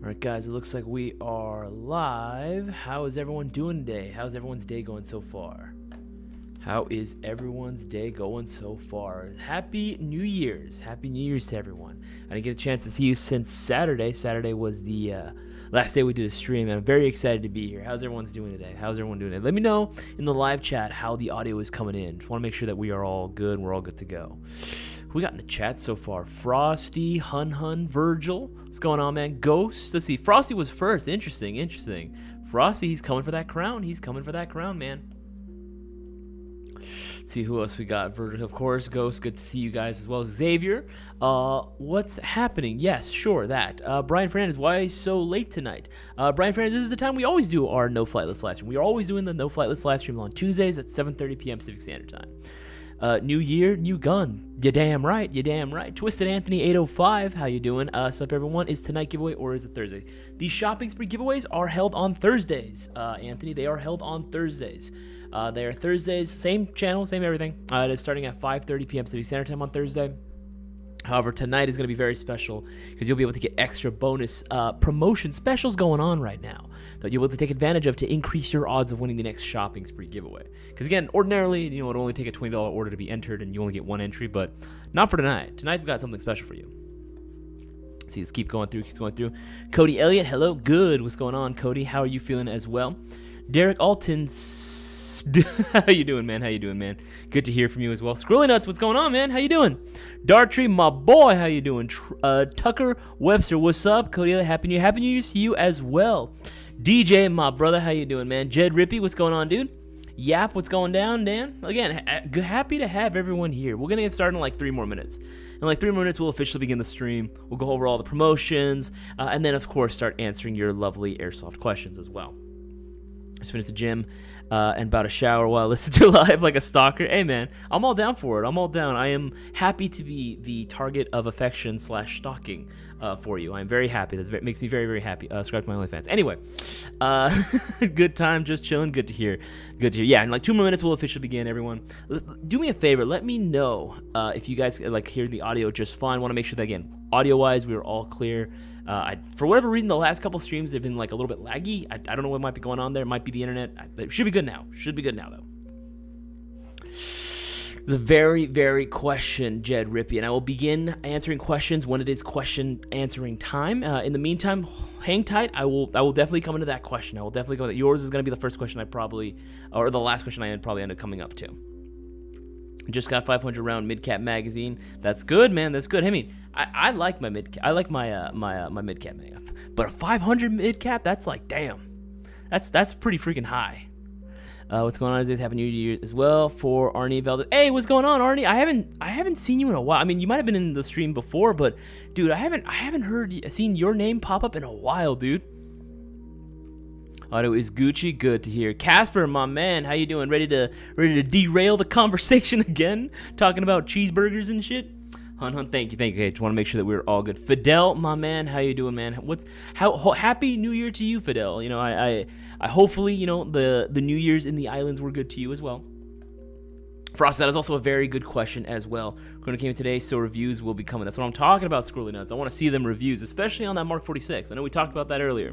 Alright guys, it looks like we are live. How is everyone doing today? How's everyone's day going so far? How is everyone's day going so far? Happy New Year's. Happy New Year's to everyone. I didn't get a chance to see you since Saturday. Saturday was the last day we did a stream, and I'm very excited to be here. How's everyone's doing today? How's everyone doing today? Let me know in the live chat how the audio is coming in. Just want to make sure that we are all good and we're all good to go. Who we got in the chat so far? Frosty, Hun, Virgil. What's going on, man? Ghost. Let's see. Frosty was first. Interesting. Frosty, he's coming for that crown. Man. Let's see who else we got. Virgil, of course. Ghost, good to see you guys as well. Xavier. What's happening? Yes, sure, that. Brian Fernandez, why so late tonight? Brian Fernandez, this is the time we always do our No Flight List live stream. We are always doing the No Flight List live stream on Tuesdays at 7:30 p.m. Pacific Standard Time. New year, new gun. You damn right. Twisted Anthony 805, how you doing? Sup everyone? Is tonight giveaway or is it Thursday? These shopping spree giveaways are held on Thursdays. Anthony, they are held on Thursdays. They are Thursdays, same channel, same everything. It is starting at 5:30 p.m. Pacific Standard Time on Thursday. However, tonight is going to be very special because you'll be able to get extra bonus promotion specials going on right now that you'll be able to take advantage of to increase your odds of winning the next shopping spree giveaway. Because again, ordinarily, it would only take a $20 order to be entered and you only get one entry, but not for tonight. Tonight we've got something special for you. See, let's keep going through. Cody Elliott, hello, good. What's going on, Cody? How are you feeling as well? Derek Alton, how you doing, man? Good to hear from you as well. Squirrely Nuts, what's going on, man? How you doing? Dartree, my boy, how you doing? Tucker Webster, what's up? Cody, happy New Year to you as well. DJ, my brother, how you doing, man? Jed Rippey, what's going on, dude? Yap, what's going down, Dan? Again, happy to have everyone here. We're gonna get started in like 3 more minutes. In like 3 more minutes, we'll officially begin the stream. We'll go over all the promotions, and then of course start answering your lovely Airsoft questions as well. Just finished the gym. And about a shower while I listen to live like a stalker. Hey man, I'm all down for it. I'm all down. I am happy to be the target of affection / stalking for you. I'm very happy. That makes me very, very happy. Subscribe to my OnlyFans. Anyway, good time, just chilling. Good to hear. Yeah, in like 2 more minutes we'll officially begin. Everyone, do me a favor. Let me know if you guys like hear the audio just fine. Want to make sure that again, audio-wise, we are all clear. For whatever reason, the last couple streams have been like a little bit laggy. I don't know what might be going on there. It might be the internet. It should be good now. Though. The very, very question, Jed Rippey, and I will begin answering questions when it is question answering time. In the meantime, hang tight. I will definitely come into that question. I will definitely go. Yours is going to be the first question or the last question I probably end up coming up to. Just got 500 round mid-cap magazine. That's good, man. That's good. I mean, I like my mid-cap. I like my my mid-cap mag. But a 500 mid-cap, that's like, damn. That's pretty freaking high. What's going on? Isaias, happy New Year as well for Arnie Valdez. Hey, what's going on, Arnie? I haven't seen you in a while. I mean, you might have been in the stream before, but dude, I haven't seen your name pop up in a while, dude. Auto is Gucci, good to hear. Casper, my man, how you doing? Ready to derail the conversation again? Talking about cheeseburgers and shit? Hun, thank you. Okay, just want to make sure that we're all good. Fidel, my man, how you doing, man? Happy New Year to you, Fidel. I hopefully, the New Year's in the islands were good to you as well. Frost, that is also a very good question as well. Corona came in today, so reviews will be coming. That's what I'm talking about, Squirrely Nuts. I want to see them reviews, especially on that Mark 46. I know we talked about that earlier.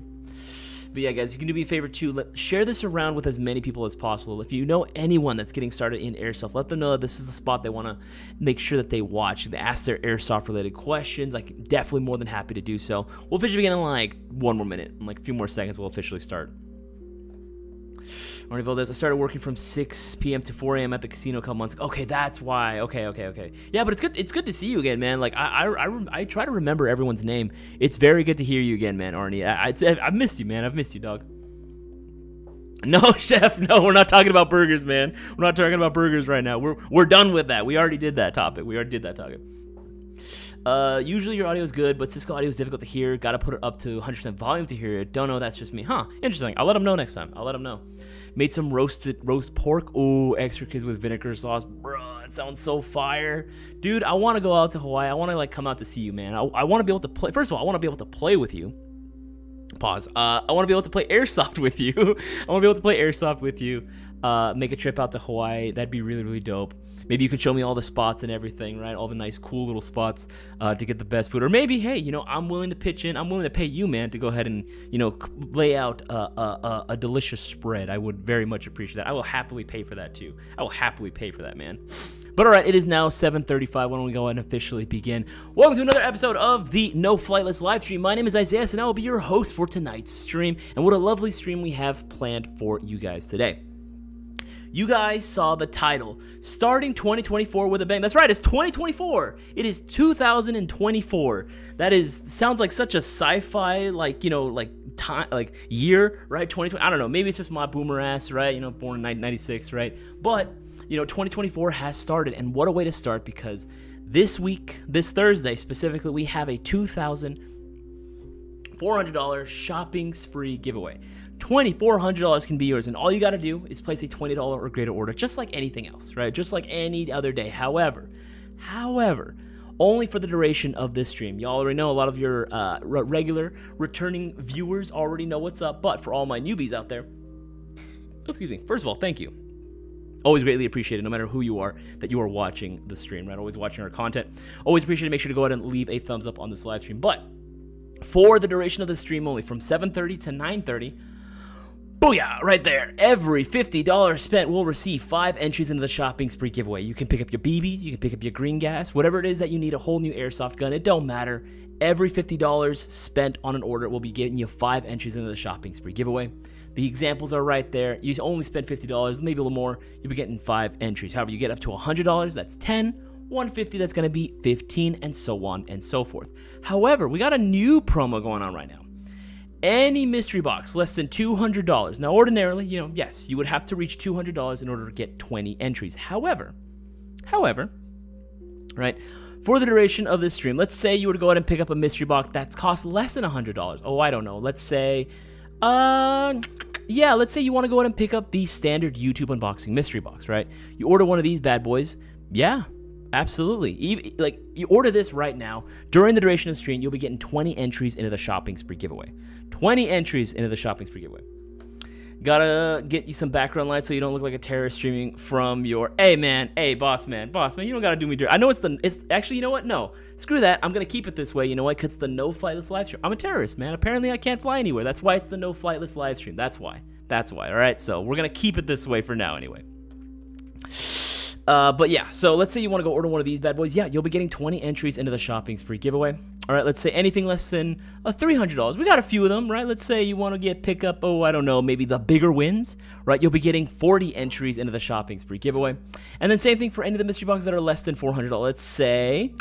But yeah, guys, you can do me a favor too. Share this around with as many people as possible. If you know anyone that's getting started in Airsoft, let them know that this is the spot they want to make sure that they watch. They ask their Airsoft-related questions. I'm definitely more than happy to do so. We'll officially begin in like 1 more minute. In like a few more seconds, we'll officially start. Arnie Valdez, I started working from 6 p.m. to 4 a.m. at the casino a couple months ago. Okay, that's why. Okay. Yeah, but it's good to see you again, man. Like, I try to remember everyone's name. It's very good to hear you again, man, Arnie. I've missed you, man. I've missed you, dog. No, Chef, no, we're not talking about burgers, man. We're not talking about burgers right now. We're done with that. We already did that topic. Usually your audio is good, but Cisco audio is difficult to hear. Got to put it up to 100% volume to hear it. Don't know, that's just me. Huh, interesting. I'll let them know next time. Made some roast pork. Ooh, extra kids with vinegar sauce. Bruh, it sounds so fire. Dude, I want to go out to Hawaii. I want to come out to see you, man. I want to be able to play. First of all, I want to be able to play with you. Pause. I want to be able to play Airsoft with you. I want to be able to play Airsoft with you. Make a trip out to Hawaii. That'd be really, really dope. Maybe you could show me all the spots and everything, right? All the nice, cool little spots to get the best food. Or maybe, hey, I'm willing to pitch in. I'm willing to pay you, man, to go ahead and, lay out a delicious spread. I would very much appreciate that. I will happily pay for that, too. I will happily pay for that, man. But all right, it is now 7:35. Why don't we go ahead and officially begin? Welcome to another episode of the No Flightless live stream. My name is Isaias, and I will be your host for tonight's stream. And what a lovely stream we have planned for you guys today. You guys saw the title, starting 2024 with a bang. That's right, it's 2024. It is 2024. That sounds like such a sci-fi, year, right? 2020. I don't know. Maybe it's just my boomer ass, right? Born in 1996, right? But 2024 has started, and what a way to start, because this week, this Thursday specifically, we have a $2,400 shopping spree giveaway. $2,400 can be yours, and all you got to do is place a $20 or greater order, just like anything else, right? Just like any other day. However, only for the duration of this stream. You already know, a lot of your regular returning viewers already know what's up, but for all my newbies out there, first of all, thank you. Always greatly appreciated, no matter who you are, that you are watching the stream, right? Always watching our content. Always appreciate it. Make sure to go ahead and leave a thumbs up on this live stream. But for the duration of the stream only, from 7:30 to 9:30, booyah, right there. Every $50 spent will receive 5 entries into the shopping spree giveaway. You can pick up your BBs, you can pick up your green gas, whatever it is that you need, a whole new airsoft gun. It don't matter. Every $50 spent on an order will be getting you 5 entries into the shopping spree giveaway. The examples are right there. You only spend $50, maybe a little more, you'll be getting 5 entries. However, you get up to $100, that's 10. $150, that's going to be 15, and so on and so forth. However, we got a new promo going on right now. Any mystery box less than $200. Now, ordinarily, yes, you would have to reach $200 in order to get 20 entries. However, right, for the duration of this stream, let's say you were to go ahead and pick up a mystery box that costs less than $100. Oh, I don't know. Let's say, let's say you want to go ahead and pick up the standard YouTube unboxing mystery box, right? You order one of these bad boys. Yeah, absolutely. You order this right now. During the duration of the stream, you'll be getting 20 entries into the shopping spree giveaway. 20 entries into the shopping spree giveaway. Gotta get you some background lights so you don't look like a terrorist streaming from your, boss man, you don't gotta do me dirty. I know it's actually, you know what? No, screw that. I'm gonna keep it this way. You know what? Because it's the No Flightless live stream. I'm a terrorist, man. Apparently I can't fly anywhere. That's why it's the No Flightless live stream. That's why. All right. So we're gonna keep it this way for now anyway. But yeah, so let's say you want to go order one of these bad boys. Yeah, you'll be getting 20 entries into the shopping spree giveaway. All right, let's say anything less than $300. We got a few of them, right? Let's say you want to pick up, maybe the bigger wins, right? You'll be getting 40 entries into the shopping spree giveaway. And then same thing for any of the mystery boxes that are less than $400. Let's say,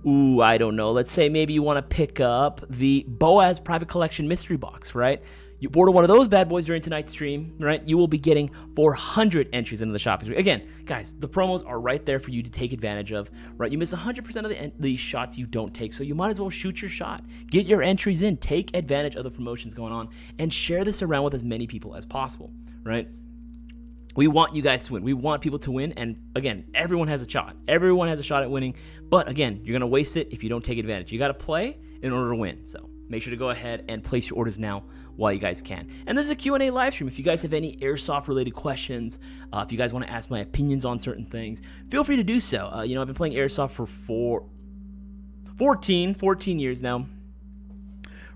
let's say maybe you want to pick up the Boaz Private Collection mystery box, right? You order one of those bad boys during tonight's stream, right? You will be getting 400 entries into the shopping spree. Again, guys, the promos are right there for you to take advantage of, right? You miss 100% of the shots you don't take, so you might as well shoot your shot. Get your entries in, take advantage of the promotions going on, and share this around with as many people as possible, right? We want you guys to win. We want people to win, and again, everyone has a shot. Everyone has a shot at winning, but again, you're going to waste it if you don't take advantage. You got to play in order to win, so make sure to go ahead and place your orders now while you guys can. And there's a Q&A live stream. If you guys have any airsoft related questions, if you guys want to ask my opinions on certain things, feel free to do so. I've been playing airsoft for 14 years now.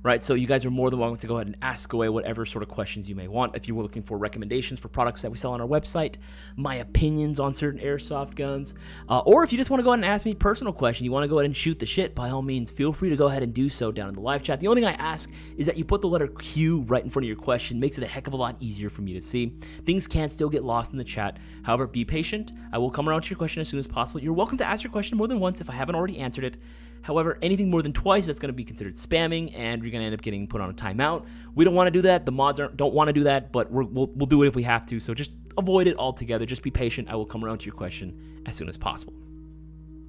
Right, so you guys are more than welcome to go ahead and ask away whatever sort of questions you may want. If you were looking for recommendations for products that we sell on our website, my opinions on certain airsoft guns, or if you just want to go ahead and ask me a personal question, you want to go ahead and shoot the shit, by all means, feel free to go ahead and do so down in the live chat. The only thing I ask is that you put the letter Q right in front of your question. Makes it a heck of a lot easier for me to see. Things can still get lost in the chat. However, be patient. I will come around to your question as soon as possible. You're welcome to ask your question more than once if I haven't already answered it. However, anything more than twice, that's going to be considered spamming, and you're going to end up getting put on a timeout. We don't want to do that. The mods don't want to do that, but we'll do it if we have to. So just avoid it altogether. Just be patient. I will come around to your question as soon as possible.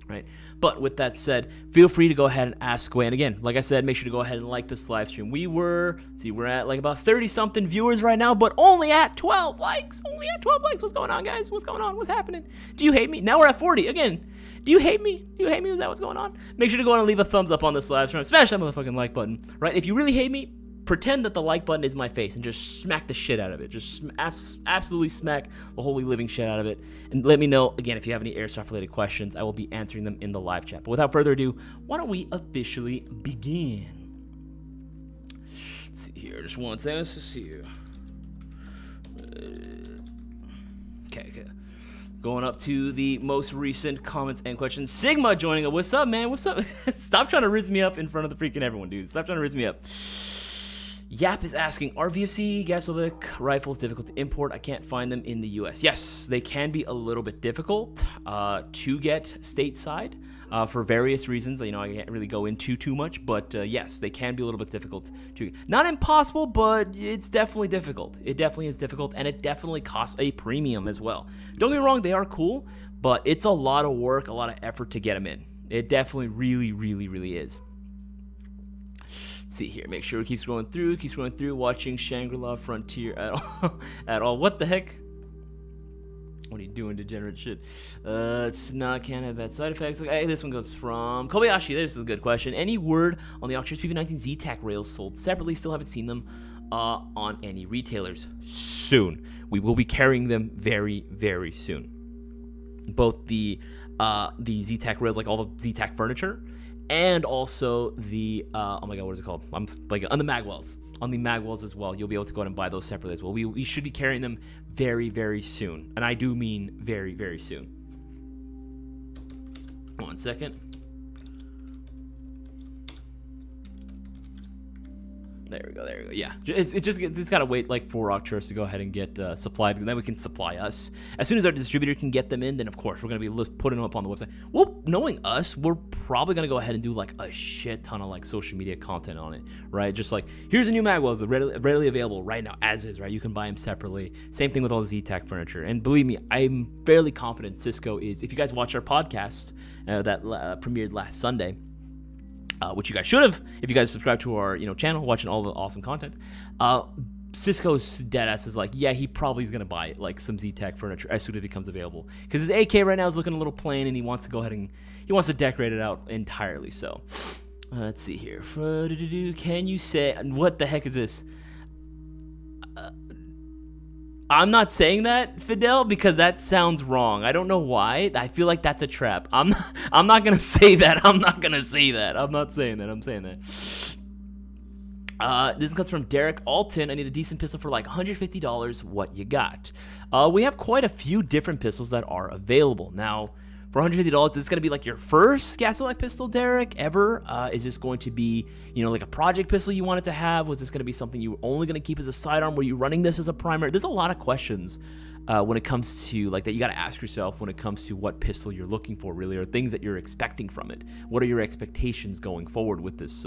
Right? But with that said, feel free to go ahead and ask away. And again, like I said, make sure to go ahead and like this live stream. We're at like about 30-something viewers right now, but only at 12 likes. What's going on, guys? What's going on? What's happening? Do you hate me? Now we're at 40. Again, do you hate me? Is that what's going on? Make sure to go on and leave a thumbs up on this live stream. Smash that motherfucking like button, right? If you really hate me, pretend that the like button is my face and just smack the shit out of it. Just absolutely smack the holy living shit out of it. And let me know, again, if you have any Airsoft related questions. I will be answering them in the live chat. But without further ado, why don't we officially begin? Let's see here. Just one second. Let's see here. Okay. Going up to the most recent comments and questions. Sigma joining up. What's up, man? What's up? Stop trying to rizz me up in front of the freaking everyone, dude. Stop trying to rizz me up. Yap is asking, are VFC Gasovic rifles difficult to import? I can't find them in the US. Yes, they can be a little bit difficult to get stateside for various reasons. I can't really go into too much, but yes, they can be a little bit difficult to. Not impossible, but it's definitely difficult. It definitely is difficult, and it definitely costs a premium as well. Don't get me wrong, they are cool, but it's a lot of work, a lot of effort to get them in. It definitely really is. See here, make sure it keeps going through, watching Shangri-La Frontier at all. What the heck? What are you doing, degenerate shit? It's not, can't have bad side effects. Okay, this one goes from Kobayashi. This is a good question. Any word on the Octreus PP19 Z-Tac rails sold separately? Still haven't seen them on any retailers. Soon. We will be carrying them very soon. Both the Z-Tac rails, like all the Z-Tac furniture, and also the oh my god, what is it called? I'm like on the magwells. On the magwells as well. You'll be able to go out and buy those separately as well. We should be carrying them very soon. And I do mean very soon. 1 second. There we go. Yeah, it's gotta wait like for Octreus to go ahead and get supplied, and then we can supply us. As soon as our distributor can get them in, then of course we're gonna be putting them up on the website. Well, knowing us, we're probably gonna go ahead and do like a shit ton of like social media content on it, right? Just like, here's a new magwell, readily available right now as is, right? You can buy them separately. Same thing with all the Z-Tac furniture. And believe me, I'm fairly confident Cisco is. If you guys watch our podcast that premiered last Sunday, which you guys should have if you guys subscribe to our channel, watching all the awesome content. Cisco's deadass is like, yeah, he probably is gonna buy like some Z-Tac furniture as soon as it becomes available, because his AK right now is looking a little plain, and he wants to go ahead and decorate it out entirely. So let's see here. Can you say, what the heck is this? I'm not saying that, Fidel, because that sounds wrong. I don't know why. I feel like that's a trap. I'm not gonna say that. I'm not saying that. I'm saying that. This comes from Derek Alton. I need a decent pistol for like $150. What you got? We have quite a few different pistols that are available now. For $150, is this going to be like your first Gasolite pistol, Derek, ever? Is this going to be, like a project pistol you wanted to have? Was this going to be something you were only going to keep as a sidearm? Were you running this as a primary? There's a lot of questions when it comes to like that you got to ask yourself when it comes to what pistol you're looking for, really, or things that you're expecting from it. What are your expectations going forward with this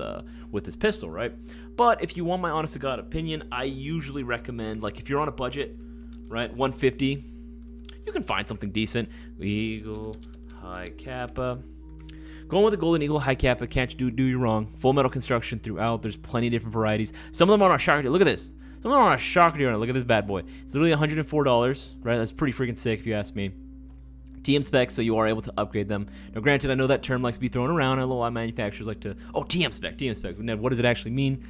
pistol, right? But if you want my honest to God opinion, I usually recommend, like, if you're on a budget, right, $150, you can find something decent. Eagle High Kappa. Going with the Golden Eagle High Kappa, can't do you wrong. Full metal construction throughout. There's plenty of different varieties. Some of them are on a shock deal. Look at this. Some of them are on a shock deal. Look at this bad boy. It's literally $104, right? That's pretty freaking sick if you ask me. TM specs, so you are able to upgrade them. Now, granted, I know that term likes to be thrown around, and a lot of manufacturers like to, TM spec. Now, what does it actually mean?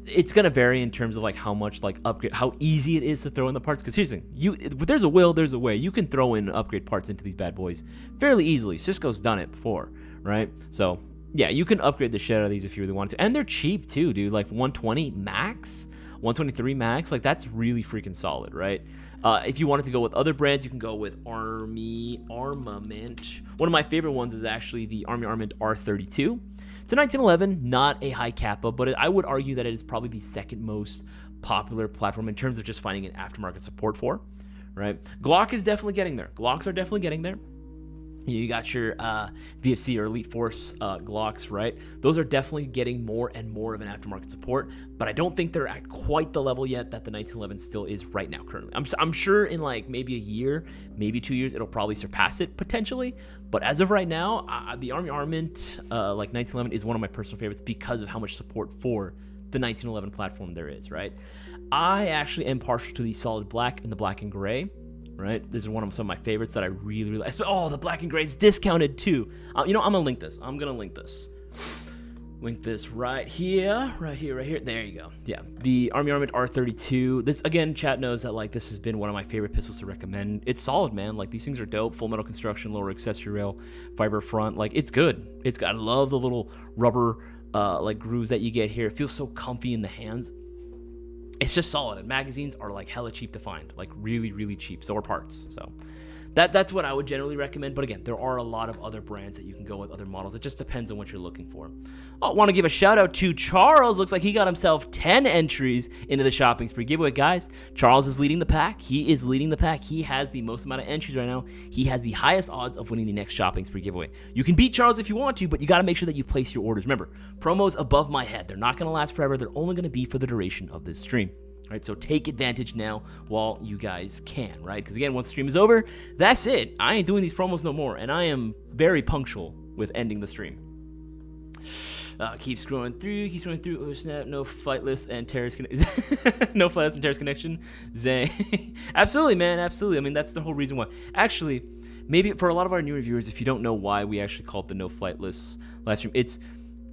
It's gonna vary in terms of like how much like upgrade, how easy it is to throw in the parts. Because here's the thing, there's a will, there's a way. You can throw in upgrade parts into these bad boys fairly easily. Cisco's done it before, right? So yeah, you can upgrade the shit out of these if you really want to, and they're cheap too, dude. Like 120 max, 123 max, like that's really freaking solid, right? If you wanted to go with other brands, you can go with Army Armament. One of my favorite ones is actually the Army Armament R32. It's a 1911, not a high Kappa, but I would argue that it is probably the second most popular platform in terms of just finding an aftermarket support for, right? Glock is definitely getting there. Glocks are definitely getting there. You got your VFC or Elite Force Glocks, right? Those are definitely getting more and more of an aftermarket support, but I don't think they're at quite the level yet that the 1911 still is right now currently. I'm sure in like maybe a year, maybe 2 years, it'll probably surpass it potentially, but as of right now, the Army Armament like 1911 is one of my personal favorites because of how much support for the 1911 platform there is, right? I actually am partial to the solid black and the black and gray. Right, this is one of some of my favorites that I really like. Oh, the black and gray is discounted too. I'm gonna link this. Link this right here. There you go. Yeah, the Army Armament R32. This, again, chat knows that, like, this has been one of my favorite pistols to recommend. It's solid, man. Like, these things are dope. Full metal construction, lower accessory rail, fiber front. Like, it's good. I love the little rubber, like, grooves that you get here. It feels so comfy in the hands. It's just solid. And magazines are, like, hella cheap to find. Like, really, really cheap. So are parts. So that's what I would generally recommend. But again, there are a lot of other brands that you can go with, other models. It just depends on what you're looking for. I want to give a shout out to Charles. Looks like he got himself 10 entries into the shopping spree giveaway. Guys, Charles is leading the pack. He has the most amount of entries right now. He has the highest odds of winning the next shopping spree giveaway. You can beat Charles if you want to, but you got to make sure that you place your orders. Remember, promos above my head. They're not going to last forever. They're only going to be for the duration of this stream. All right, so take advantage now while you guys can, right? Because again, once the stream is over, that's it. I ain't doing these promos no more, and I am very punctual with ending the stream. Keep scrolling through. Oh snap! No flight list and terrorist no flight list and terrorist connection. Zay, absolutely, man, absolutely. I mean, that's the whole reason why. Actually, maybe for a lot of our new reviewers, if you don't know why we actually called the no flight list live stream,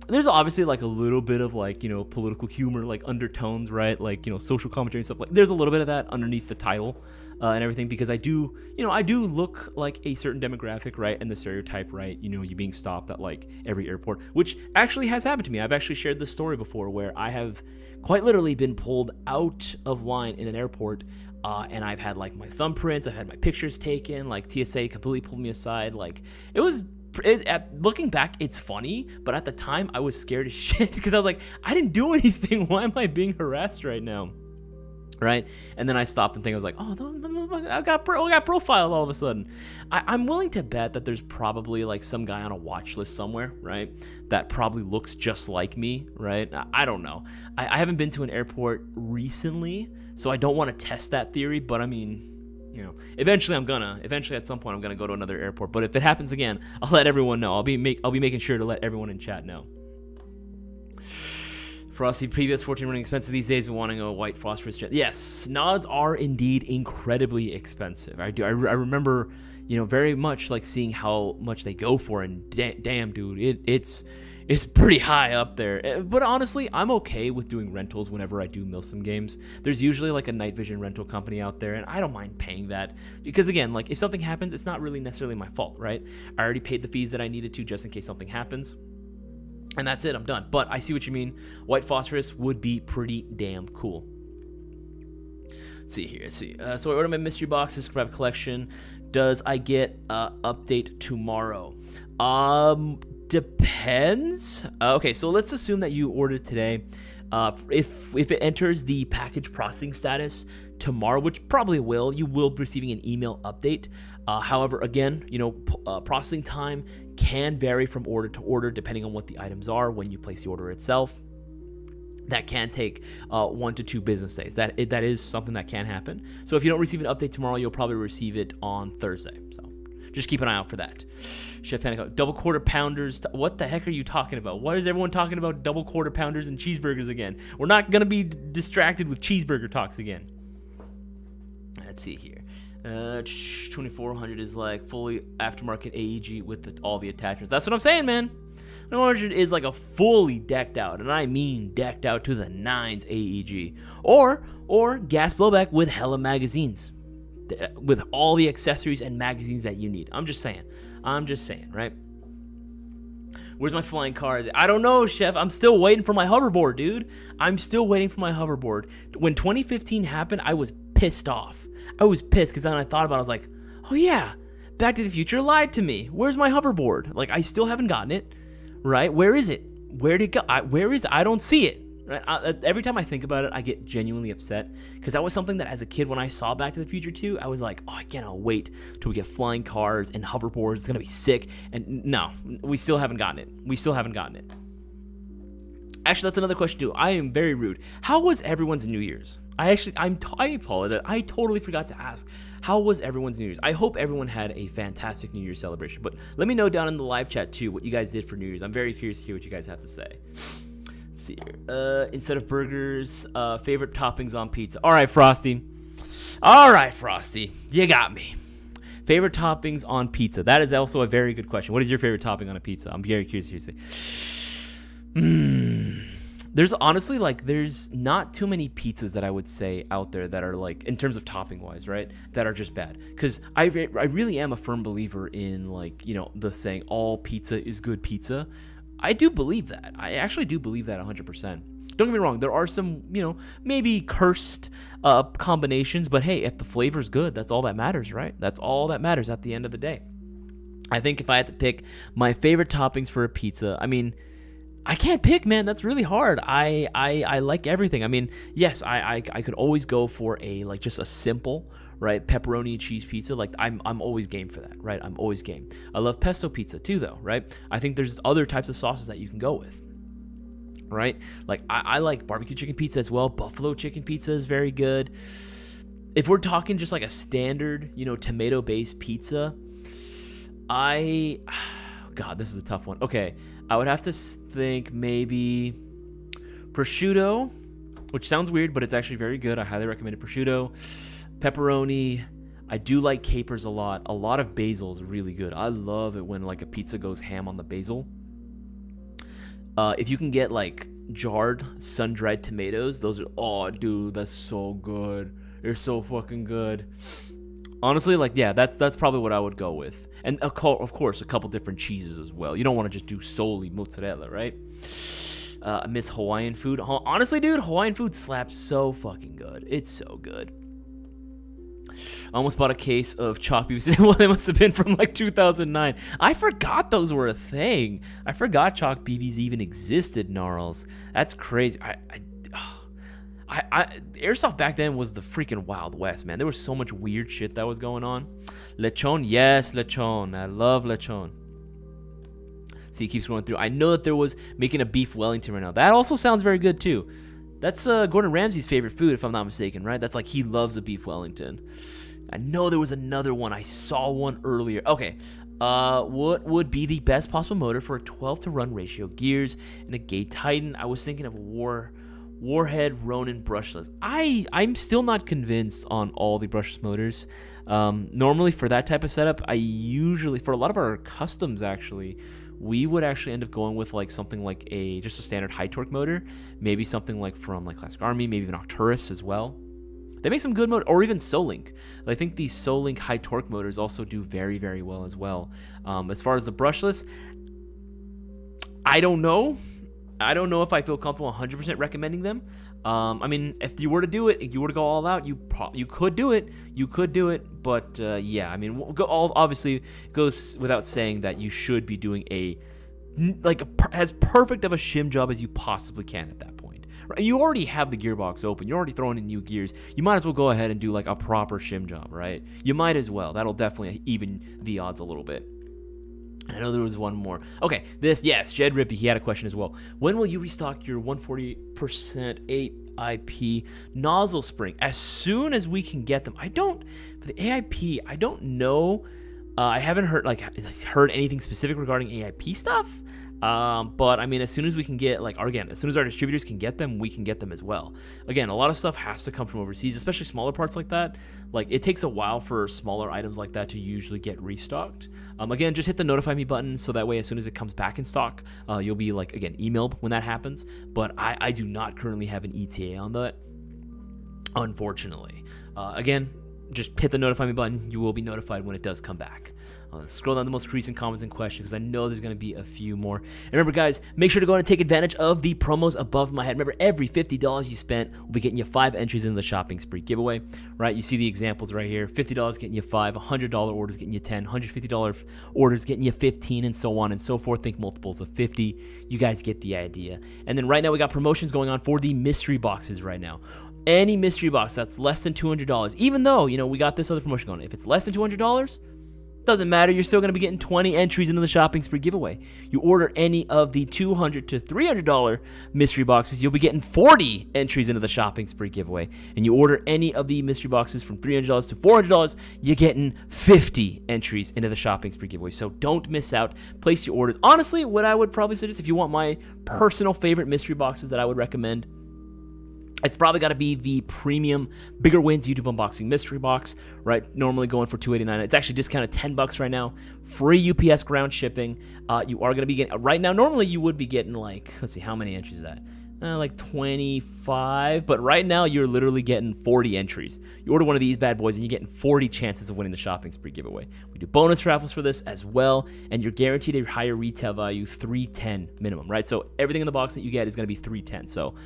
there's obviously like a little bit of like, you know, political humor, like undertones, right? Like, you know, social commentary and stuff. Like, there's a little bit of that underneath the title and everything, because I do look like a certain demographic, right? And the stereotype, right? You know, you being stopped at like every airport, which actually has happened to me. I've actually shared this story before where I have quite literally been pulled out of line in an airport. And I've had like my thumbprints, I've had my pictures taken, like TSA completely pulled me aside. Like, looking back, it's funny, but at the time I was scared as shit because I was like, I didn't do anything. Why am I being harassed right now? Right? And then I stopped and think, I was like, oh, I got profiled all of a sudden. I'm willing to bet that there's probably like some guy on a watch list somewhere, right? That probably looks just like me, right? I don't know. I haven't been to an airport recently, so I don't want to test that theory, but I mean, you know, eventually at some point I'm gonna go to another airport. But if it happens again, I'll let everyone know. I'll be making sure to let everyone in chat know. Frosty, previous 14 running expensive these days. Been wanting a white phosphorus jet. Yes, nods are indeed incredibly expensive. I remember, you know, very much like seeing how much they go for, and damn, dude, it's pretty high up there. But honestly, I'm okay with doing rentals whenever I do Milsim games. There's usually like a night vision rental company out there, and I don't mind paying that. Because again, like if something happens, it's not really necessarily my fault, right? I already paid the fees that I needed to just in case something happens. And that's it, I'm done. But I see what you mean. White phosphorus would be pretty damn cool. Let's see here. So I ordered my mystery box, subscribe collection. Does I get update tomorrow? Depends. Okay, so let's assume that you ordered today. If it enters the package processing status tomorrow, which probably will, you will be receiving an email update. However, again, you know, processing time can vary from order to order depending on what the items are when you place the order itself. That can take 1 to 2 business days. That is something that can happen. So if you don't receive an update tomorrow, you'll probably receive it on Thursday. So just keep an eye out for that. Chef Panic, double quarter pounders. What the heck are you talking about? Why is everyone talking about double quarter pounders and cheeseburgers again? We're not going to be distracted with cheeseburger talks again. Let's see here. 2400 is like fully aftermarket AEG with all the attachments. That's what I'm saying, man. 100 is like a fully decked out, and I mean decked out to the nines AEG. Or gas blowback with hella magazines. With all the accessories and magazines that you need. I'm just saying, right? Where's my flying car? I don't know, Chef. I'm still waiting for my hoverboard, dude. I'm still waiting for my hoverboard. When 2015 happened, I was pissed off. I was pissed because then I thought about it. I was like, oh yeah, Back to the Future lied to me. Where's my hoverboard? Like, I still haven't gotten it, right? Where is it? Where'd it go? Where is it? I don't see it. Right? Every time I think about it, I get genuinely upset because that was something that as a kid, when I saw Back to the Future 2, I was like, oh, I cannot wait till we get flying cars and hoverboards. It's going to be sick. And no, we still haven't gotten it. Actually, that's another question too. I am very rude. How was everyone's New Year's? I apologize. I totally forgot to ask. How was everyone's New Year's? I hope everyone had a fantastic New Year's celebration. But let me know down in the live chat too what you guys did for New Year's. I'm very curious to hear what you guys have to say. Let's see here. Instead of burgers, favorite toppings on pizza. All right, Frosty. You got me. Favorite toppings on pizza. That is also a very good question. What is your favorite topping on a pizza? I'm very curious to hear. There's honestly, like, there's not too many pizzas that I would say out there that are, like, in terms of topping wise, right, that are just bad. Because I really am a firm believer in, like, you know, the saying all pizza is good pizza. I do believe that. I actually do believe that 100%. Don't get me wrong, there are some, you know, maybe cursed combinations, but hey, if the flavor's good, that's all that matters, right? That's all that matters at the end of the day. I think if I had to pick my favorite toppings for a pizza, I mean, I can't pick, man. That's really hard. I like everything. I mean, yes, I could always go for a, like, just a simple, right, pepperoni and cheese pizza. Like, I'm always game for that, right? I'm always game. I love pesto pizza too, though, right? I think there's other types of sauces that you can go with, right? Like, I like barbecue chicken pizza as well. Buffalo chicken pizza is very good. If we're talking just like a standard, you know, tomato-based pizza, God, this is a tough one. Okay, I would have to think maybe prosciutto, which sounds weird, but it's actually very good. I highly recommend it. Prosciutto, pepperoni. I do like capers a lot. A lot of basil is really good. I love it when, like, a pizza goes ham on the basil. If you can get, like, jarred sun-dried tomatoes, those are, oh, dude, that's so good. They're so fucking good. Honestly, like, yeah, that's probably what I would go with. And, of course, a couple different cheeses as well. You don't want to just do solely mozzarella, right? I miss Hawaiian food. Honestly, dude, Hawaiian food slaps so fucking good. It's so good. I almost bought a case of chalk BBs. Well, they must have been from, like, 2009. I forgot those were a thing. I forgot chalk BBs even existed, Gnarls. That's crazy. Airsoft back then was the freaking Wild West, man. There was so much weird shit that was going on. Lechon, yes, lechon. I love lechon. See, he keeps going through. I know that there was making a beef Wellington right now. That also sounds very good too. That's Gordon Ramsay's favorite food, if I'm not mistaken, right? That's like, he loves a beef Wellington. I know there was another one. I saw one earlier. Okay. What would be the best possible motor for a 12-to-1 ratio gears and a Gate Titan? I was thinking of Warhead Ronin brushless. I'm still not convinced on all the brushless motors. Normally for that type of setup, I usually, for a lot of our customs actually, we would actually end up going with, like, something like just a standard high torque motor, maybe something like from, like, Classic Army, maybe even Arcturus as well. They make some good motor, or even Solink. I think the Solink high torque motors also do very, very well as well. As far as the brushless, I don't know. I don't know if I feel comfortable 100% recommending them. I mean, if you were to do it, if you were to go all out, you could do it. You could do it, but yeah, I mean, obviously it goes without saying that you should be doing as perfect of a shim job as you possibly can at that point. Right? You already have the gearbox open. You're already throwing in new gears. You might as well go ahead and do, like, a proper shim job, right? You might as well. That'll definitely even the odds a little bit. I know there was one more. Okay, yes, Jed Rippey, he had a question as well. When will you restock your 140% 8IP nozzle spring? As soon as we can get them. For the AIP, I don't know. I haven't heard anything specific regarding AIP stuff. But I mean, as soon as we can get, as soon as our distributors can get them, we can get them as well. Again, a lot of stuff has to come from overseas, especially smaller parts like that. Like, it takes a while for smaller items like that to usually get restocked. Again, just hit the notify me button so that way as soon as it comes back in stock, you'll be, like, again, emailed when that happens. But I do not currently have an ETA on that, unfortunately. Again, just hit the notify me button. You will be notified when it does come back. Scroll down the most recent comments and questions because I know there's going to be a few more. And remember, guys, make sure to go and take advantage of the promos above my head. Remember, every $50 you spent will be getting you 5 entries into the shopping spree giveaway, right? You see the examples right here. $50 getting you 5, $100 orders getting you 10, $150 orders getting you 15, and so on and so forth. Think multiples of 50. You guys get the idea. And then right now we got promotions going on for the mystery boxes right now. Any mystery box that's less than $200, even though, we got this other promotion going on. If it's less than $200, doesn't matter, you're still going to be getting 20 entries into the shopping spree giveaway. You order any of the $200 to $300 mystery boxes, you'll be getting 40 entries into the shopping spree giveaway. And you order any of the mystery boxes from $300 to $400, you're getting 50 entries into the shopping spree giveaway. So don't miss out. Place your orders. Honestly, what I would probably suggest, if you want my personal favorite mystery boxes that I would recommend, It's probably got to be the premium Bigger Wins YouTube Unboxing Mystery Box, right? Normally going for $289. It's actually discounted $10 right now. Free UPS ground shipping. You are going to be getting, right now, normally you would be getting like, let's see, how many entries is that? Like 25, but right now you're literally getting 40 entries. You order one of these bad boys and you're getting 40 chances of winning the shopping spree giveaway. We do bonus raffles for this as well, and you're guaranteed a higher retail value, $310 minimum, right? So everything in the box that you get is going to be $310. So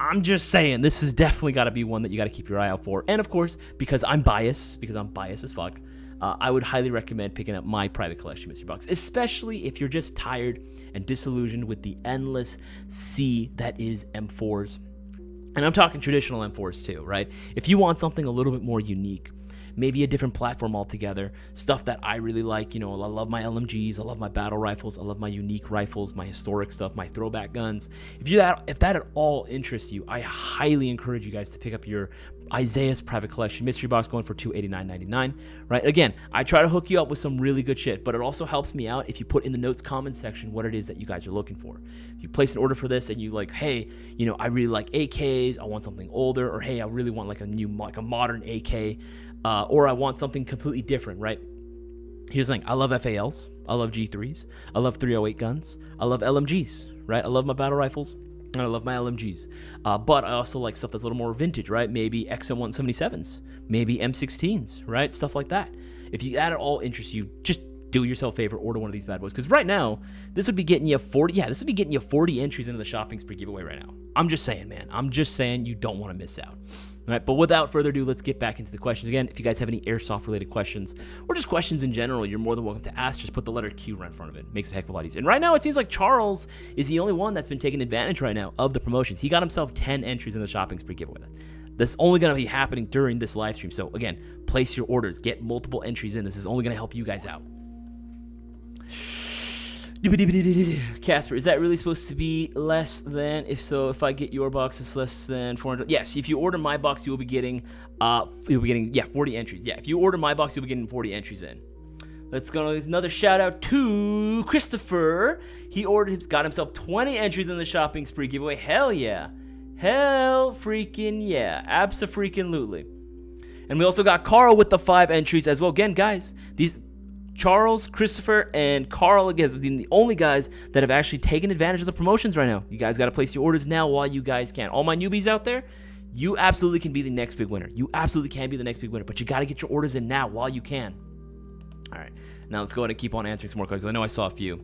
I'm just saying, this has definitely got to be one that you got to keep your eye out for. And of course, because I'm biased as fuck, I would highly recommend picking up my private collection mystery box, especially if you're just tired and disillusioned with the endless sea that is M4s. And I'm talking traditional M4s too, right? If you want something a little bit more unique, maybe a different platform altogether, stuff that I really like, I love my LMGs, I love my battle rifles, I love my unique rifles, my historic stuff, my throwback guns. If that at all interests you, I highly encourage you guys to pick up your Isaias private collection mystery box, going for $289.99, right? Again, I try to hook you up with some really good shit, but it also helps me out if you put in the notes comment section what it is that you guys are looking for. If you place an order for this and you like, hey, I really like AKs, I want something older, or hey, I really want like a modern AK, or I want something completely different, right? Here's the thing. I love FALs. I love G3s. I love 308 guns. I love LMGs, right? I love my battle rifles, and I love my LMGs. But I also like stuff that's a little more vintage, right? Maybe XM177s, maybe M16s, right? Stuff like that. If that at all interests you, just do yourself a favor, order one of these bad boys. Because right now, this would be getting you 40 entries into the shopping spree giveaway right now. I'm just saying, man. I'm just saying you don't want to miss out. All right, but without further ado, let's get back into the questions. Again, if you guys have any airsoft-related questions or just questions in general, you're more than welcome to ask. Just put the letter Q right in front of it. Makes it a heck of a lot easier. And right now, it seems like Charles is the only one that's been taking advantage right now of the promotions. He got himself 10 entries in the shopping spree giveaway. That's only going to be happening during this live stream. So again, place your orders. Get multiple entries in. This is only going to help you guys out. Casper, is that really supposed to be less than? If so, if I get your box, it's less than 400. Yes, if you order my box, you'll be getting 40 entries. Yeah, if you order my box, you'll be getting 40 entries in. Let's go. Another shout out to Christopher. He got himself 20 entries in the shopping spree giveaway. Hell yeah. Hell freaking yeah. Abso-freaking-lutely. And we also got Carl with the 5 entries as well. Again, guys, these Charles, Christopher, and Carl, again, have been the only guys that have actually taken advantage of the promotions right now. You guys got to place your orders now while you guys can. All my newbies out there, you absolutely can be the next big winner. You absolutely can be the next big winner, but you got to get your orders in now while you can. All right, now let's go ahead and keep on answering some more questions. I know I saw a few.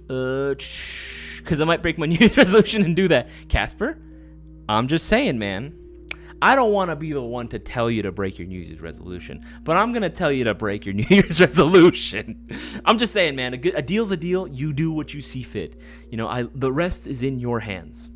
Because I might break my New Year's resolution and do that. Casper, I'm just saying, man. I don't want to be the one to tell you to break your New Year's resolution, but I'm going to tell you to break your New Year's resolution. I'm just saying, man, a deal's a deal. You do what you see fit. The rest is in your hands.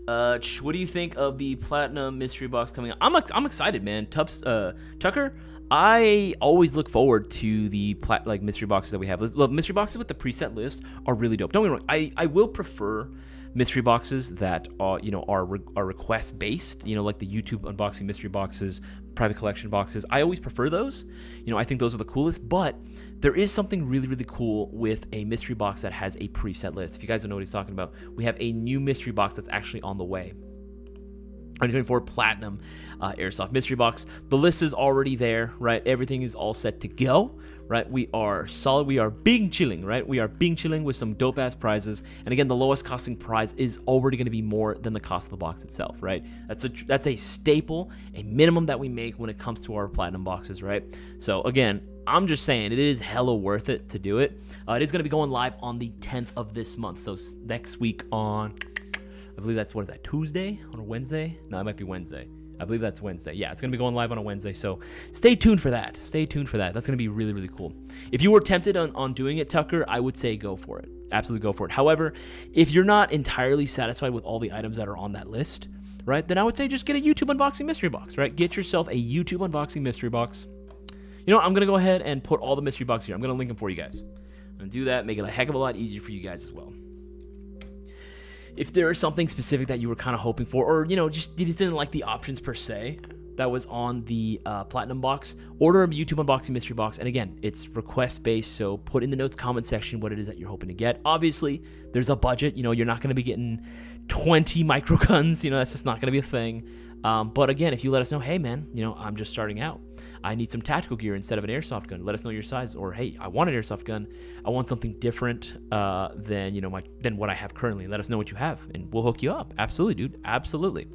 What do you think of the Platinum Mystery Box coming out? I'm excited, man. Tucker, I always look forward to the mystery boxes that we have. Mystery boxes with the preset list are really dope. Don't get me wrong. I will prefer mystery boxes that are request based, like the YouTube unboxing mystery boxes, private collection boxes. I always prefer those. I think those are the coolest, but there is something really, really cool with a mystery box that has a preset list. If you guys don't know what he's talking about, we have a new mystery box that's actually on the way. 2024 Platinum Airsoft Mystery Box. The list is already there, right? Everything is all set to go, right? We are solid. We are being chilling, right? We are being chilling with some dope-ass prizes. And again, the lowest costing prize is already going to be more than the cost of the box itself, right? That's a staple, a minimum that we make when it comes to our Platinum boxes, right? So again, I'm just saying it is hella worth it to do it. It is going to be going live on the 10th of this month. So next week on, I believe that's, what is that, Tuesday? On a Wednesday? No, it might be Wednesday. I believe that's Wednesday. Yeah, it's going to be going live on a Wednesday, so stay tuned for that. Stay tuned for that. That's going to be really, really cool. If you were tempted on doing it, Tucker, I would say go for it. Absolutely go for it. However, if you're not entirely satisfied with all the items that are on that list, right, then I would say just get a YouTube unboxing mystery box, right? Get yourself a YouTube unboxing mystery box. I'm going to go ahead and put all the mystery boxes here. I'm going to link them for you guys. I'm going to do that, make it a heck of a lot easier for you guys as well. If there is something specific that you were kind of hoping for, or, you just didn't like the options per se that was on the Platinum box, order a YouTube unboxing mystery box. And again, it's request based, so put in the notes comment section what it is that you're hoping to get. Obviously, there's a budget. You're not going to be getting 20 microguns. That's just not going to be a thing. But again, if you let us know, hey man, I'm just starting out, I need some tactical gear instead of an airsoft gun, let us know your size. Or hey, I want an airsoft gun, I want something different than what I have currently. Let us know what you have and we'll hook you up. Absolutely, dude, absolutely.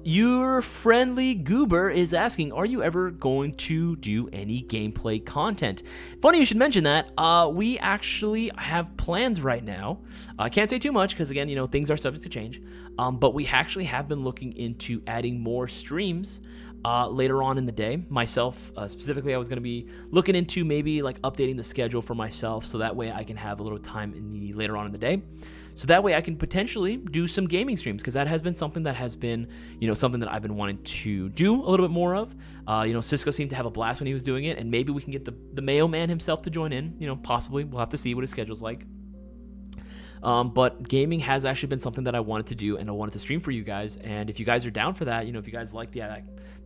Your friendly goober is asking, are you ever going to do any gameplay content? Funny you should mention that. We actually have plans right now. I can't say too much because again, things are subject to change. But we actually have been looking into adding more streams later on in the day. Myself, specifically, I was going to be looking into maybe like updating the schedule for myself so that way I can have a little time later on in the day. So that way I can potentially do some gaming streams, because that has been something that something that I've been wanting to do a little bit more of. Cisco seemed to have a blast when he was doing it, and maybe we can get the Mayo Man himself to join in. Possibly. We'll have to see what his schedule's like. But gaming has actually been something that I wanted to do, and I wanted to stream for you guys. And if you guys are down for that, if you guys like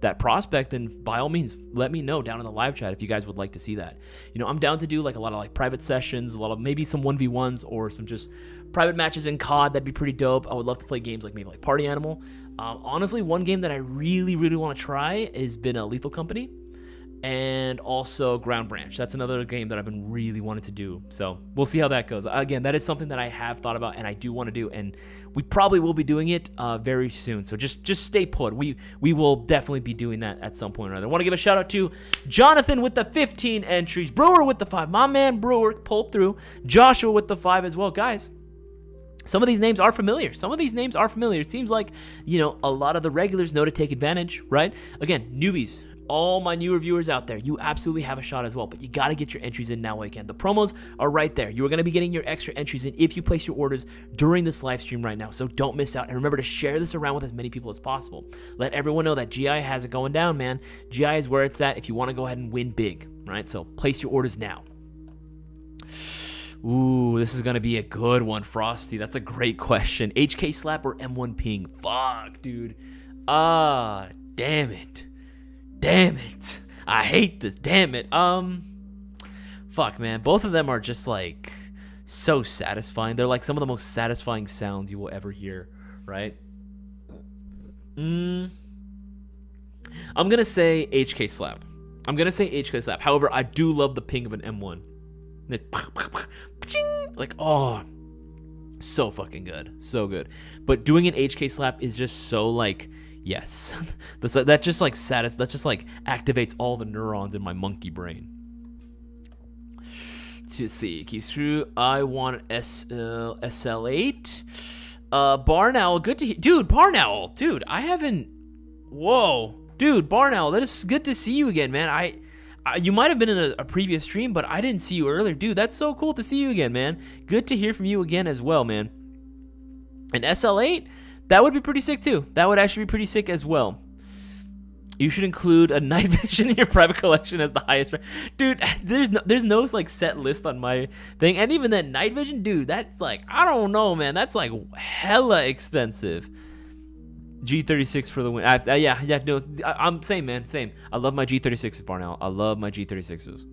that prospect, then by all means, let me know down in the live chat if you guys would like to see that. I'm down to do like a lot of like private sessions, a lot of maybe some 1v1s or some just private matches in COD. That'd be pretty dope. I would love to play games like maybe like Party Animal. Honestly, one game that I really, really want to try has been a Lethal Company. And also Ground Branch. That's another game that I've been really wanting to do. So we'll see how that goes. Again, that is something that I have thought about and I do want to do, and we probably will be doing it very soon. So just stay put. We will definitely be doing that at some point or other. I want to give a shout out to Jonathan with the 15 entries, Brewer with the 5, my man Brewer pulled through, Joshua with the 5 as well. Guys, some of these names are familiar. It seems like, a lot of the regulars know to take advantage, right? Again, newbies, all my newer viewers out there, you absolutely have a shot as well, but you got to get your entries in now while you can. The promos are right there. You are going to be getting your extra entries in if you place your orders during this live stream right now, so don't miss out. And remember to share this around with as many people as possible. Let everyone know that GI has it going down, man. GI is where it's at if you want to go ahead and win big, right? So place your orders now. Ooh, this is going to be a good one, Frosty. That's a great question. HK Slap or M1 Ping? Fuck, dude. Damn it. I hate this. Damn it. Fuck, man. Both of them are just like so satisfying. They're like some of the most satisfying sounds you will ever hear, right? I'm going to say HK Slap. However, I do love the ping of an M1. Like, oh, so fucking good. So good. But doing an HK Slap is just so like, yes, that just like activates all the neurons in my monkey brain. To see, keeps through. I want SL8. Barn Owl, good to hear, dude. Barn Owl, dude. I haven't. Whoa, dude. Barn Owl, that is good to see you again, man. You might have been in a previous stream, but I didn't see you earlier, dude. That's so cool to see you again, man. Good to hear from you again as well, man. And SL8. That would be pretty sick too. That would actually be pretty sick as well. You should include a night vision in your private collection as the highest. Dude, there's no like set list on my thing. And even that night vision, dude, that's like, I don't know, man. That's like hella expensive. G36 for the win. No, I'm same, man. Same. I love my G36s, Barnell. I love my G36s.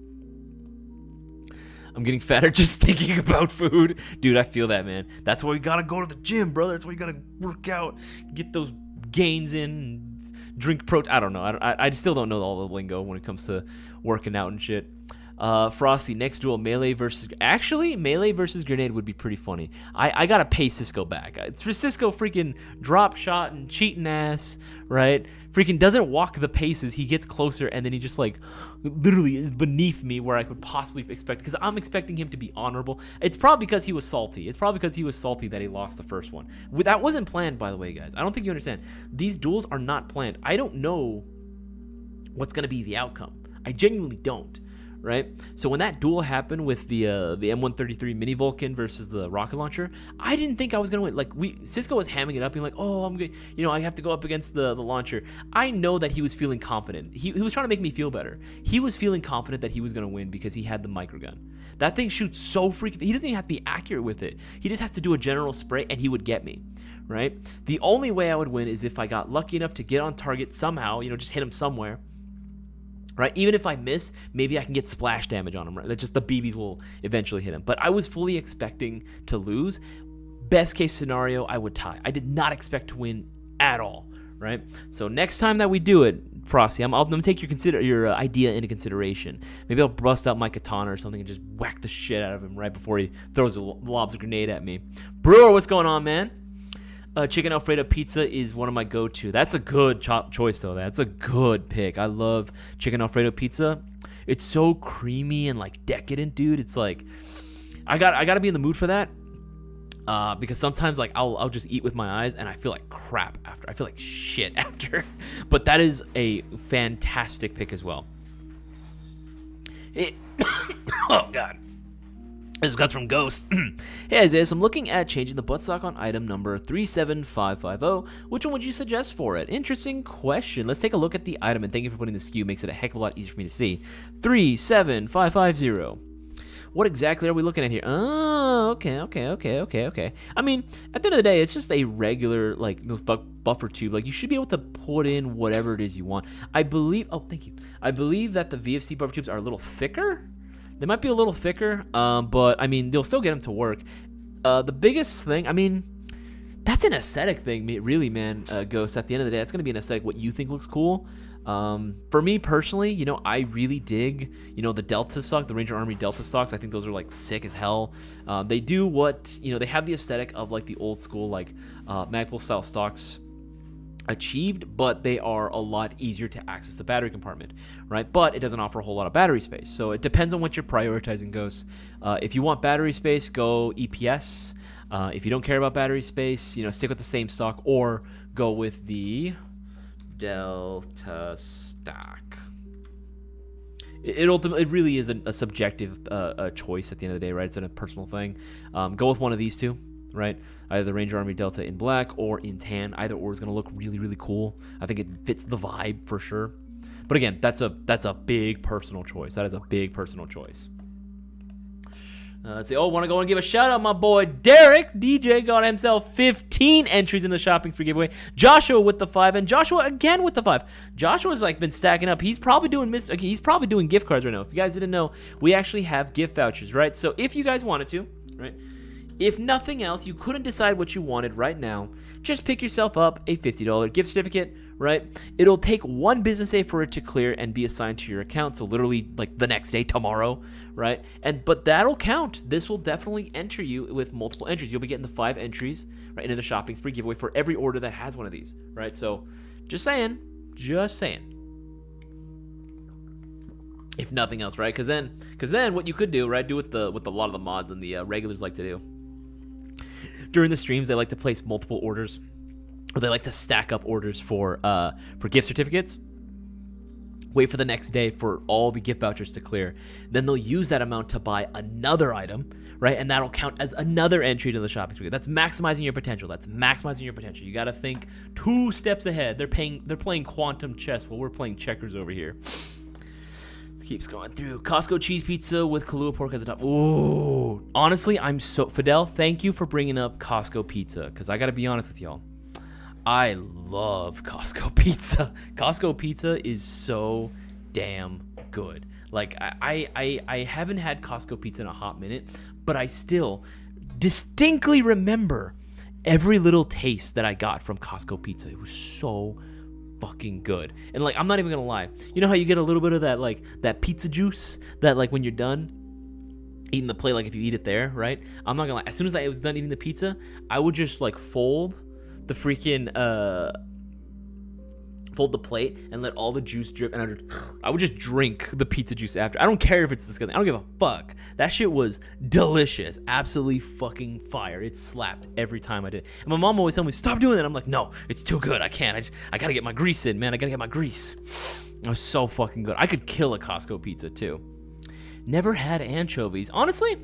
I'm getting fatter just thinking about food. Dude, I feel that, man. That's why we gotta go to the gym, brother. That's why you gotta work out, get those gains in, drink protein. I don't know. I still don't know all the lingo when it comes to working out and shit. Frosty, next duel, melee versus grenade would be pretty funny. I gotta pay Cisco back. It's for Cisco freaking drop shot and cheating ass, right? Freaking doesn't walk the paces. He gets closer and then he just like literally is beneath me where I could possibly expect, because I'm expecting him to be honorable. It's probably because he was salty. That he lost the first one. That wasn't planned, by the way, guys. I don't think you understand. These duels are not planned. I don't know what's gonna be the outcome. I genuinely don't. Right? So when that duel happened with the M133 Mini Vulcan versus the rocket launcher, I didn't think I was gonna win. Like Cisco was hamming it up, being like, "Oh, I'm good. I have to go up against the launcher." I know that he was feeling confident. He was trying to make me feel better. He was feeling confident that he was gonna win because he had the microgun. That thing shoots so freaking. He doesn't even have to be accurate with it. He just has to do a general spray, and he would get me. Right? The only way I would win is if I got lucky enough to get on target somehow. Just hit him somewhere. Right? Even if I miss, maybe I can get splash damage on him. Right? That just the BBs will eventually hit him. But I was fully expecting to lose. Best case scenario, I would tie. I did not expect to win at all, right? So next time that we do it, Frosty, I'm gonna take your idea into consideration. Maybe I'll bust out my katana or something and just whack the shit out of him right before he lobs a grenade at me. Brewer, what's going on, man? Chicken Alfredo pizza is one of my go-to. That's a good choice, though. That's a good pick. I love chicken Alfredo pizza. It's so creamy and like decadent, dude. It's like I gotta be in the mood for that. Because sometimes like I'll just eat with my eyes and I feel like crap after. I feel like shit after. But that is a fantastic pick as well. Oh god. This comes from Ghost. Hey Isaias, I'm looking at changing the buttstock on item number 37550. Which one would you suggest for it? Interesting question. Let's take a look at the item, and thank you for putting the SKU. Makes it a heck of a lot easier for me to see. 37550. What exactly are we looking at here? Oh, okay. I mean, at the end of the day, it's just a regular, like, those buffer tube. Like, you should be able to put in whatever it is you want. I believe, oh, thank you. I believe that the VFC buffer tubes are a little thicker. They might be a little thicker, but, I mean, they'll still get them to work. The biggest thing, I mean, that's an aesthetic thing, really, man, Ghost. At the end of the day, it's going to be an aesthetic, what you think looks cool. For me personally, you know, I really dig, you know, the Delta stock, the Ranger Army Delta stocks. I think those are like sick as hell. They do what, you know, they have the aesthetic of like the old school, like, Magpul style stocks achieved, but they are a lot easier to access the battery compartment, right? But it doesn't offer a whole lot of battery space. So it depends on what you're prioritizing, Ghosts. If you want battery space, go EPS. If you don't care about battery space, you know, stick with the same stock or go with the Delta stock. It really is a subjective choice at the end of the day, right? It's a personal thing. Go with one of these two, right? Either the Ranger Army Delta in black or in tan. Either or is going to look really, really cool. I think it fits the vibe for sure. But again, that's a big personal choice. That is a big personal choice. Let's see. Oh, want to go and give a shout out, my boy Derek. DJ got himself 15 entries in the shopping spree giveaway. Joshua with the 5, and Joshua again with the 5. Joshua's like been stacking up. He's probably doing gift cards right now. If you guys didn't know, we actually have gift vouchers, right? So if you guys wanted to, right? If nothing else, you couldn't decide what you wanted right now, just pick yourself up a $50 gift certificate, right? It'll take one business day for it to clear and be assigned to your account, so literally like the next day, tomorrow, right? But that'll count. This will definitely enter you with multiple entries. You'll be getting the 5 entries, right, into the shopping spree giveaway for every order that has one of these, right? So just saying. If nothing else, right? Because then what you could do, right, do with a lot of the mods and the regulars like to do. During the streams, they like to place multiple orders, or they like to stack up orders for gift certificates. Wait for the next day for all the gift vouchers to clear. Then they'll use that amount to buy another item, right? And that'll count as another entry to the shopping spree. That's maximizing your potential. You got to think 2 steps ahead. They're playing quantum chess while we're playing checkers over here. Keeps going through. Costco cheese pizza with Kahlua pork as a top. Ooh. Honestly, Fidel, thank you for bringing up Costco pizza, because I got to be honest with y'all. I love Costco pizza. Costco pizza is so damn good. Like, I haven't had Costco pizza in a hot minute, but I still distinctly remember every little taste that I got from Costco pizza. It was so fucking good. And like, I'm not even gonna lie, you know how you get a little bit of that, like, that pizza juice that, like, when you're done eating the plate, like if you eat it there, right? I'm not gonna lie, as soon as I was done eating the pizza, I would just like fold the freaking fold the plate and let all the juice drip, and I would just drink the pizza juice after. I don't care if it's disgusting. I don't give a fuck. That shit was delicious. Absolutely fucking fire. It slapped every time I did. And my mom always told me, stop doing that. I'm like, no, it's too good. I can't. I gotta get my grease in, man. I gotta get my grease. It was so fucking good. I could kill a Costco pizza too. Never had anchovies. Honestly,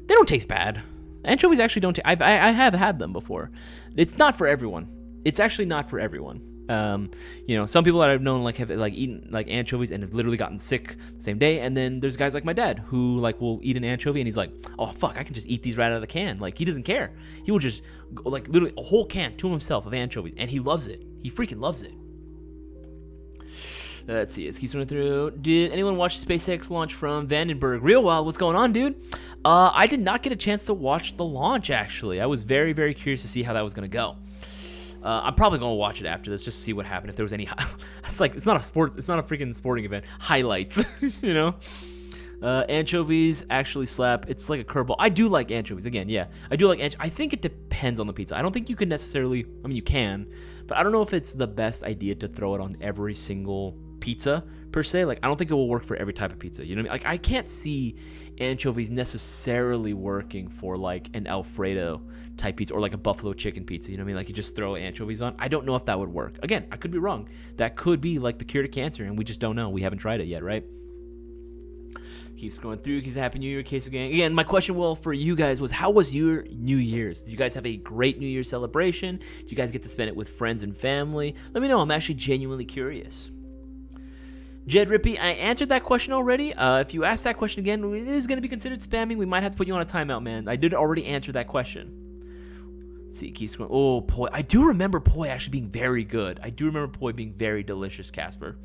they don't taste bad. Anchovies actually don't taste. I have had them before. It's not for everyone. It's actually not for everyone. You know, some people that I've known have eaten like anchovies and have literally gotten sick the same day, and then there's guys like my dad who like will eat an anchovy and he's like, oh fuck, I can just eat these right out of the can. Like, he doesn't care. He will just go, like, literally a whole can to himself of anchovies, and he loves it. He freaking loves it. Let's see. Let's keep going through. Did anyone watch the SpaceX launch from Vandenberg? Real wild. What's going on, dude? I did not get a chance to watch the launch, actually. I was very, very curious to see how that was going to go. I'm probably going to watch it after this just to see what happened. If there was any... it's like, it's not a freaking sporting event. Highlights, you know? Anchovies actually slap. It's like a curveball. I do like anchovies. Again, yeah. I do like anchovies. I think it depends on the pizza. I don't think you can necessarily... I mean, you can. But I don't know if it's the best idea to throw it on every single pizza, per se. Like, I don't think it will work for every type of pizza. You know what I mean? Like, I can't see anchovies necessarily working for, like, an Alfredo type pizza or, like, a buffalo chicken pizza. You know what I mean? Like, you just throw anchovies on. I don't know if that would work. Again, I could be wrong. That could be, like, the cure to cancer, and we just don't know. We haven't tried it yet, right? Keep scrolling through. Keeps Happy New Year, Queso Gang. Again, my question, for you guys was, how was your New Year's? Did you guys have a great New Year's celebration? Did you guys get to spend it with friends and family? Let me know. I'm actually genuinely curious. Jed Rippey, I answered that question already. If you ask that question again, it is going to be considered spamming. We might have to put you on a timeout, man. I did already answer that question. Let's see, keep scrolling. Oh, poi. I do remember poi actually being very good. I do remember poi being very delicious, Casper.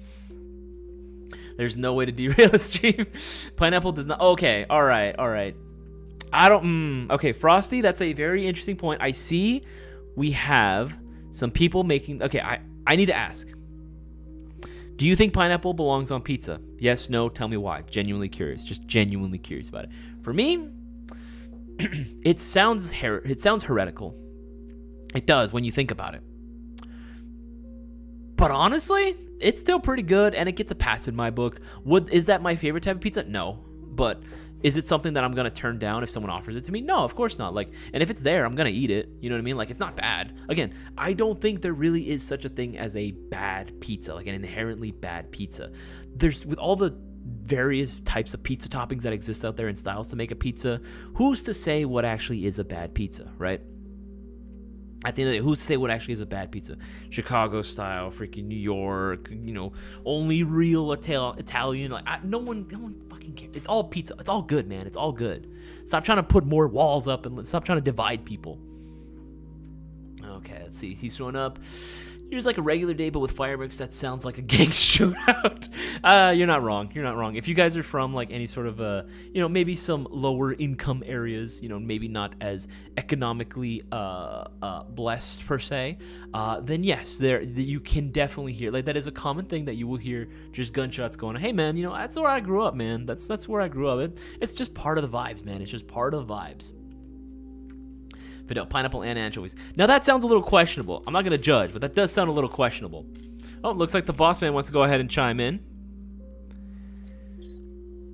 There's no way to derail a stream. Pineapple does not. Okay, all right. I don't. Okay, Frosty, that's a very interesting point. I see we have some people making. Okay, I need to ask. Do you think pineapple belongs on pizza? Yes, no, tell me why. Genuinely curious. Just genuinely curious about it. For me, it sounds heretical. It does when you think about it. But honestly, it's still pretty good, and it gets a pass in my book. Is that my favorite type of pizza? No. But is it something that I'm going to turn down if someone offers it to me? No, of course not. Like, and if it's there, I'm going to eat it. You know what I mean? Like, it's not bad. Again, I don't think there really is such a thing as a bad pizza, like an inherently bad pizza. There's, with all the various types of pizza toppings that exist out there and styles to make a pizza, who's to say what actually is a bad pizza, right? At the end of the day, who's to say what actually is a bad pizza? Chicago style, freaking New York, you know, only real Italian. Like, no one fucking cares. It's all pizza. It's all good, man. It's all good. Stop trying to put more walls up and stop trying to divide people. Okay, let's see. He's showing up. Here's like a regular day, but with fireworks. That sounds like a gang shootout. You're not wrong. You're not wrong. If you guys are from like any sort of you know, maybe some lower income areas, you know, maybe not as economically blessed per se, then yes, you can definitely hear, like, that is a common thing that you will hear, just gunshots going. Hey man, you know, that's where I grew up, man. That's where I grew up. It's just part of the vibes, man. It's just part of the vibes. Fidel, pineapple and anchovies. Now that sounds a little questionable. I'm not going to judge, but that does sound a little questionable. Oh, looks like the boss man wants to go ahead and chime in.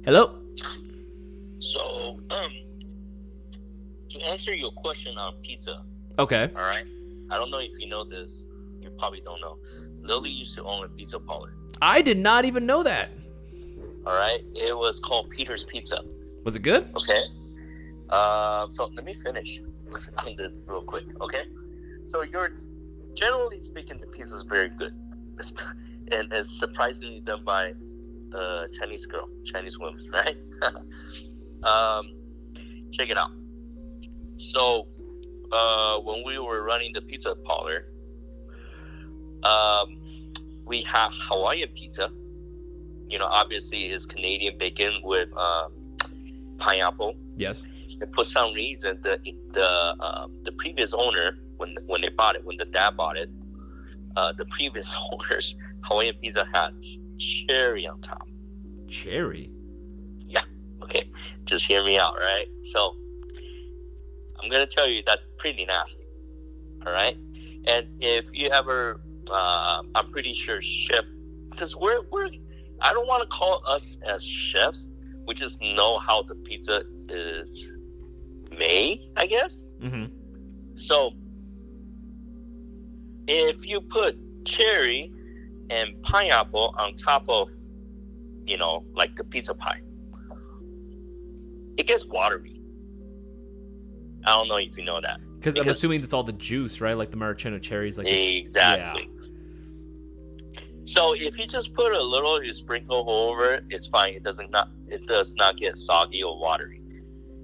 Hello? So, to answer your question on pizza. Okay. All right. I don't know if you know this. You probably don't know. Lily used to own a pizza parlor. I did not even know that. All right. It was called Peter's Pizza. Was it good? Okay. So let me finish on this real quick, okay? So generally speaking, the pizza is very good, and it's surprisingly done by a Chinese woman, right? Check it out. So when we were running the pizza parlor, we have Hawaiian pizza. You know, obviously it's Canadian bacon with pineapple. Yes. And for some reason, the previous owner, when they bought it, when the dad bought it, the previous owner's Hawaiian pizza had cherry on top. Cherry? Yeah. Okay. Just hear me out, right? So I'm gonna tell you that's pretty nasty. All right. And if you ever, I'm pretty sure because we're I don't want to call us as chefs. We just know how the pizza is made, I guess. Mm-hmm. So if you put cherry and pineapple on top of, you know, like the pizza pie, it gets watery. I don't know if you know that. Because I'm assuming that's all the juice, right? Like the maraschino cherries. Like exactly. Yeah. So if you just put a little, you sprinkle over it, it's fine. It does not get soggy or watery.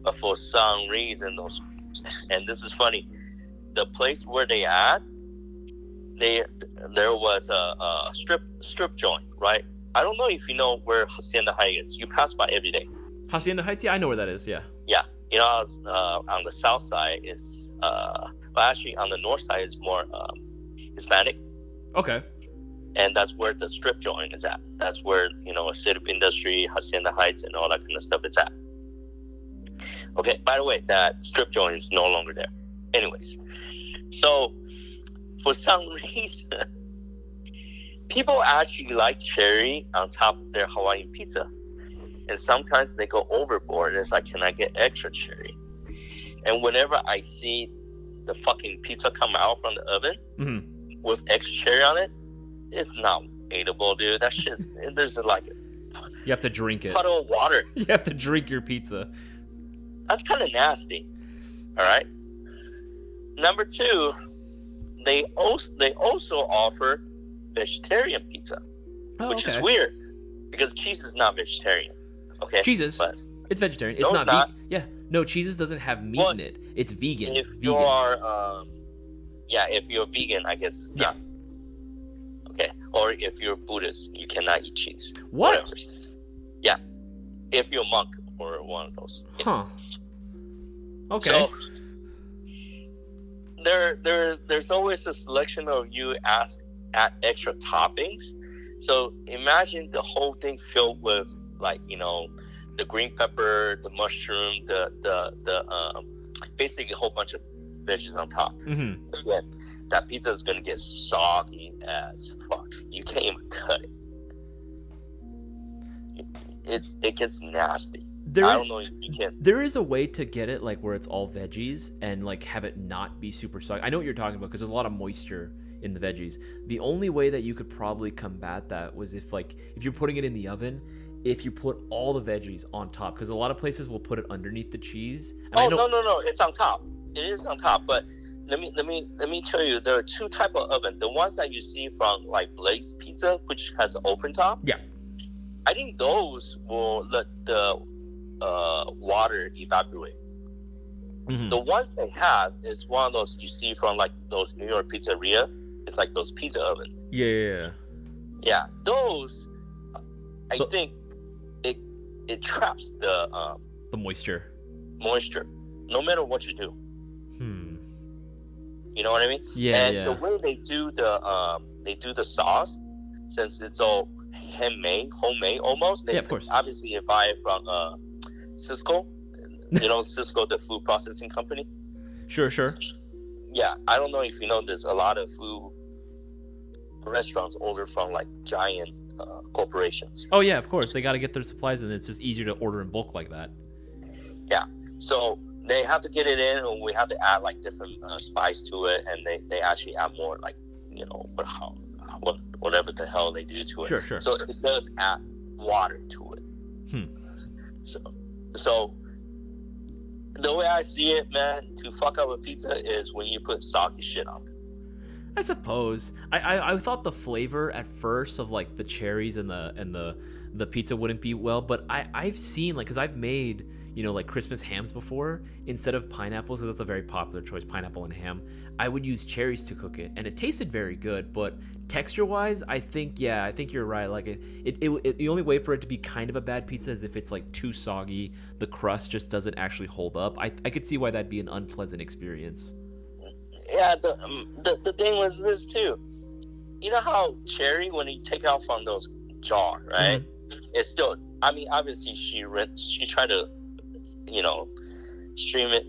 But for some reason, and this is funny, the place where there was a strip joint, right? I don't know if you know where Hacienda Heights is. You pass by every day. Hacienda Heights, yeah, I know where that is. Yeah. Yeah, you know, on the south side is, well, actually on the north side is more Hispanic, Okay. and that's where the strip joint is at. That's where, you know, City of Industry, Hacienda Heights, and all that kind of stuff is at. Okay, by the way, that strip joint is no longer there. Anyways, so for some reason, people actually like cherry on top of their Hawaiian pizza. And sometimes they go overboard. It's like, can I get extra cherry? And whenever I see the fucking pizza come out from the oven with extra cherry on it, it's not eatable, dude. That shit's, there's like You have to drink it. puddle of water. You have to drink your pizza. That's kind of nasty. All right. Number two, they also offer vegetarian pizza, which is weird because cheese is not vegetarian. Okay. Cheeses. But it's vegetarian. It's no, not vegan. Yeah. No, cheeses doesn't have meat in it. It's vegan. If vegan. you are, if you're vegan, I guess it's not. Okay. Or if you're Buddhist, you cannot eat cheese. What? Whatever. Yeah. If you're a monk or one of those. Huh. Okay. So there's always a selection of you add extra toppings. So imagine the whole thing filled with, like, you know, the green pepper, the mushroom, the basically a whole bunch of veggies on top. Again, that pizza is gonna get soggy as fuck. You can't even cut it. It gets nasty. I don't know if you can. There is a way to get it like where it's all veggies and like have it not be super soggy. I know what you're talking about because there's a lot of moisture in the veggies. The only way that you could probably combat that was if you're putting it in the oven, if you put all the veggies on top, because a lot of places will put it underneath the cheese. And No, it's on top. It is on top, but let me tell you, there are two type of oven. The ones that you see from like Blaze Pizza, which has an open top. Yeah. I think those will let the water evaporate. The ones they have is one of those you see from like those New York pizzeria. It's like those pizza oven. Yeah. Those, I think it traps the moisture, no matter what you do. You know what I mean? And the way they do the sauce, since it's all homemade almost. Of course. Obviously, you buy it from Cisco. You know, Cisco, the food processing company. Sure. Yeah, I don't know if you know, there's a lot of food restaurants order from like giant corporations. Oh yeah, of course. They got to get their supplies, and it's just easier to order in bulk like that. Yeah, so they have to get it in, and we have to add like different spice to it, and they actually add more, like, you know, whatever the hell they do to it. Sure. So it does add water to it. So the way I see it, man, to fuck up a pizza is when you put soggy shit on it. I suppose. I thought the flavor at first of like the cherries and the pizza wouldn't be well, but I've seen, like, because I've made, you know, like Christmas hams before, instead of pineapples, because that's a very popular choice, pineapple and ham, I would use cherries to cook it, and it tasted very good. But texture wise, I think you're right. Like it the only way for it to be kind of a bad pizza is if it's like too soggy, the crust just doesn't actually hold up. I could see why that'd be an unpleasant experience. Yeah, the thing was this too. You know how cherry, when you take out from those jar, right? It's still, I mean, obviously she tried to, you know, stream it,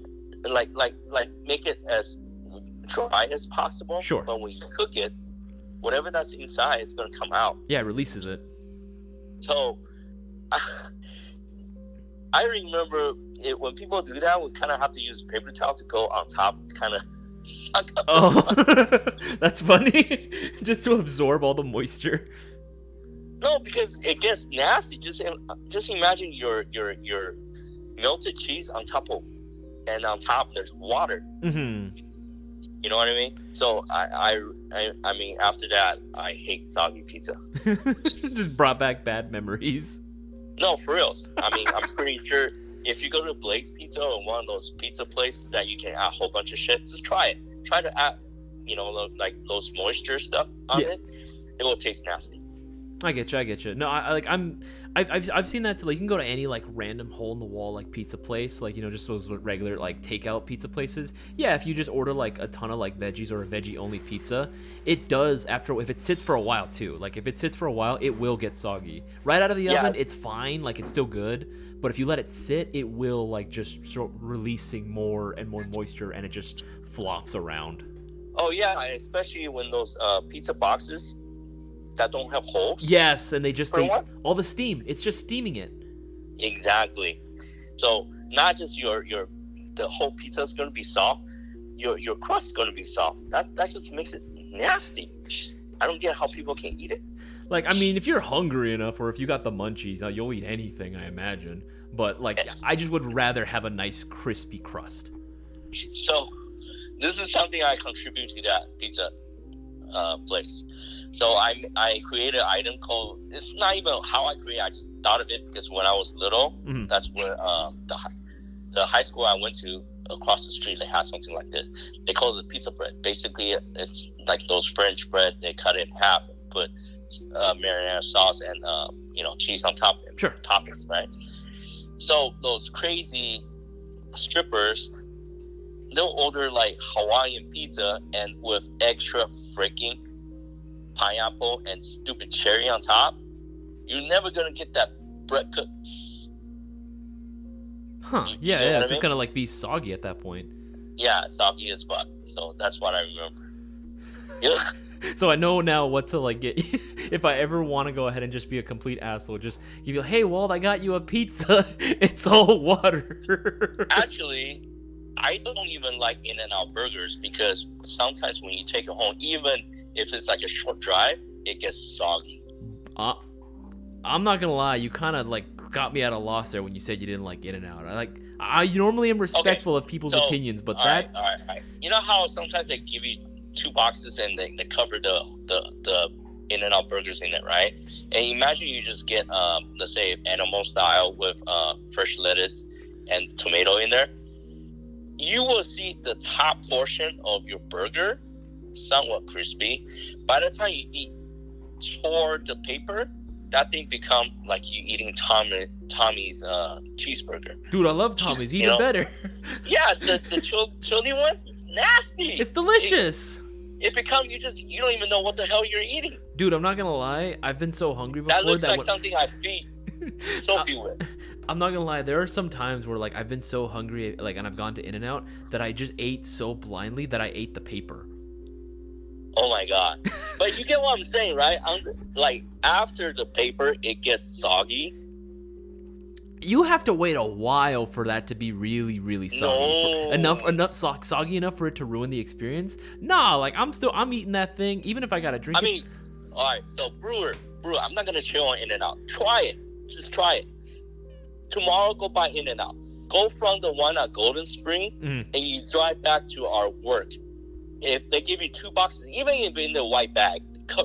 like make it as dry as possible. Sure. But when you cook it, whatever that's inside is going to come out. Yeah, it releases it. So I remember it, when people do that, we kind of have to use paper towel to go on top to kind of suck up. Oh, that's funny. Just to absorb all the moisture. No, because it gets nasty. Just imagine your melted cheese on top of, and on top there's water. You know what I mean? So I mean, after that, I hate soggy pizza. Just brought back bad memories. No, for reals. I mean, I'm pretty sure if you go to Blaze Pizza or one of those pizza places that you can add a whole bunch of shit, just try it. Try to add, you know, like those moisture stuff on it. It will taste nasty. I get you. No, I've seen that. Like, you can go to any like random hole in the wall like pizza place, like, you know, just those regular like takeout pizza places. Yeah, if you just order like a ton of like veggies or a veggie only pizza, it does if it sits for a while too. Like, if it sits for a while, it will get soggy. Right out of the oven, it's fine, like it's still good. But if you let it sit, it will like just start releasing more and more moisture, and it just flops around. Oh yeah, especially when those pizza boxes that don't have holes. Yes, and all the steam. It's just steaming it. Exactly. So not just the whole pizza is going to be soft, your crust is going to be soft. That just makes it nasty. I don't get how people can eat it. Like, I mean, if you're hungry enough, or if you got the munchies, you'll eat anything, I imagine. But like, I just would rather have a nice crispy crust. So this is something I contribute to that pizza place. So I created an item called, it's not even how I created, I just thought of it because when I was little, that's where the high school I went to across the street, they had something like this. They call it pizza bread. Basically, it's like those French bread, they cut it in half and put marinara sauce and cheese on top of it. Sure. Toppings, right? So those crazy strippers, they'll order like Hawaiian pizza and with extra freaking pineapple and stupid cherry on top. You're never gonna get that bread cooked. Huh? Yeah. It's just gonna like be soggy at that point. Yeah, soggy as fuck. So that's what I remember. Yeah. So I know now what to like get. If I ever want to go ahead and just be a complete asshole, just give you, hey Walt, I got you a pizza. It's all water. Actually, I don't even like In-N-Out burgers because sometimes when you take it home, even if it's like a short drive, it gets soggy. I'm not gonna lie, you kind of like got me at a loss there when you said you didn't like In-N-Out. I normally am respectful of people's opinions, but all right. You know how sometimes they give you 2 boxes and they cover the In-N-Out burgers in it, right? And imagine you just get let's say animal style with fresh lettuce and tomato in there. You will see the top portion of your burger somewhat crispy. By the time you eat toward the paper, that thing become like you eating Tommy's cheeseburger. Dude, I love Tommy's. Even better. Yeah, the chili ones, it's nasty. It's delicious. It becomes you don't even know what the hell you're eating. Dude, I'm not gonna lie. I've been so hungry before. That looks like something I feed Sophie with. I'm not gonna lie. There are some times where like I've been so hungry, like, and I've gone to In-N-Out that I just ate so blindly that I ate the paper. Oh my god! But you get what I'm saying, right? Like after the paper, it gets soggy. You have to wait a while for that to be really, really soggy. No. Soggy enough for it to ruin the experience. Nah, like I'm eating that thing, even if I gotta drink it. I mean, all right. So brewer, I'm not gonna chill on In-N-Out. Try it. Just try it. Tomorrow, go buy In-N-Out. Go from the one at Golden Spring, and you drive back to our work. If they give you 2 boxes, even if in the white bag,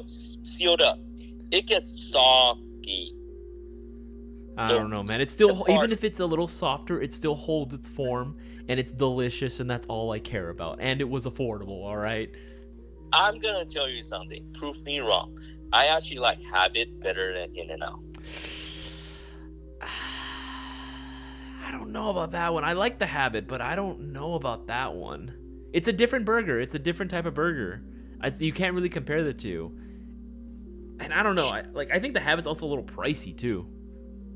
sealed up, it gets soggy. I don't know, man. It's still, even if it's a little softer, it still holds its form, and it's delicious, and that's all I care about. And it was affordable, all right? I'm gonna tell you something. Prove me wrong. I actually like Habit better than In-N-Out. I don't know about that one. I like the Habit, but I don't know about that one. It's a different burger. It's a different type of burger. You can't really compare the two. And I don't know. I think the Habit's also a little pricey too.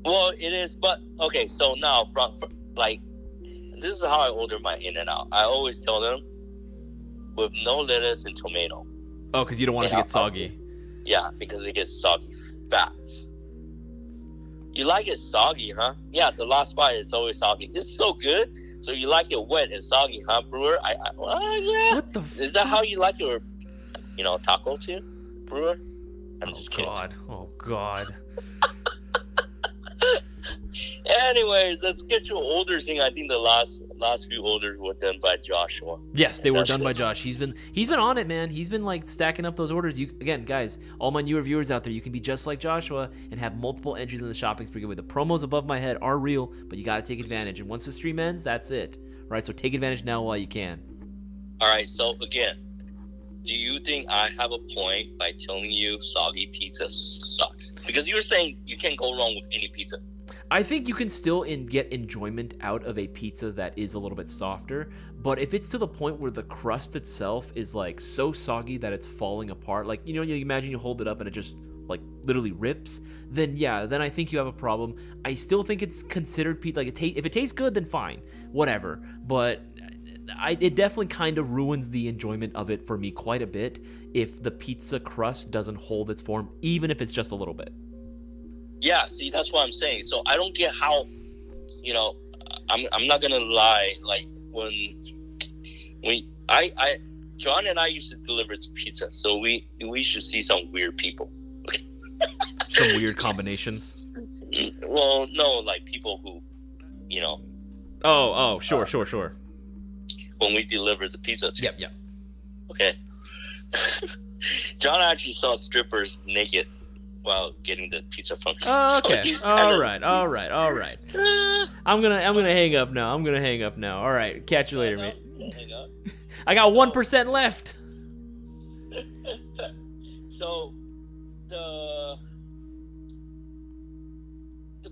Well, it is, but okay. So now, from like, this is how I order my In-N-Out. I always tell them with no lettuce and tomato. Oh, because you don't want it to get soggy. Yeah, because it gets soggy fast. You like it soggy, huh? Yeah, the last bite is always soggy. It's so good. So you like it wet and soggy, huh, brewer? Yeah. What the Is that how you like your, taco too, brewer? I'm just kidding. Oh God. Anyways, let's get to orders thing. I think the last few orders were done by Joshua. Yes, they were done by Josh. He's been on it, man. He's been like stacking up those orders. Again, guys, all my newer viewers out there, you can be just like Joshua and have multiple entries in the shopping spree. The promos above my head are real, but you got to take advantage. And once the stream ends, that's it. All right, so take advantage now while you can. All right, so again, do you think I have a point by telling you soggy pizza sucks? Because you were saying you can't go wrong with any pizza. I think you can still get enjoyment out of a pizza that is a little bit softer, but if it's to the point where the crust itself is like so soggy that it's falling apart, like, you know, you imagine you hold it up and it just like literally rips, then I think you have a problem. I still think it's considered pizza. Like, if it tastes good, then fine, whatever. But it definitely kind of ruins the enjoyment of it for me quite a bit if the pizza crust doesn't hold its form, even if it's just a little bit. Yeah, see, that's what I'm saying. So I don't get how, you know, I'm not gonna lie. Like when John and I used to deliver pizza, so we should see some weird people. Some weird combinations. Well, no, like people who, you know. Oh, sure. When we delivered the pizza to. Yep. Okay. John actually saw strippers naked while getting the pizza from him. Oh, okay. So all right. I'm gonna hang up now. All right. Catch you later, mate. Hang up. I got 1% left. So the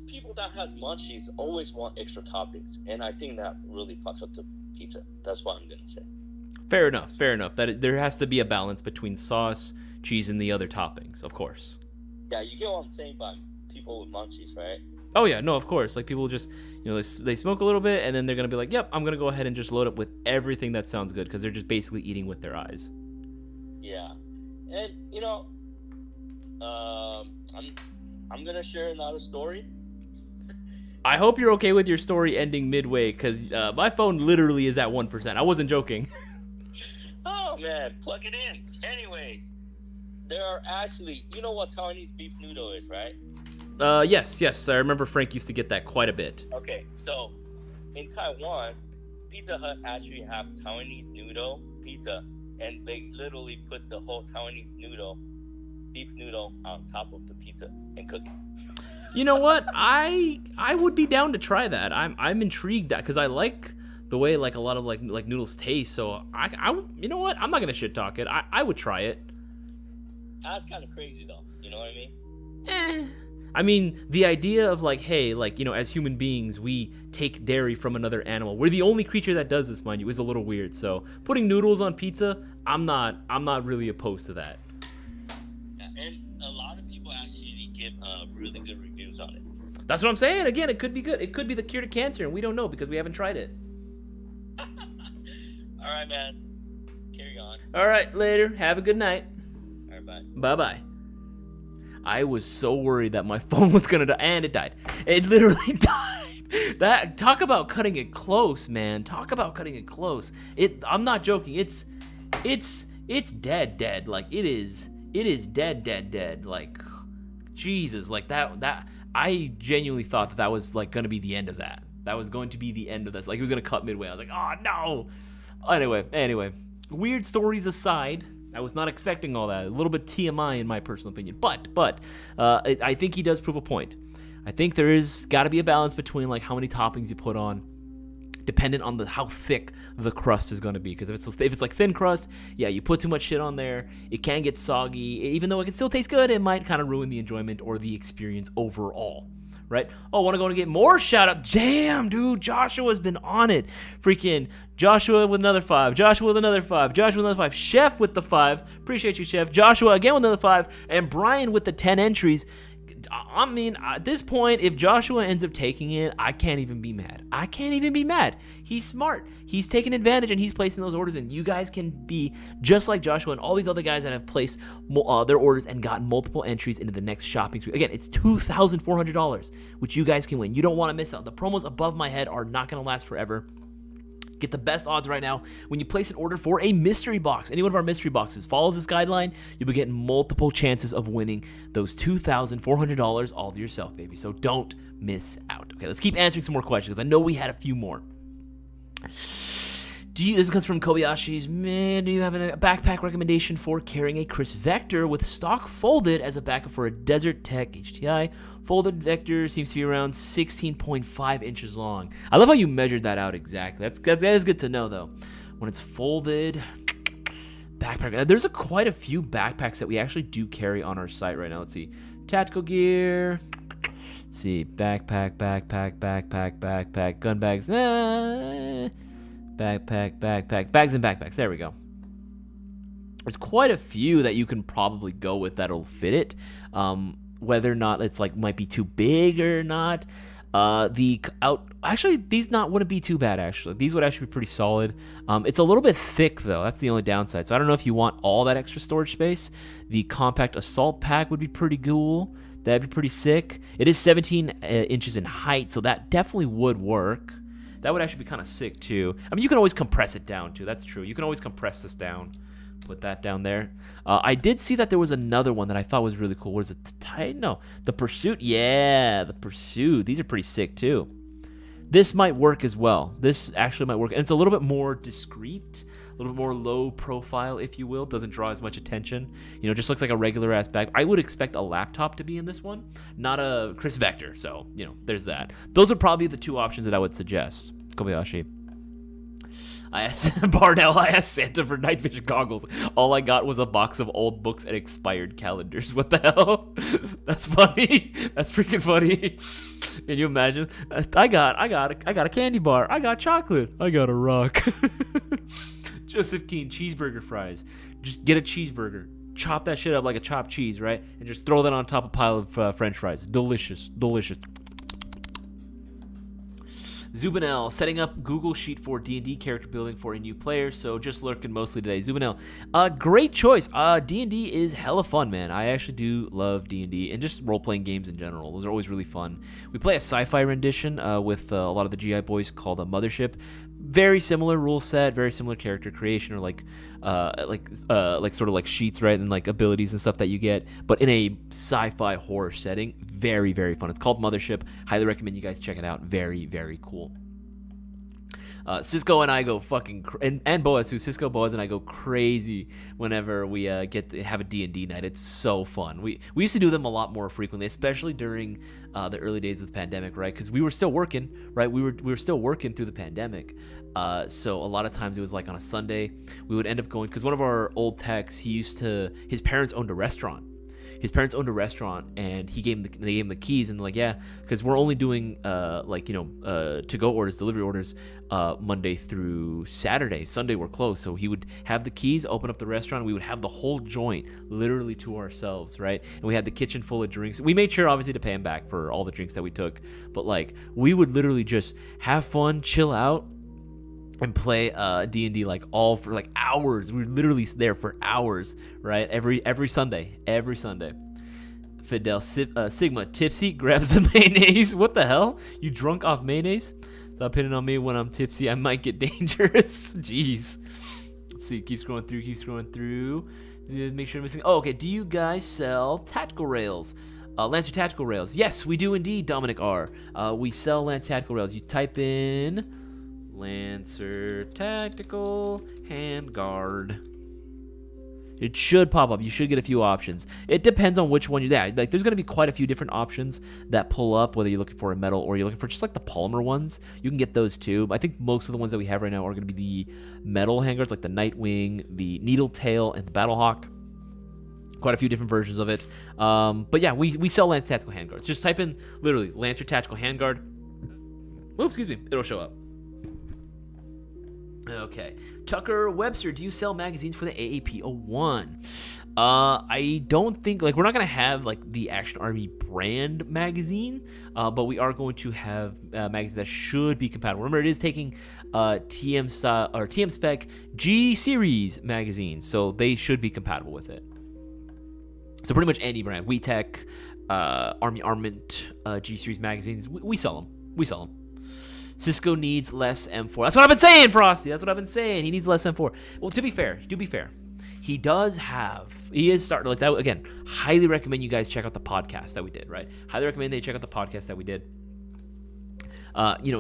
people that has munchies always want extra toppings, and I think that really fucks up the pizza. That's what I'm gonna say. Fair enough. That there has to be a balance between sauce, cheese, and the other toppings, of course. Yeah, you get what I'm saying by people with munchies, right? Oh yeah, no, of course. Like, people just, you know, they smoke a little bit and then they're gonna be like, "Yep, I'm gonna go ahead and just load up with everything that sounds good," because they're just basically eating with their eyes. Yeah, and you know, I'm gonna share another story. I hope you're okay with your story ending midway, because my phone literally is at 1%. I wasn't joking. Oh man, plug it in. Anyways, there are actually, you know what Taiwanese beef noodle is, right? Yes. I remember Frank used to get that quite a bit. Okay, so in Taiwan, Pizza Hut actually have Taiwanese noodle pizza, and they literally put the whole Taiwanese noodle, beef noodle, on top of the pizza and cook it. You know what? I would be down to try that. I'm intrigued that, because I like the way like a lot of like noodles taste. So I you know what? I'm not gonna shit talk it. I would try it. That's kind of crazy though. You know what I mean? I mean, the idea of like, hey, like, you know, as human beings, we take dairy from another animal. We're the only creature that does this, mind you, is a little weird. So putting noodles on pizza, I'm not really opposed to that. Yeah, and a lot of people actually give really good reviews on it. That's what I'm saying. Again, it could be good. It could be the cure to cancer, and we don't know because we haven't tried it. All right, man. Carry on. All right, later. Have a good night. All right, bye. Bye-bye. I was so worried that my phone was gonna die, and it died. It literally died. Talk about cutting it close, man. Talk about cutting it close. I'm not joking. It's dead. Like, it is dead. Like, Jesus, like that. I genuinely thought that was like gonna be the end of that. That was going to be the end of this. Like, it was gonna cut midway. I was like, oh no. Anyway, weird stories aside, I was not expecting all that. A little bit TMI in my personal opinion, but I think he does prove a point. I think there is got to be a balance between like how many toppings you put on, dependent on how thick the crust is going to be. Because if it's like thin crust, yeah, you put too much shit on there, it can get soggy. Even though it can still taste good, it might kind of ruin the enjoyment or the experience overall. Right? Oh, want to go and get more shout out? Damn, dude, Joshua's been on it. Freaking Joshua with another 5. Joshua with another 5. Joshua with another 5. Chef with the 5. Appreciate you, Chef. Joshua again with another 5. And Brian with the 10 entries. I mean, at this point, if Joshua ends up taking it, I can't even be mad. He's smart. He's taking advantage and he's placing those orders in. You guys can be just like Joshua and all these other guys that have placed their orders and gotten multiple entries into the next shopping spree. Again, it's $2,400, which you guys can win. You don't want to miss out. The promos above my head are not going to last forever. Get the best odds right now when you place an order for a mystery box. Any one of our mystery boxes follows this guideline, you'll be getting multiple chances of winning those $2,400 all to yourself, baby. So don't miss out. Okay, let's keep answering some more questions because I know we had a few more. This comes from Kobayashi's. Man, do you have a backpack recommendation for carrying a Chris Vector with stock folded as a backup for a Desert Tech HTI? Folded Vector seems to be around 16.5 inches long. I love how you measured that out exactly. That is good to know, though. When it's folded, backpack. There's quite a few backpacks that we actually do carry on our site right now. Let's see. Tactical gear. Let's see. Backpack. Gun bags. Backpack. Bags and backpacks. There we go. There's quite a few that you can probably go with that'll fit it. Whether or not it's like might be too big or not. Actually, these wouldn't be too bad. Actually, these would actually be pretty solid. It's a little bit thick though. That's the only downside. So I don't know if you want all that extra storage space. The compact assault pack would be pretty cool. That'd be pretty sick. It is 17 inches in height, so that definitely would work. That would actually be kind of sick too. I mean, you can always compress it down too. That's true. You can always compress this down. Put that down there. I did see that there was another one that I thought was really cool. What is it? The Titan? No. The Pursuit? Yeah, the Pursuit. These are pretty sick too. This might work as well. This actually might work. And it's a little bit more discreet, a little bit more low profile, if you will. Doesn't draw as much attention. You know, just looks like a regular ass bag. I would expect a laptop to be in this one, not a Chris Vector. So, you know, there's that. Those would probably be the two options that I would suggest. Kobayashi. I asked Santa for night vision goggles. All I got was a box of old books and expired calendars. What the hell? That's funny. That's freaking funny. Can you imagine? I got a candy bar. I got chocolate. I got a rock. Joseph Keane, cheeseburger fries. Just get a cheeseburger. Chop that shit up like a chopped cheese, right? And just throw that on top of a pile of French fries. Delicious. Zubinel, setting up Google Sheet for D&D character building for a new player, so just lurking mostly today. Zubinel, great choice. D&D is hella fun, man. I actually do love D&D and just role-playing games in general. Those are always really fun. We play a sci-fi rendition with a lot of the GI boys called Mothership. Very similar rule set, very similar character creation, or like sort of like sheets, right, and like abilities and stuff that you get, but in a sci-fi horror setting. Very, very fun. It's called Mothership. Highly recommend you guys check it out. Very, very cool. Cisco and I go fucking and Boaz too. Cisco, Boaz, and I go crazy whenever we get to have a D&D night. It's so fun. We used to do them a lot more frequently, especially during the early days of the pandemic, right? Because we were still working, right? We were still working through the pandemic. So a lot of times it was like on a Sunday we would end up going, because one of our old techs, his parents owned a restaurant. And they gave him the keys, and like, yeah, because we're only doing to-go orders, delivery orders, Monday through Saturday. Sunday we're closed, so he would have the keys, open up the restaurant, and we would have the whole joint literally to ourselves, right? And we had the kitchen full of drinks. We made sure obviously to pay him back for all the drinks that we took, but like we would literally just have fun, chill out, and play D&D like all for like hours. We were literally there for hours, right? Every Sunday. Fidel Sigma tipsy grabs the mayonnaise. What the hell? You drunk off mayonnaise? Stop hitting on me when I'm tipsy. I might get dangerous. Jeez. Let's see. Keep scrolling through. Make sure I'm missing. Oh, okay. Do you guys sell tactical rails? Lancer tactical rails. Yes, we do indeed, Dominic R. We sell Lancer tactical rails. You type in Lancer tactical handguard. It should pop up. You should get a few options. It depends on which one you're at. Like, there's going to be quite a few different options that pull up, whether you're looking for a metal or you're looking for just like the polymer ones. You can get those too. I think most of the ones that we have right now are going to be the metal handguards, like the Nightwing, the Needle Tail, and the Battlehawk. Quite a few different versions of it. But yeah, we sell Lancer tactical handguards. Just type in literally Lancer tactical handguard. Oops, excuse me. It'll show up. Okay. Tucker Webster, do you sell magazines for the AAP-01? I don't think, like, we're not going to have, like, the Action Army brand magazine, but we are going to have magazines that should be compatible. Remember, it is taking TM Spec G Series magazines, so they should be compatible with it. So pretty much any brand, WeTech, Army Armament, G Series magazines, we sell them. Cisco needs less M4. That's what I've been saying, Frosty. That's what I've been saying. He needs less M4. Well, to be fair, he is starting, like, that again. Highly recommend you guys check out the podcast that we did, right? Highly recommend that you check out the podcast that we did.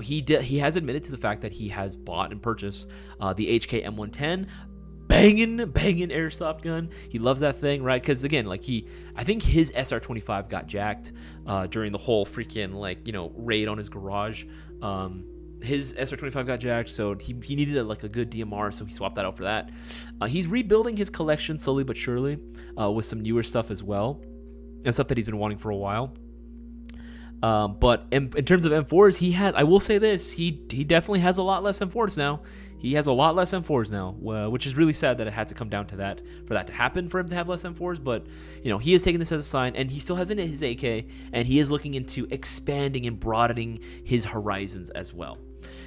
He has admitted to the fact that he has bought and purchased the HK M110. Banging airsoft gun. He loves that thing, right? Because again, like, I think his SR25 got jacked during the whole freaking, like, raid on his garage. his SR25 got jacked, so he needed a good DMR, so he swapped that out for that. He's rebuilding his collection slowly but surely, with some newer stuff as well, and stuff that he's been wanting for a while. But in terms of M4s, I will say this, he definitely has a lot less M4s now. He has a lot less M4s now, which is really sad that it had to come down to that for that to happen for him to have less M4s. But he is taking this as a sign, and he still has in his AK, and he is looking into expanding and broadening his horizons as well.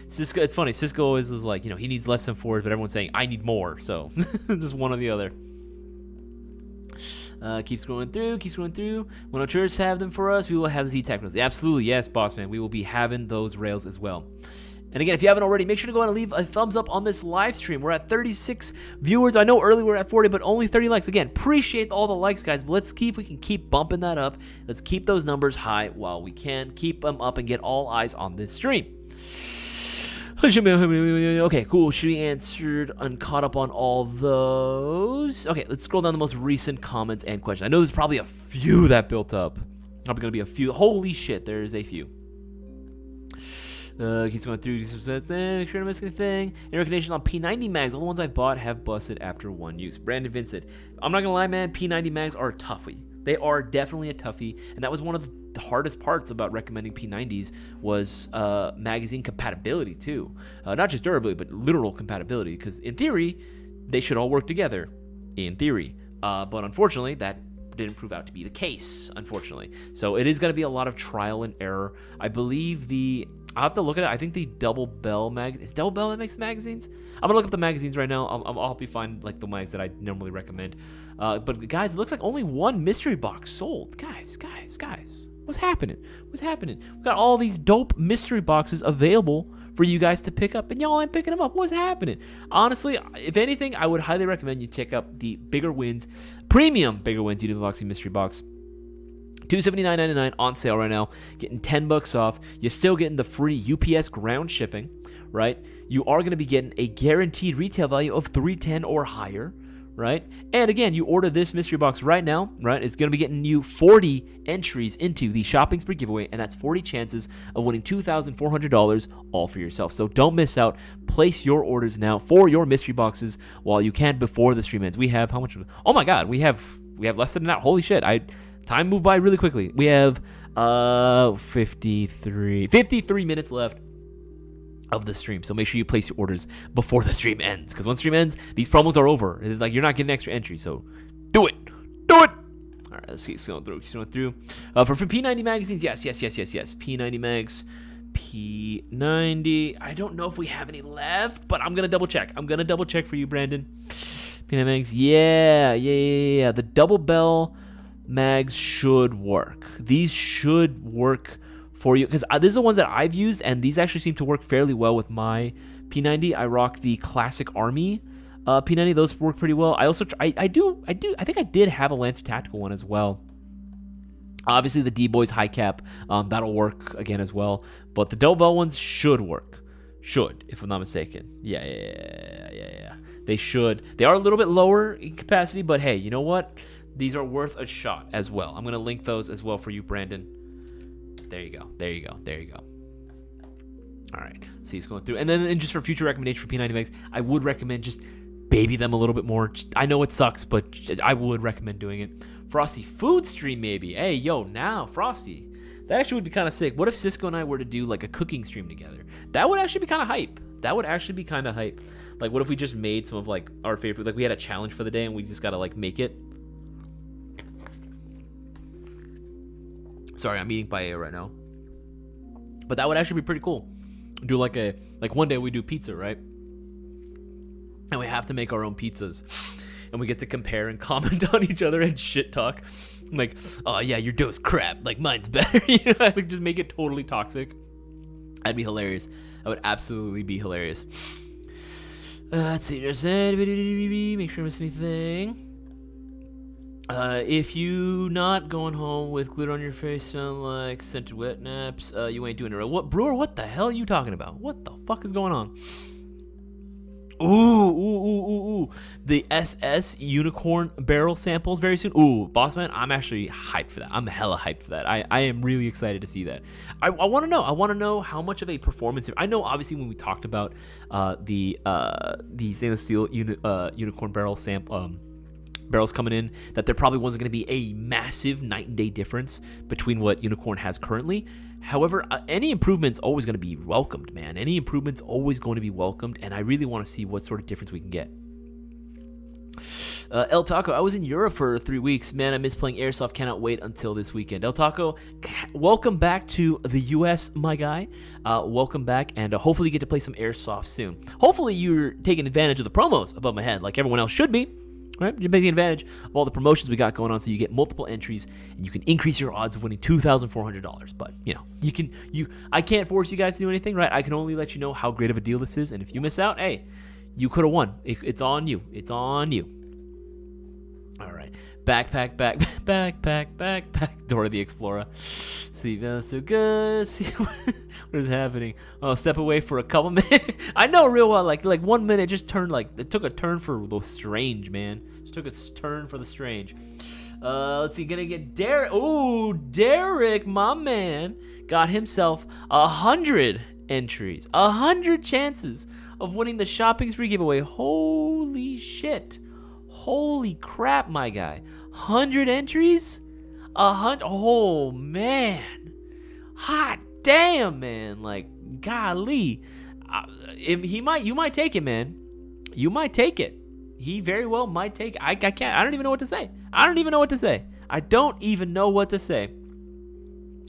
Cisco, it's funny. Cisco always is like, he needs less M4s, but everyone's saying I need more. So just one or the other. Keep scrolling through. When our tourists have them for us, we will have the Z-Tac rails. Yeah, absolutely, yes, boss man. We will be having those rails as well. And again, if you haven't already, make sure to go and leave a thumbs up on this live stream. We're at 36 viewers. I know earlier we were at 40, but only 30 likes. Again, appreciate all the likes, guys. But let's see if we can keep bumping that up. Let's keep those numbers high while we can. Keep them up and get all eyes on this stream. Okay, cool. Should be answered and caught up on all those. Okay, let's scroll down the most recent comments and questions. I know there's probably a few that built up. Probably going to be a few. Holy shit, there's a few. Keeps going through. Make sure I'm missing a thing. Any recommendations on P90 mags? All the ones I've bought have busted after one use. Brandon Vincent. I'm not going to lie, man. P90 mags are a toughie. They are definitely a toughie. And that was one of the hardest parts about recommending P90s was magazine compatibility, too. Not just durability, but literal compatibility. Because in theory, they should all work together. In theory. But unfortunately, that didn't prove out to be the case, unfortunately. So it is going to be a lot of trial and error. I believe I'll have to look at it. I think the Double Bell is Double Bell that makes the magazines? I'm going to look up the magazines right now. I'll help you find the mags that I normally recommend. But guys, it looks like only one mystery box sold. Guys. What's happening? We've got all these dope mystery boxes available for you guys to pick up, and y'all ain't picking them up. What's happening? Honestly, if anything, I would highly recommend you check out the Bigger Wins, premium Bigger Wins Unboxing mystery box. $279.99 on sale right now, getting $10 off. You're still getting the free UPS ground shipping, right? You are going to be getting a guaranteed retail value of $310 or higher, right? And again, you order this mystery box right now, right? It's going to be getting you 40 entries into the shopping spree giveaway, and that's 40 chances of winning $2,400 all for yourself. So don't miss out. Place your orders now for your mystery boxes while you can before the stream ends. We have how much? Oh my God, we have less than that. Holy shit! Time moved by really quickly. We have 53 minutes left of the stream. So make sure you place your orders before the stream ends. Because once the stream ends, these promos are over. You're not getting extra entry. So do it. All right, let's keep going through. For P90 magazines, yes. P90 mags. P90. I don't know if we have any left, but I'm going to double check. For you, Brandon. P90 mags. Yeah. The Double Bell mags should work. These should work for you because these are the ones that I've used, and these actually seem to work fairly well with my P90. I rock the Classic Army P90. Those work pretty well. I also I think I did have a Lancer Tactical one as well. Obviously the D-Boys high cap, that'll work again as well. But the Double Bell ones should work. If I'm not mistaken. Yeah. They should. They are a little bit lower in capacity, but hey, you know what? These are worth a shot as well. I'm going to link those as well for you, Brandon. There you go. All right. So he's going through. And then just for future recommendation for P90 mags, I would recommend just baby them a little bit more. I know it sucks, but I would recommend doing it. Frosty food stream maybe. Hey, yo, now, Frosty. That actually would be kind of sick. What if Cisco and I were to do like a cooking stream together? That would actually be kind of hype. Like, what if we just made some of like our favorite food? Like we had a challenge for the day and we just got to like make it. Sorry, I'm eating paella right now. But that would actually be pretty cool. Do like one day we do pizza, right? And we have to make our own pizzas. And we get to compare and comment on each other and shit talk. Like, oh yeah, your dough's crap. Like mine's better. Like just make it totally toxic. That'd be hilarious. That would absolutely be hilarious. Let's see. Make sure I miss anything. If you not going home with glitter on your face, sound like scented wet naps, you ain't doing it right. What, Brewer? What the hell are you talking about? What the fuck is going on? Ooh. The SS unicorn barrel samples very soon. Ooh, boss man, I'm actually hyped for that. I'm hella hyped for that. I am really excited to see that. I want to know. I want to know how much of a performance. I know obviously when we talked about the stainless steel unicorn barrel barrels coming in, that there probably wasn't going to be a massive night and day difference between what Unicorn has currently. However, any improvement's always going to be welcomed, man. Any improvement's always going to be welcomed, and I really want to see what sort of difference we can get. El Taco, I was in Europe for 3 weeks. Man, I miss playing Airsoft. Cannot wait until this weekend. El Taco, welcome back to the U.S., my guy. Welcome back, and hopefully you get to play some Airsoft soon. Hopefully you're taking advantage of the promos above my head, like everyone else should be. Right, you're taking advantage of all the promotions we got going on, so you get multiple entries and you can increase your odds of winning $2,400. But I can't force you guys to do anything, right? I can only let you know how great of a deal this is, and if you miss out, hey, you could have won. It's on you. It's on you. All right, backpack. Dora the Explorer. See, that's so good. See what is happening. Oh, step away for a couple minutes. I know real well. Like 1 minute just turned it took a turn for the strange, man. Just took a turn for the strange. Let's see. Gonna get Derek. Ooh, Derek, my man, got himself 100 entries, 100 chances of winning the shopping spree giveaway. Holy shit. Holy crap, my guy. 100 entries? 100. Oh, man. Hot damn, man. Like, golly. You might take it, man. You might take it. He very well might take it. I can't. I don't even know what to say. I don't even know what to say.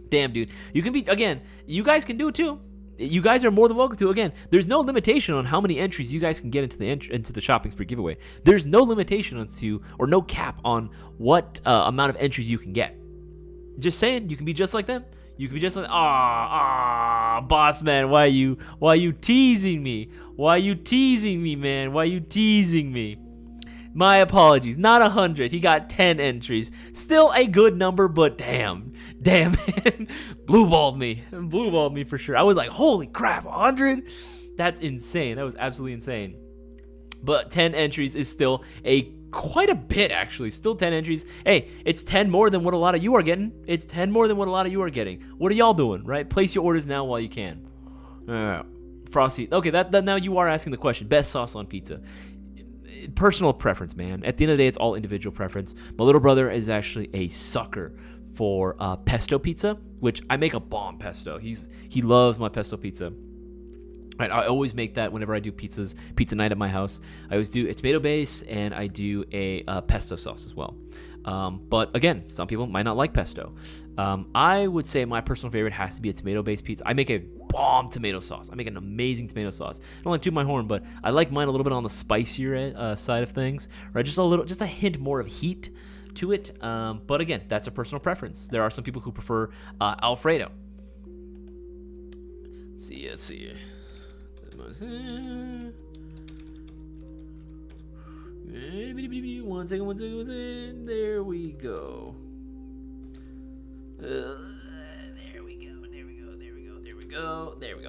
Damn, dude. You can be, again, you guys can do it too. You guys are more than welcome to. Again, there's no limitation on how many entries you guys can get into the shopping spree giveaway. There's no limitation or no cap on what amount of entries you can get. Just saying, you can be just like them. You can be just like, boss man, why you teasing me? Why you teasing me, man? Why you teasing me? My apologies, not 100. He got 10 entries. Still a good number, but damn, man, blue-balled me for sure. I was like, holy crap, 100? That's insane. That was absolutely insane. But 10 entries is still quite a bit, actually. Still 10 entries. Hey, it's 10 more than what a lot of you are getting. What are y'all doing, right? Place your orders now while you can. Frosty. Okay, that now you are asking the question. Best sauce on pizza. Personal preference, man. At the end of the day, it's all individual preference. My little brother is actually a sucker for pesto pizza, which I make a bomb pesto. He loves my pesto pizza. Right, I always make that whenever I do pizza night at my house. I always do a tomato base, and I do a pesto sauce as well. But again, some people might not like pesto. I would say my personal favorite has to be a tomato-based pizza. I make a bomb tomato sauce. I make an amazing tomato sauce. I don't like to toot my horn, but I like mine a little bit on the spicier side of things, right? Just a hint more of heat to it. But again, that's a personal preference. There are some people who prefer Alfredo. See ya. One second. There we go. There we go.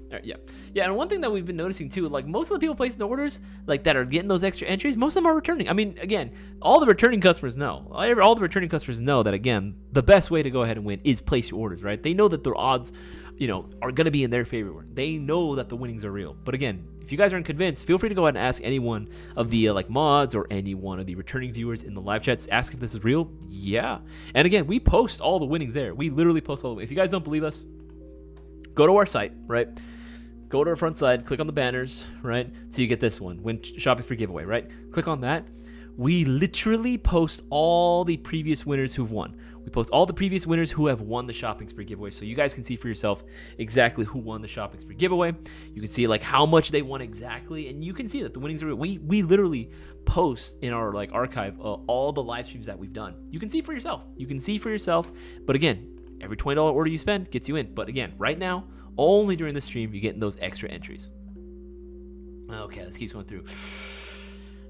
All right, yeah. And one thing that we've been noticing too, like most of the people placing the orders, like that are getting those extra entries, most of them are returning. I mean, again, all the returning customers know. All the returning customers know that again, the best way to go ahead and win is place your orders, right? They know that their odds, are going to be in their favor. They know that the winnings are real. But again, if you guys aren't convinced, feel free to go ahead and ask any one of the mods or any one of the returning viewers in the live chats. Ask if this is real. Yeah. And again, we post all the winnings there. We literally post all the winnings. If you guys don't believe us, go to our site, right? Go to our front side, click on the banners, right? So you get this one, win shopping spree giveaway, right? Click on that. We literally post all the previous winners who've won. We post all the previous winners who have won the shopping spree giveaway, so you guys can see for yourself exactly who won the shopping spree giveaway. You can see like how much they won exactly, and you can see that the winnings are real. We literally post in our archive all the live streams that we've done. You can see for yourself. But again, every $20 order you spend gets you in. But again, right now, only during the stream, you're getting those extra entries. Okay, let's keep going through.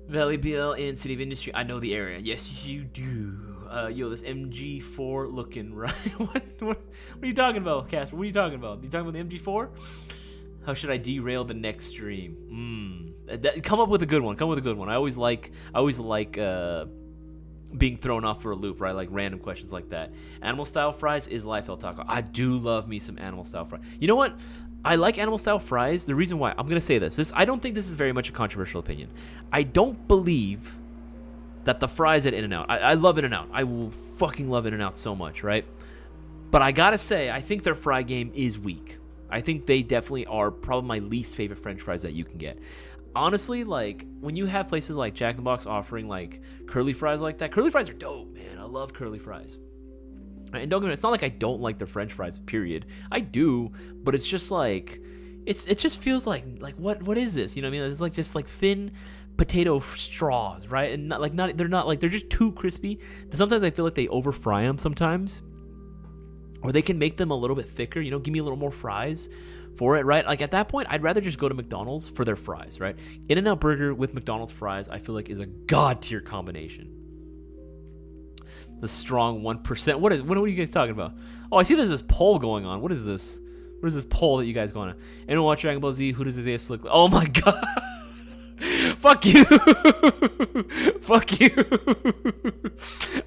Valley BL in City of Industry. I know the area. Yes, you do. This MG4 looking right. What are you talking about, Casper? What are you talking about? You talking about the MG4? How should I derail the next stream? Come up with a good one. I always like being thrown off for a loop, right? Like random questions like that. Animal style fries is life, El Taco. I do love me some animal style fries. You know what? I like animal style fries. The reason why, I'm gonna say this. I don't think this is very much a controversial opinion. I don't believe that the fries at In-N-Out. I love In-N-Out. I will fucking love In-N-Out so much, right? But I gotta say, I think their fry game is weak. I think they definitely are probably my least favorite French fries that you can get. Honestly, like, when you have places like Jack in the Box offering, like, curly fries like that, curly fries are dope, man. I love curly fries. And don't get me wrong, it's not like I don't like their French fries, period. I do, but it's just like, it just feels like what is this? You know what I mean? It's like just like thin potato straws, right? And they're just too crispy. Sometimes I feel like they over fry them sometimes. Or they can make them a little bit thicker, you know, give me a little more fries for it, right? Like at that point, I'd rather just go to McDonald's for their fries, right? In-N-Out Burger with McDonald's fries, I feel like is a god tier combination. The strong 1%. What are you guys talking about? Oh, I see there's this poll going on. What is this? What is this poll that you guys going on? Anyone watch Dragon Ball Z? Who does Isaias look like? Oh my god. Fuck you. Fuck you.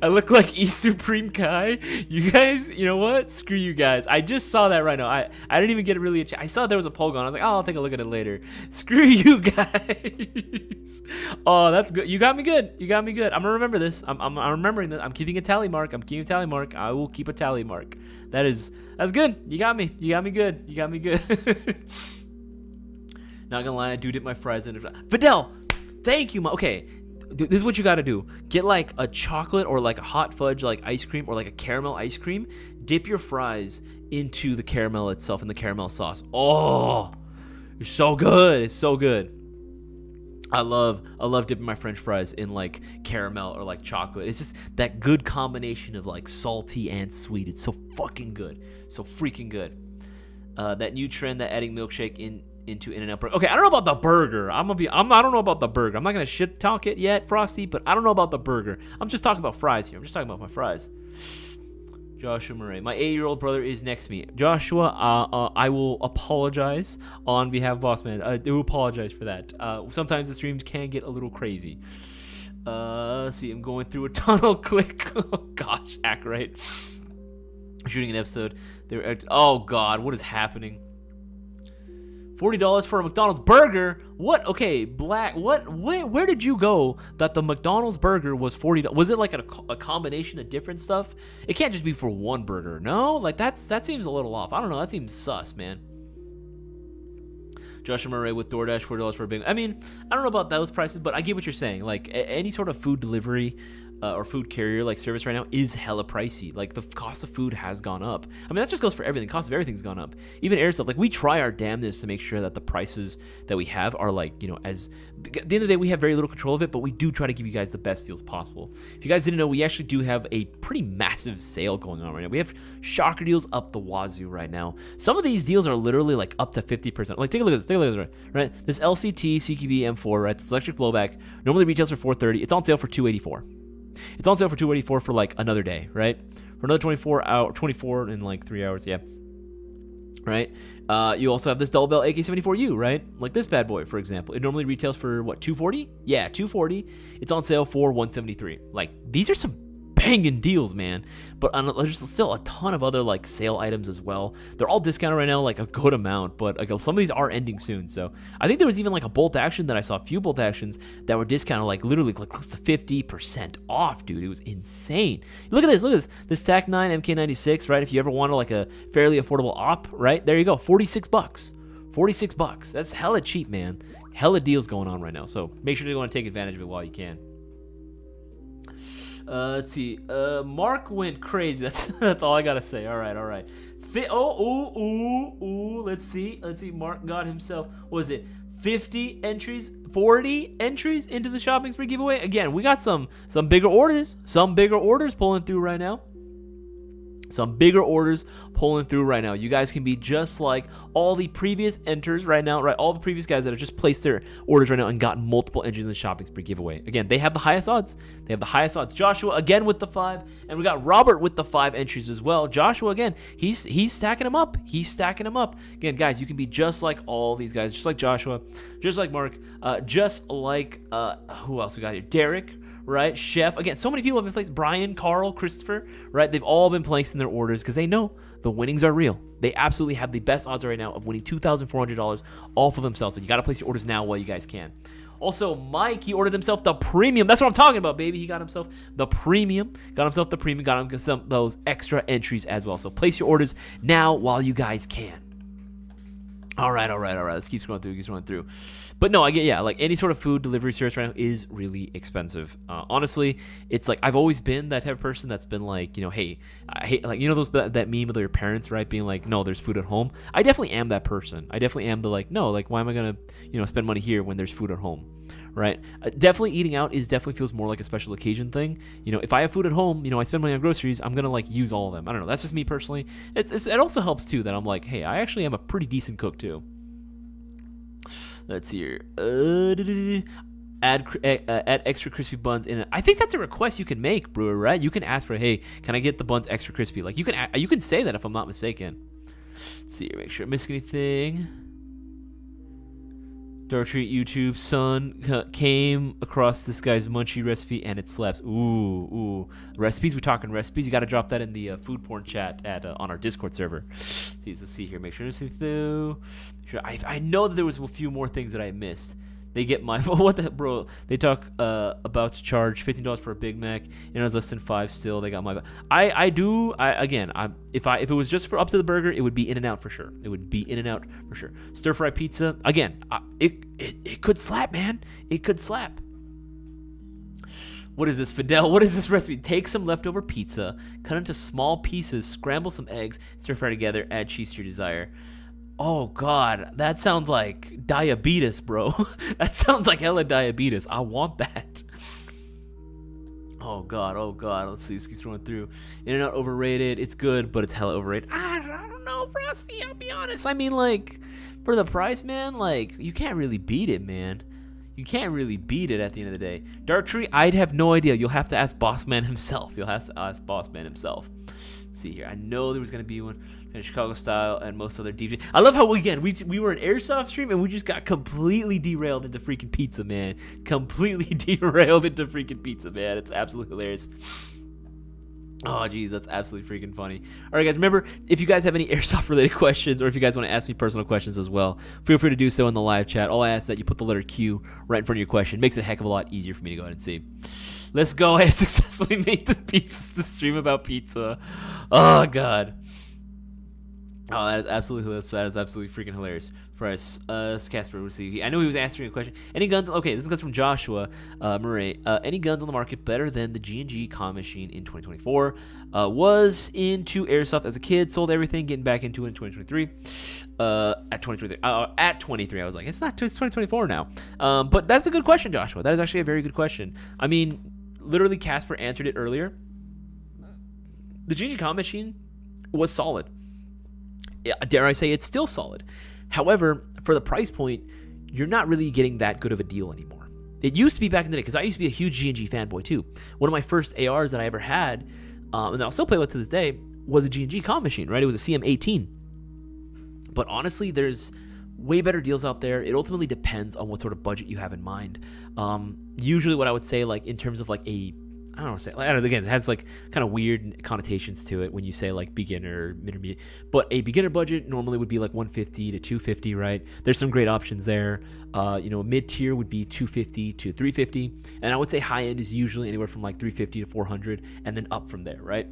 I look like E Supreme Kai. You guys, you know what? Screw you guys. I just saw that right now. I didn't even get really I saw there was a poll going. I was like, oh, I'll take a look at it later. Screw you guys. Oh, that's good. You got me good. I'm gonna remember this. I'm remembering that. I'm keeping a tally mark. I will keep a tally mark. That's good. You got me good. Not gonna lie, I do dip my fries in. Fidel, thank you. Okay, this is what you gotta do. Get like a chocolate or like a hot fudge like ice cream or like a caramel ice cream. Dip your fries into the caramel itself and the caramel sauce. Oh, it's so good. It's so good. I love dipping my French fries in like caramel or like chocolate. It's just that good combination of like salty and sweet. It's so fucking good. So freaking good. That new trend that adding milkshake into In-N-Out burger. Okay, I don't know about the burger. I don't know about the burger. I'm not gonna shit talk it yet, Frosty, but I don't know about the burger. I'm just talking about fries here. I'm just talking about my fries. Joshua Murray. My 8-year-old brother is next to me. Joshua, I will apologize on behalf of Boss Man. I do apologize for that. Sometimes the streams can get a little crazy. Let's see, I'm going through a tunnel. Click. Oh gosh, act right. Shooting an episode. Oh god, what is happening? $40 for a McDonald's burger? What? Okay, Black. What? Where did you go that the McDonald's burger was $40? Was it like a combination of different stuff? It can't just be for one burger, no? Like that seems a little off. I don't know. That seems sus, man. Joshua Murray with DoorDash, $40 for a big. I mean, I don't know about those prices, but I get what you're saying. Like any sort of food delivery or food carrier like service right now is hella pricey. Like the cost of food has gone up. I mean, that just goes for everything. Cost of everything's gone up. Even Airsoft. Like we try our damnedest to make sure that the prices that we have are like, you know, at the end of the day, we have very little control of it, but we do try to give you guys the best deals possible. If you guys didn't know, we actually do have a pretty massive sale going on right now. We have shocker deals up the wazoo right now. Some of these deals are literally like up to 50%. Like take a look at this. Right? This LCT CQB M4, right? This electric blowback normally retails for $430. It's on sale for $284. It's on sale for $284 for like another day, right? For another 24 in like 3 hours, yeah. Right? You also have this double bell AK-74U, right? Like this bad boy, for example. It normally retails for what, $240? Yeah, $240. It's on sale for $173. Like these are some banging deals, man. But there's still a ton of other like sale items as well. They're all discounted right now, like a good amount, but like some of these are ending soon. So I think there was even like a bolt action that I saw, a few bolt actions that were discounted like literally like close to 50% off, dude. It was insane. Look at this. This TAC 9 MK96, right? If you ever wanted like a fairly affordable op, right? There you go, $46. $46. That's hella cheap, man. Hella deals going on right now. So make sure to go and take advantage of it while you can. Let's see. Mark went crazy. That's all I gotta say. All right. Let's see. Mark got himself. What was it? 40 entries into the shopping spree giveaway. Again, we got some bigger orders. Some bigger orders pulling through right now. Some bigger orders pulling through right now. You guys can be just like all the previous enters right now, right? All the previous guys that have just placed their orders right now and gotten multiple entries in the shopping spree giveaway. Again, they have the highest odds. They have the highest odds. Joshua again with the 5, and we got Robert with the 5 entries as well. Joshua again, he's stacking them up. He's stacking them up. Again, guys, you can be just like all these guys, just like Joshua, just like Mark, just like who else we got here? Derek. Right, Chef. Again, so many people have been placing. Brian, Carl, Christopher. Right, they've all been placing their orders because they know the winnings are real. They absolutely have the best odds right now of winning $2,400 all for themselves. But you got to place your orders now while you guys can. Also, Mike, he ordered himself the premium. That's what I'm talking about, baby. He got himself the premium. Got him some those extra entries as well. So place your orders now while you guys can. All right. Let's keep scrolling through. But no, I get, like any sort of food delivery service right now is really expensive. Honestly, it's like I've always been that type of person that's been like, hey, I hate, like, that meme of your parents, right? Being like, no, there's food at home. I definitely am that person. I definitely am the like, no, like, why am I going to, spend money here when there's food at home? Right? Definitely eating out definitely feels more like a special occasion thing. If I have food at home, I spend money on groceries, I'm going to like use all of them. I don't know. That's just me personally. It also helps too that I'm like, hey, I actually am a pretty decent cook too. Let's see here. Add extra crispy buns in it. I think that's a request you can make, brewer, right? You can ask for, hey, can I get the buns extra crispy? Like you can say that if I'm not mistaken. Let's see here, make sure I miss anything. Dark Treat YouTube son came across this guy's munchie recipe and it slaps. Ooh. Recipes, we're talking recipes. You got to drop that in the food porn chat on our Discord server. Let's see here. Make sure to see through. I know that there was a few more things that I missed. They get my what the bro? They talk about to charge $15 for a Big Mac, and it was less than $5 still. They got my. If it was just for up to the burger, it would be In-N-Out for sure. It would be In-N-Out for sure. Stir fry pizza again. It could slap, man. It could slap. What is this, Fidel? What is this recipe? Take some leftover pizza, cut into small pieces, scramble some eggs, stir fry together, add cheese to your desire. Oh, God, that sounds like diabetes, bro. That sounds like hella diabetes. I want that. Oh, God. Let's see. Let's keep scrolling through. In-N-Out overrated. It's good, but it's hella overrated. I don't know, Frosty. I'll be honest. I mean, like, for the price, man, like, you can't really beat it, man. You can't really beat it at the end of the day. Dark Tree, I'd have no idea. You'll have to ask Bossman himself. Let's see here. I know there was going to be one. And Chicago style and most other DJs. I love how we were an Airsoft stream and we just got completely derailed into freaking pizza, man. It's absolutely hilarious. Oh, geez, that's absolutely freaking funny. All right, guys, remember, if you guys have any Airsoft-related questions or if you guys want to ask me personal questions as well, feel free to do so in the live chat. All I ask is that you put the letter Q right in front of your question. Makes it a heck of a lot easier for me to go ahead and see. Let's go. I successfully made this stream about pizza. Oh, God. Oh, that is absolutely freaking hilarious. Price, Casper, we'll see. I know he was answering a question. Any guns? Okay, this comes from Joshua Murray. Any guns on the market better than the G&G Comm Machine in 2024? Was into Airsoft as a kid, sold everything, getting back into it in 2023. At 23, I was like, it's 2024 now. But that's a good question, Joshua. That is actually a very good question. I mean, literally, Casper answered it earlier. The G&G Comm Machine was solid. Dare I say it's still solid. However, for the price point, you're not really getting that good of a deal anymore. It used to be back in the day, because I used to be a huge G&G fanboy too. One of my first ARs that I ever had, and I'll still play with to this day, was a G&G Comm Machine, right? It was a CM18. But honestly, there's way better deals out there. It ultimately depends on what sort of budget you have in mind. Usually what I would say, like in terms of like again, it has like kind of weird connotations to it when you say like beginner, intermediate, but a beginner budget normally would be like 150 to 250, right? There's some great options there. Mid-tier would be 250 to 350, and I would say high end is usually anywhere from like 350 to 400 and then up from there, right?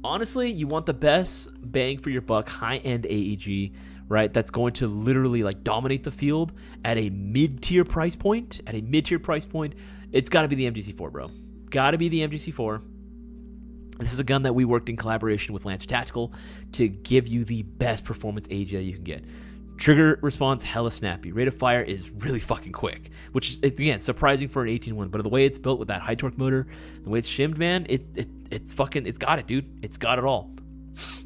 Honestly, you want the best bang for your buck, high-end AEG, right? That's going to literally like dominate the field at a mid-tier price point. It's got to be the MGC4, bro. Got to be the MGC4. This is a gun that we worked in collaboration with Lancer Tactical to give you the best performance AEG that you can get. Trigger response, hella snappy. Rate of fire is really fucking quick, which is, again, surprising for an 18-1. But the way it's built with that high torque motor, the way it's shimmed, man, it's got it, dude. It's got it all.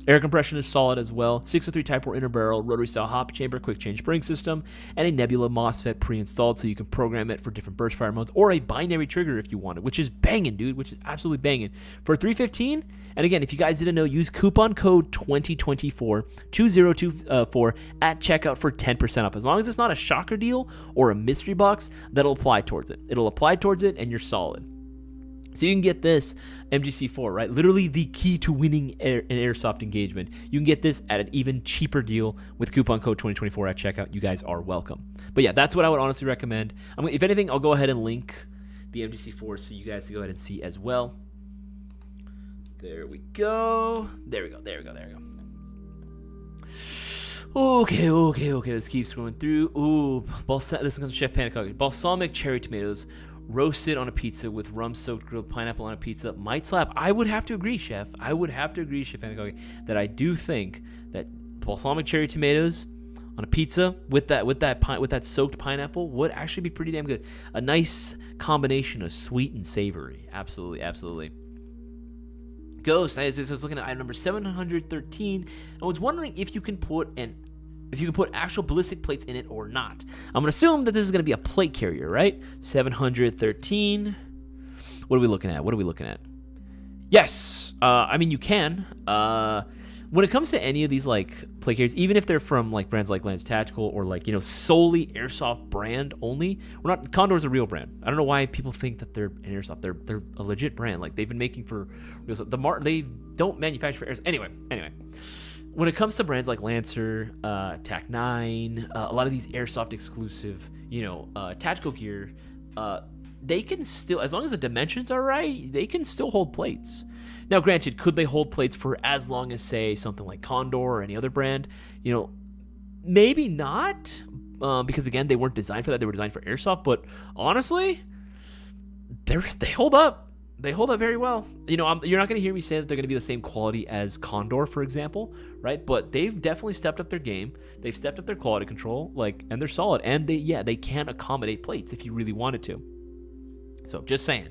Air compression is solid as well. 603 Type 4 inner barrel, rotary style hop chamber, quick change spring system, and a Nebula MOSFET pre-installed so you can program it for different burst fire modes or a binary trigger if you want it, which is banging, dude, which is absolutely banging. For $315, and again, if you guys didn't know, use coupon code 2024 2024 at checkout for 10% off. As long as it's not a shocker deal or a mystery box, that'll apply towards it. It'll apply towards it and you're solid. So you can get this MGC4, right? Literally the key to winning an airsoft engagement. You can get this at an even cheaper deal with coupon code 2024 at checkout. You guys are welcome. But yeah, that's what I would honestly recommend. If anything, I'll go ahead and link the MGC4 so you guys can go ahead and see as well. There we go. There we go. Okay. Let's keep scrolling through. Ooh, this one comes from Chef Panic. Balsamic cherry tomatoes roasted on a pizza with rum-soaked grilled pineapple on a pizza might slap. I would have to agree, Chef. Chef Panic, that I do think that balsamic cherry tomatoes on a pizza with that soaked pineapple would actually be pretty damn good. A nice combination of sweet and savory. Absolutely. Ghost, I was looking at item number 713. I was wondering if you can put actual ballistic plates in it or not. I'm gonna assume that this is gonna be a plate carrier, right? 713. What are we looking at? Yes. You can. When it comes to any of these like plate carriers, even if they're from like brands like Lance Tactical or like, solely Airsoft brand only, Condor's a real brand. I don't know why people think that they're an Airsoft. They're a legit brand. Like they've been making for they don't manufacture for Airsoft. Anyway. When it comes to brands like Lancer, Tac 9, a lot of these Airsoft exclusive, tactical gear, they can still, as long as the dimensions are right, they can still hold plates. Now, granted, could they hold plates for as long as, say, something like Condor or any other brand? Maybe not, because, again, they weren't designed for that. They were designed for Airsoft. But, honestly, they hold up. They hold up very well. You're not going to hear me say that they're going to be the same quality as Condor, for example, right? But they've definitely stepped up their game. They've stepped up their quality control, and they're solid. And they can accommodate plates if you really wanted to. So, just saying.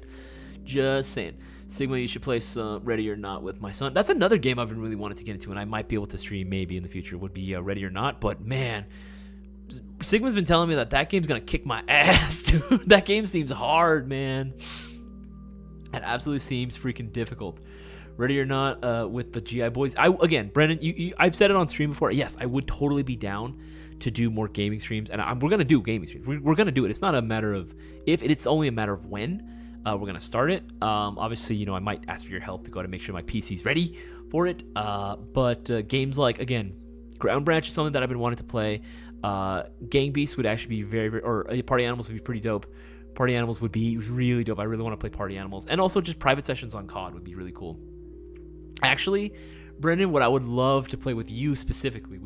Sigma, you should play some Ready or Not with my son. That's another game I've been really wanting to get into, and I might be able to stream maybe in the future, would be Ready or Not. But, man, Sigma's been telling me that game's going to kick my ass, dude. That game seems hard, man. It absolutely seems freaking difficult. Ready or Not with the GI boys. Again, Brendan, I've said it on stream before. Yes, I would totally be down to do more gaming streams, and we're going to do gaming streams. We're going to do it. It's not a matter of if, it's only a matter of when. We're going to start it. Obviously, I might ask for your help to go to make sure my PC's ready for it. But games like, again, Ground Branch is something that I've been wanting to play. Gang Beasts would actually be very, very, or Party Animals would be pretty dope. Party Animals would be really dope. I really want to play Party Animals. And also just private sessions on COD would be really cool. Actually, Brendan, what I would love to play with you specifically,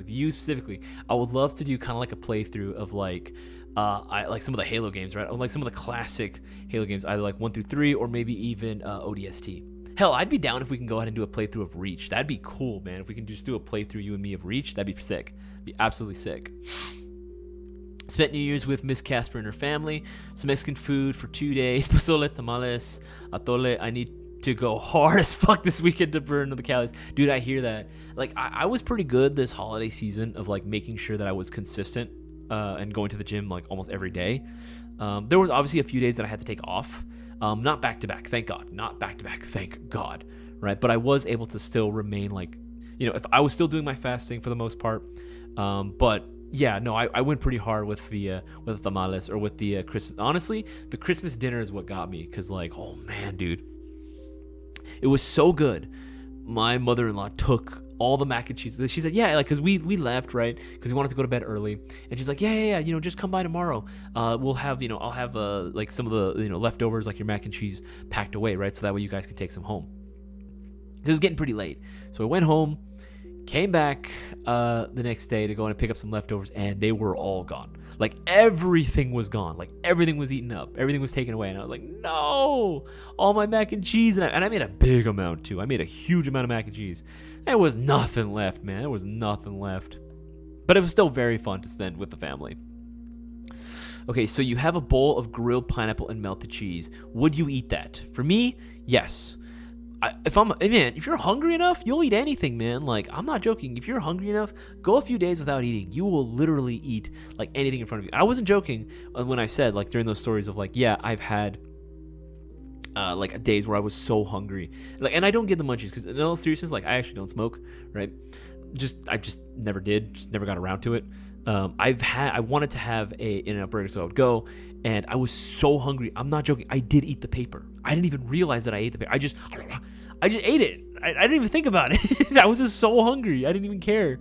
I would love to do kind of like a playthrough of like some of the Halo games, right? Or like some of the classic Halo games, either like 1 through 3 or maybe even ODST. Hell, I'd be down if we can go ahead and do a playthrough of Reach. That'd be cool, man. If we can just do a playthrough, you and me, of Reach, that'd be sick. It'd be absolutely sick. Spent New Year's with Miss Casper and her family. Some Mexican food for 2 days. Pozole, tamales, atole. I need to go hard as fuck this weekend to burn the calories. Dude, I hear that. Like, I was pretty good this holiday season of like making sure that I was consistent and going to the gym like almost every day. There was obviously a few days that I had to take off. Not back to back, thank God. Not back to back, thank God. Right? But I was able to still remain like, if I was still doing my fasting for the most part. But yeah, no, I went pretty hard with the tamales or with the Christmas. Honestly, the Christmas dinner is what got me, because like, oh man, dude, it was so good. My mother-in-law took all the mac and cheese. She said, yeah, like, because we left, right, because we wanted to go to bed early, and she's like, yeah, just come by tomorrow. We'll have, I'll have like some of the leftovers, like your mac and cheese, packed away, right, so that way you guys can take some home. It was getting pretty late, so I went home, came back the next day to go in and pick up some leftovers, and they were all gone. Like, everything was gone. Like, everything was eaten up. Everything was taken away. And I was like, no, all my mac and cheese. And I made a big amount, too. I made a huge amount of mac and cheese. There was nothing left, man. There was nothing left. But it was still very fun to spend with the family. Okay, so you have a bowl of grilled pineapple and melted cheese. Would you eat that? For me, yes. if you're hungry enough, you'll eat anything, man. Like, I'm not joking. If you're hungry enough, go a few days without eating. You will literally eat like anything in front of you. I wasn't joking when I said, like, during those stories of like, yeah, I've had like days where I was so hungry, like, and I don't get the munchies because in all seriousness, like, I actually don't smoke, right? I just never did, just never got around to it. I wanted to have a In-N-Out burger, so I would go, and I was so hungry. I'm not joking. I did eat the paper. I didn't even realize that I ate the paper. I just ate it. I didn't even think about it. I was just so hungry. I didn't even care.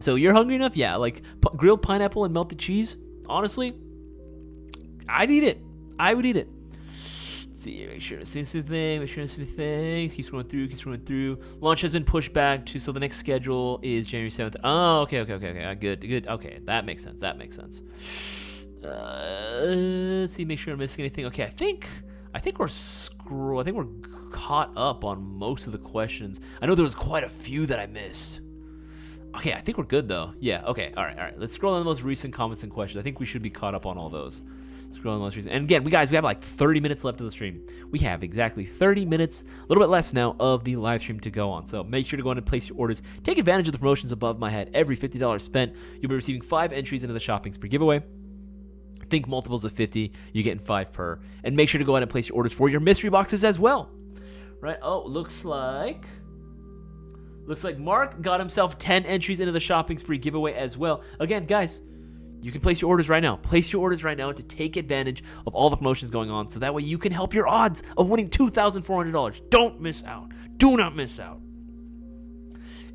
So you're hungry enough? Yeah, like grilled pineapple and melted cheese. Honestly, I'd eat it. I would eat it. See, make sure to see anything. Keep scrolling through. Launch has been pushed back to, so the next schedule is January 7th. Oh, okay. Good. Okay, that makes sense. Let's see, make sure I'm missing anything. Okay, I think we're caught up on most of the questions. I know there was quite a few that I missed. Okay, I think we're good though. Yeah, okay, all right. Let's scroll on the most recent comments and questions. I think we should be caught up on all those. Scroll on the most recent. And again, we have like 30 minutes left of the stream. We have exactly 30 minutes, a little bit less now, of the live stream to go on. So make sure to go on and place your orders. Take advantage of the promotions above my head. Every $50 spent, you'll be receiving 5 entries into the shopping spree giveaway. Think multiples of 50, you're getting 5 per. And make sure to go ahead and place your orders for your mystery boxes as well. Right? Oh, looks like Mark got himself 10 entries into the shopping spree giveaway as well. Again, guys, you can place your orders right now. Place your orders right now to take advantage of all the promotions going on, so that way you can help your odds of winning $2,400. Don't miss out. Do not miss out.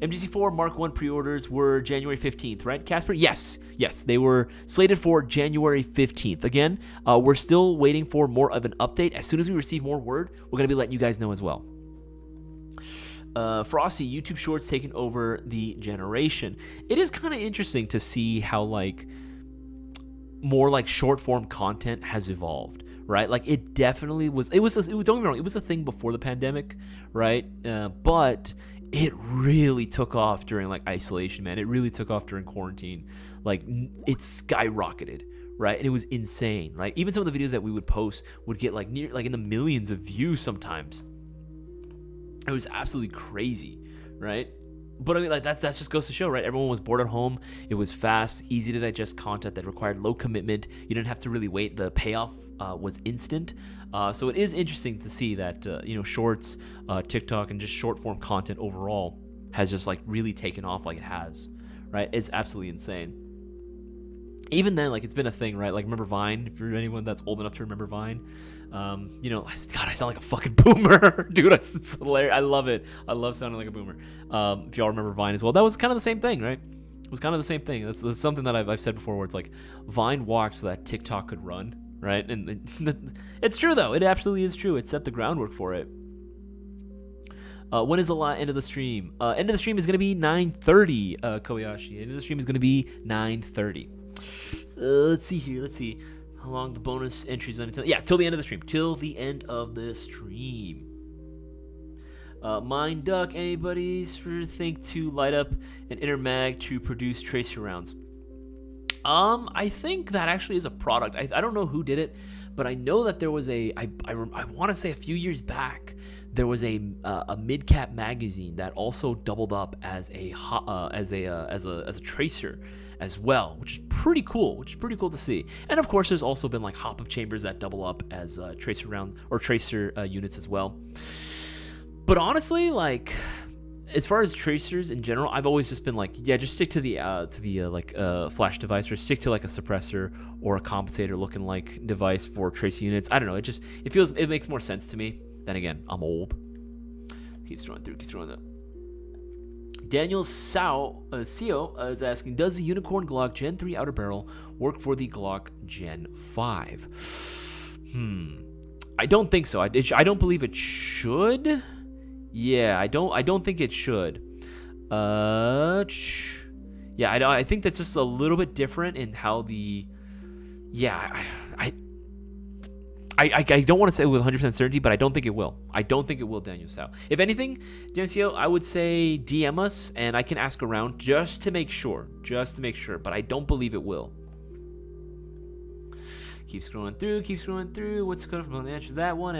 MGC4 Mark 1 pre-orders were January 15th, right, Casper? Yes, they were slated for January 15th. Again, we're still waiting for more of an update. As soon as we receive more word, we're going to be letting you guys know as well. Frosty, YouTube Shorts taking over the generation. It is kind of interesting to see how, like, more like short form content has evolved, right? Like, it definitely was. Don't get me wrong, it was a thing before the pandemic, right? But it really took off during like isolation, man. It really took off during quarantine. Like, it skyrocketed, right? And it was insane, right? Even some of the videos that we would post would get like in the millions of views sometimes. It was absolutely crazy, right? But I mean, like, that just goes to show, right? Everyone was bored at home. It was fast, easy to digest content that required low commitment. You didn't have to really wait. The payoff was instant. So it is interesting to see that, shorts, TikTok, and just short form content overall has just like really taken off like it has, right? It's absolutely insane. Even then, like, it's been a thing, right? Like, remember Vine? If you're anyone that's old enough to remember Vine, God, I sound like a fucking boomer, dude. It's hilarious. I love it. I love sounding like a boomer. If y'all remember Vine as well, that was kind of the same thing, right? It was kind of the same thing. That's something that I've said before, where it's like Vine walked so that TikTok could run, right? And it's true though. It absolutely is true. It set the groundwork for it. When is the end of the stream? End of the stream is gonna be 9:30. Kobayashi. End of the stream is gonna be 9:30. Let's see how long the bonus entries until. Yeah, till the end of the stream. Mind Duck, anybody think to light up an inner mag to produce tracer rounds? I think that actually is a product. I don't know who did it, but I know that there was I want to say a few years back there was a mid-cap magazine that also doubled up as a tracer as well, which is pretty cool to see. And of course, there's also been like hop-up chambers that double up as tracer round or tracer units as well. But honestly, like, as far as tracers in general, I've always just been like, yeah, just stick to the flash device, or stick to like a suppressor or a compensator looking like device for tracer units. I don't know, it makes more sense to me. Then again, I'm old. Keep throwing through. Daniel Seo is asking, does the Unicorn Glock Gen 3 outer barrel work for the Glock Gen 5? I don't think so. I don't believe it should. Yeah, I don't think it should. I think that's just a little bit different in how the. Yeah, I don't want to say with 100% certainty, but I don't think it will. Daniel Seo. If anything, Daniel Seo, I would say DM us, and I can ask around just to make sure. But I don't believe it will. Keep scrolling through. What's good from answer that one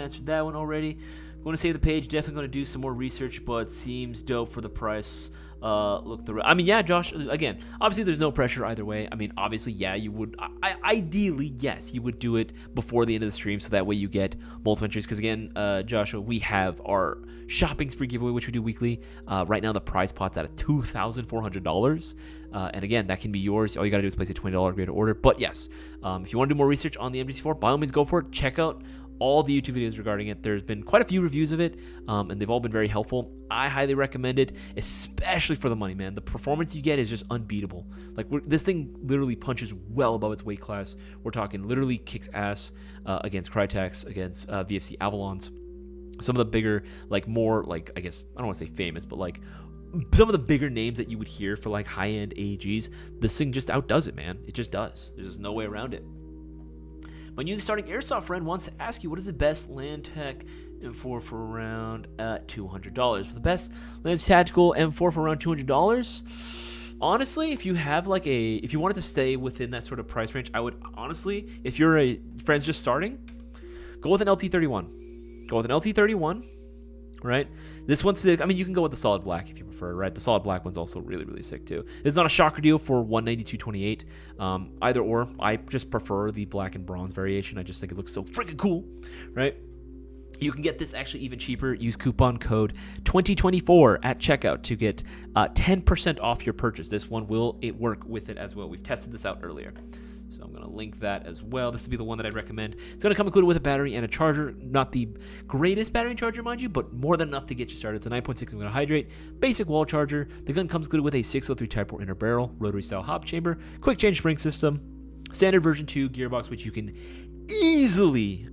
already. Going to save the page. Definitely going to do some more research, but seems dope for the price. I mean, yeah, Josh, again, obviously there's no pressure either way. I mean, obviously, yeah, you would, ideally, yes, you would do it before the end of the stream, so that way you get multiple entries, because again, Joshua, we have our shopping spree giveaway, which we do weekly. Right now, the prize pot's at $2,400, and again, that can be yours. All you gotta do is place a $20 greater order, but yes, if you want to do more research on the MGC4, by all means, go for it. Check out all the YouTube videos regarding it. There's been quite a few reviews of it, and they've all been very helpful. I highly recommend it, especially for the money, man. The performance you get is just unbeatable. Like, this thing literally punches well above its weight class. We're talking literally kicks ass against Crytek's, against VFC Avalons. Some of the bigger, like, more, like, I guess, I don't want to say famous, but, like, some of the bigger names that you would hear for, like, high-end AEGs, this thing just outdoes it, man. It just does. There's just no way around it. My new starting airsoft friend wants to ask you, what is the best Landtech M4 for around $200? For the best Landtech Tactical M4 for around $200, honestly, if you have if you wanted to stay within that sort of price range, I would honestly, if you're a friend's just starting, go with an LT31. Go with an LT31, right? This one's, I mean, you can go with the solid black if you prefer, right? The solid black one's also really, really sick too. It's not a shocker deal for $192.28. Either or, I just prefer the black and bronze variation. I just think it looks so freaking cool, right? You can get this actually even cheaper. Use coupon code 2024 at checkout to get 10% off your purchase. This one will work with it as well. We've tested this out earlier. So I'm going to link that as well. This would be the one that I'd recommend. It's going to come included with a battery and a charger. Not the greatest battery and charger, mind you, but more than enough to get you started. It's a 9.6 millimeter hydrate, basic wall charger. The gun comes included with a 603 Type 4 inner barrel, rotary style hop chamber, quick change spring system, standard version 2 gearbox, which you can easily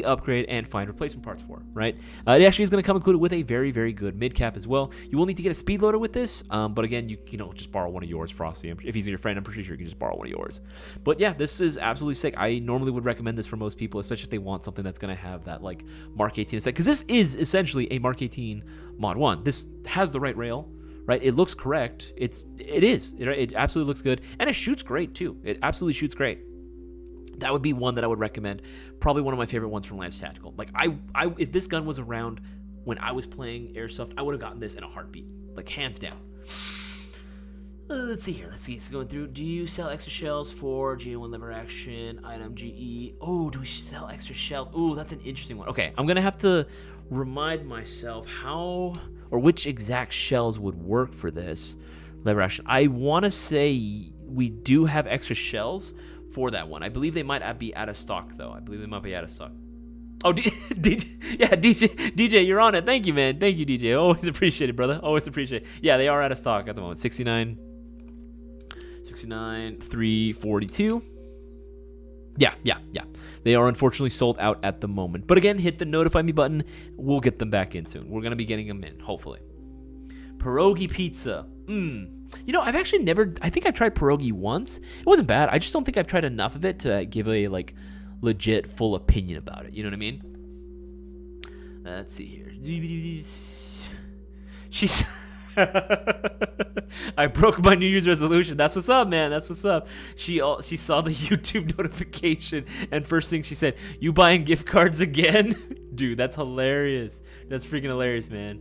upgrade and find replacement parts for, right? It actually is going to come included with a very, very good mid cap as well. You will need to get a speed loader with this, but again, you know, just borrow one of yours, Frosty. If he's your friend, I'm pretty sure you can just borrow one of yours. But yeah, this is absolutely sick. I normally would recommend this for most people, especially if they want something that's going to have that like Mark 18 aesthetic, because this is essentially a Mark 18 Mod 1. This has the right rail, right? It looks correct. It absolutely looks good, and it shoots great too. It absolutely shoots great. That would be one that I would recommend. Probably one of my favorite ones from Lance Tactical. Like, if this gun was around when I was playing Airsoft, I would have gotten this in a heartbeat. Like, hands down. Let's see here. It's going through. Do you sell extra shells for GA1 lever action, item GE? Oh, do we sell extra shells? Oh, that's an interesting one. Okay, I'm going to have to remind myself how or which exact shells would work for this lever action. I want to say we do have extra shells for that one. I believe they might be out of stock, though. Oh, DJ, you're on it. Thank you, man. Thank you, DJ. Always appreciate it, brother. Always appreciate it. Yeah, they are out of stock at the moment. 69, 342. Yeah. They are unfortunately sold out at the moment. But again, hit the notify me button. We'll get them back in soon. We're going to be getting them in, hopefully. Pierogi pizza. You know, I've actually I think I tried pierogi once. It wasn't bad. I just don't think I've tried enough of it to give a, like, legit full opinion about it. You know what I mean? Let's see here. She's... I broke my New Year's resolution. That's what's up, man. That's what's up. She saw the YouTube notification, and first thing she said, "You buying gift cards again?" Dude, that's hilarious. That's freaking hilarious, man.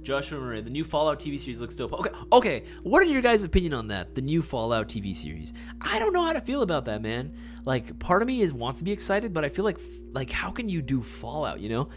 Joshua Murray, the new Fallout TV series looks dope. Okay. What are your guys' opinion on that? The new Fallout TV series. I don't know how to feel about that, man. Like, part of me wants to be excited, but I feel like how can you do Fallout, you know?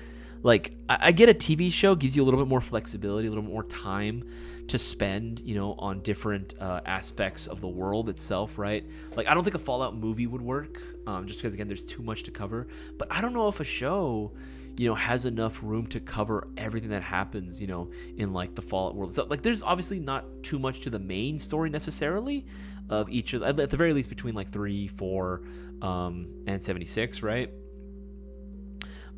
Like, I get a TV show gives you a little bit more flexibility, a little bit more time to spend, you know, on different aspects of the world itself, right? Like, I don't think a Fallout movie would work, just because, again, there's too much to cover. But I don't know if a show, you know, has enough room to cover everything that happens, you know, in, like, the Fallout world. So, like, there's obviously not too much to the main story necessarily of each of, at the very least, between, like, 3, 4, and 76, right?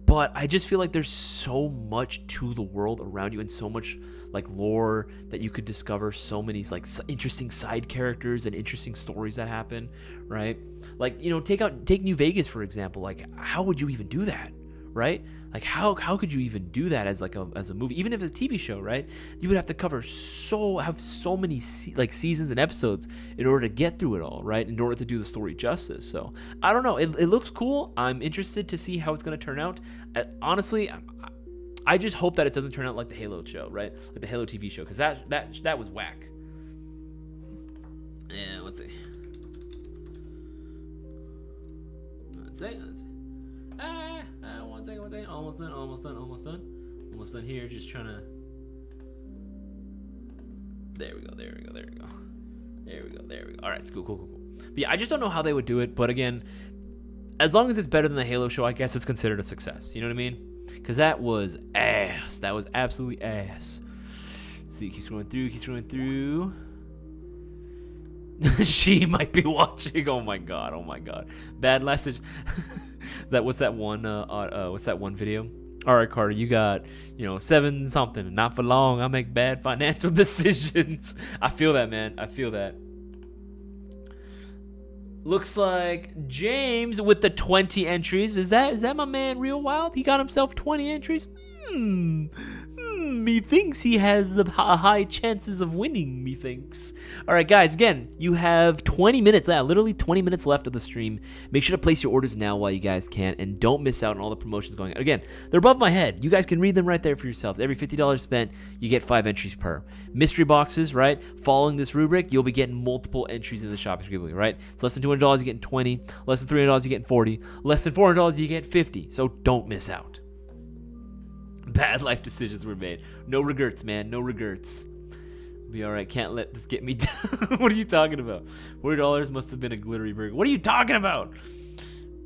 But I just feel like there's so much to the world around you and so much, like, lore that you could discover, so many, like, interesting side characters and interesting stories that happen, right? Like, you know, take New Vegas, for example. Like, how would you even do that, right? Like how could you even do that as a movie? Even if it's a TV show, right? You would have to have so many seasons and episodes in order to get through it all, right? In order to do the story justice. So I don't know. It looks cool. I'm interested to see how it's going to turn out. Honestly, I just hope that it doesn't turn out like the Halo show, right? Like the Halo TV show, because that was whack. Yeah, let's see. Let's see. One second. Almost done here. Just trying to. There we go. All right, it's cool. But yeah, I just don't know how they would do it. But again, as long as it's better than the Halo show, I guess it's considered a success. You know what I mean? Because that was ass. That was absolutely ass. See, keep scrolling through. She might be watching. Oh my god. Bad message. What's that one video? All right, Carter, you got 7 something. Not for long. I make bad financial decisions. I feel that, man. I feel that. Looks like James with the 20 entries. Is that my man Real Wild? He got himself 20 entries. Methinks he has the high chances of winning, methinks. All right, guys, again, you have 20 minutes left, literally 20 minutes left of the stream. Make sure to place your orders now while you guys can, and don't miss out on all the promotions going on. Again, they're above my head. You guys can read them right there for yourselves. Every $50 spent, you get 5 entries per. Mystery boxes, right? Following this rubric, you'll be getting multiple entries in the shopping giveaway, right? So less than $200, you're getting 20. Less than $300, you're getting 40. Less than $400, you get 50. So don't miss out. Bad life decisions were made. No regrets, man. No regrets. Be all right. Can't let this get me down. What are you talking about? $40 must have been a glittery burger. What are you talking about?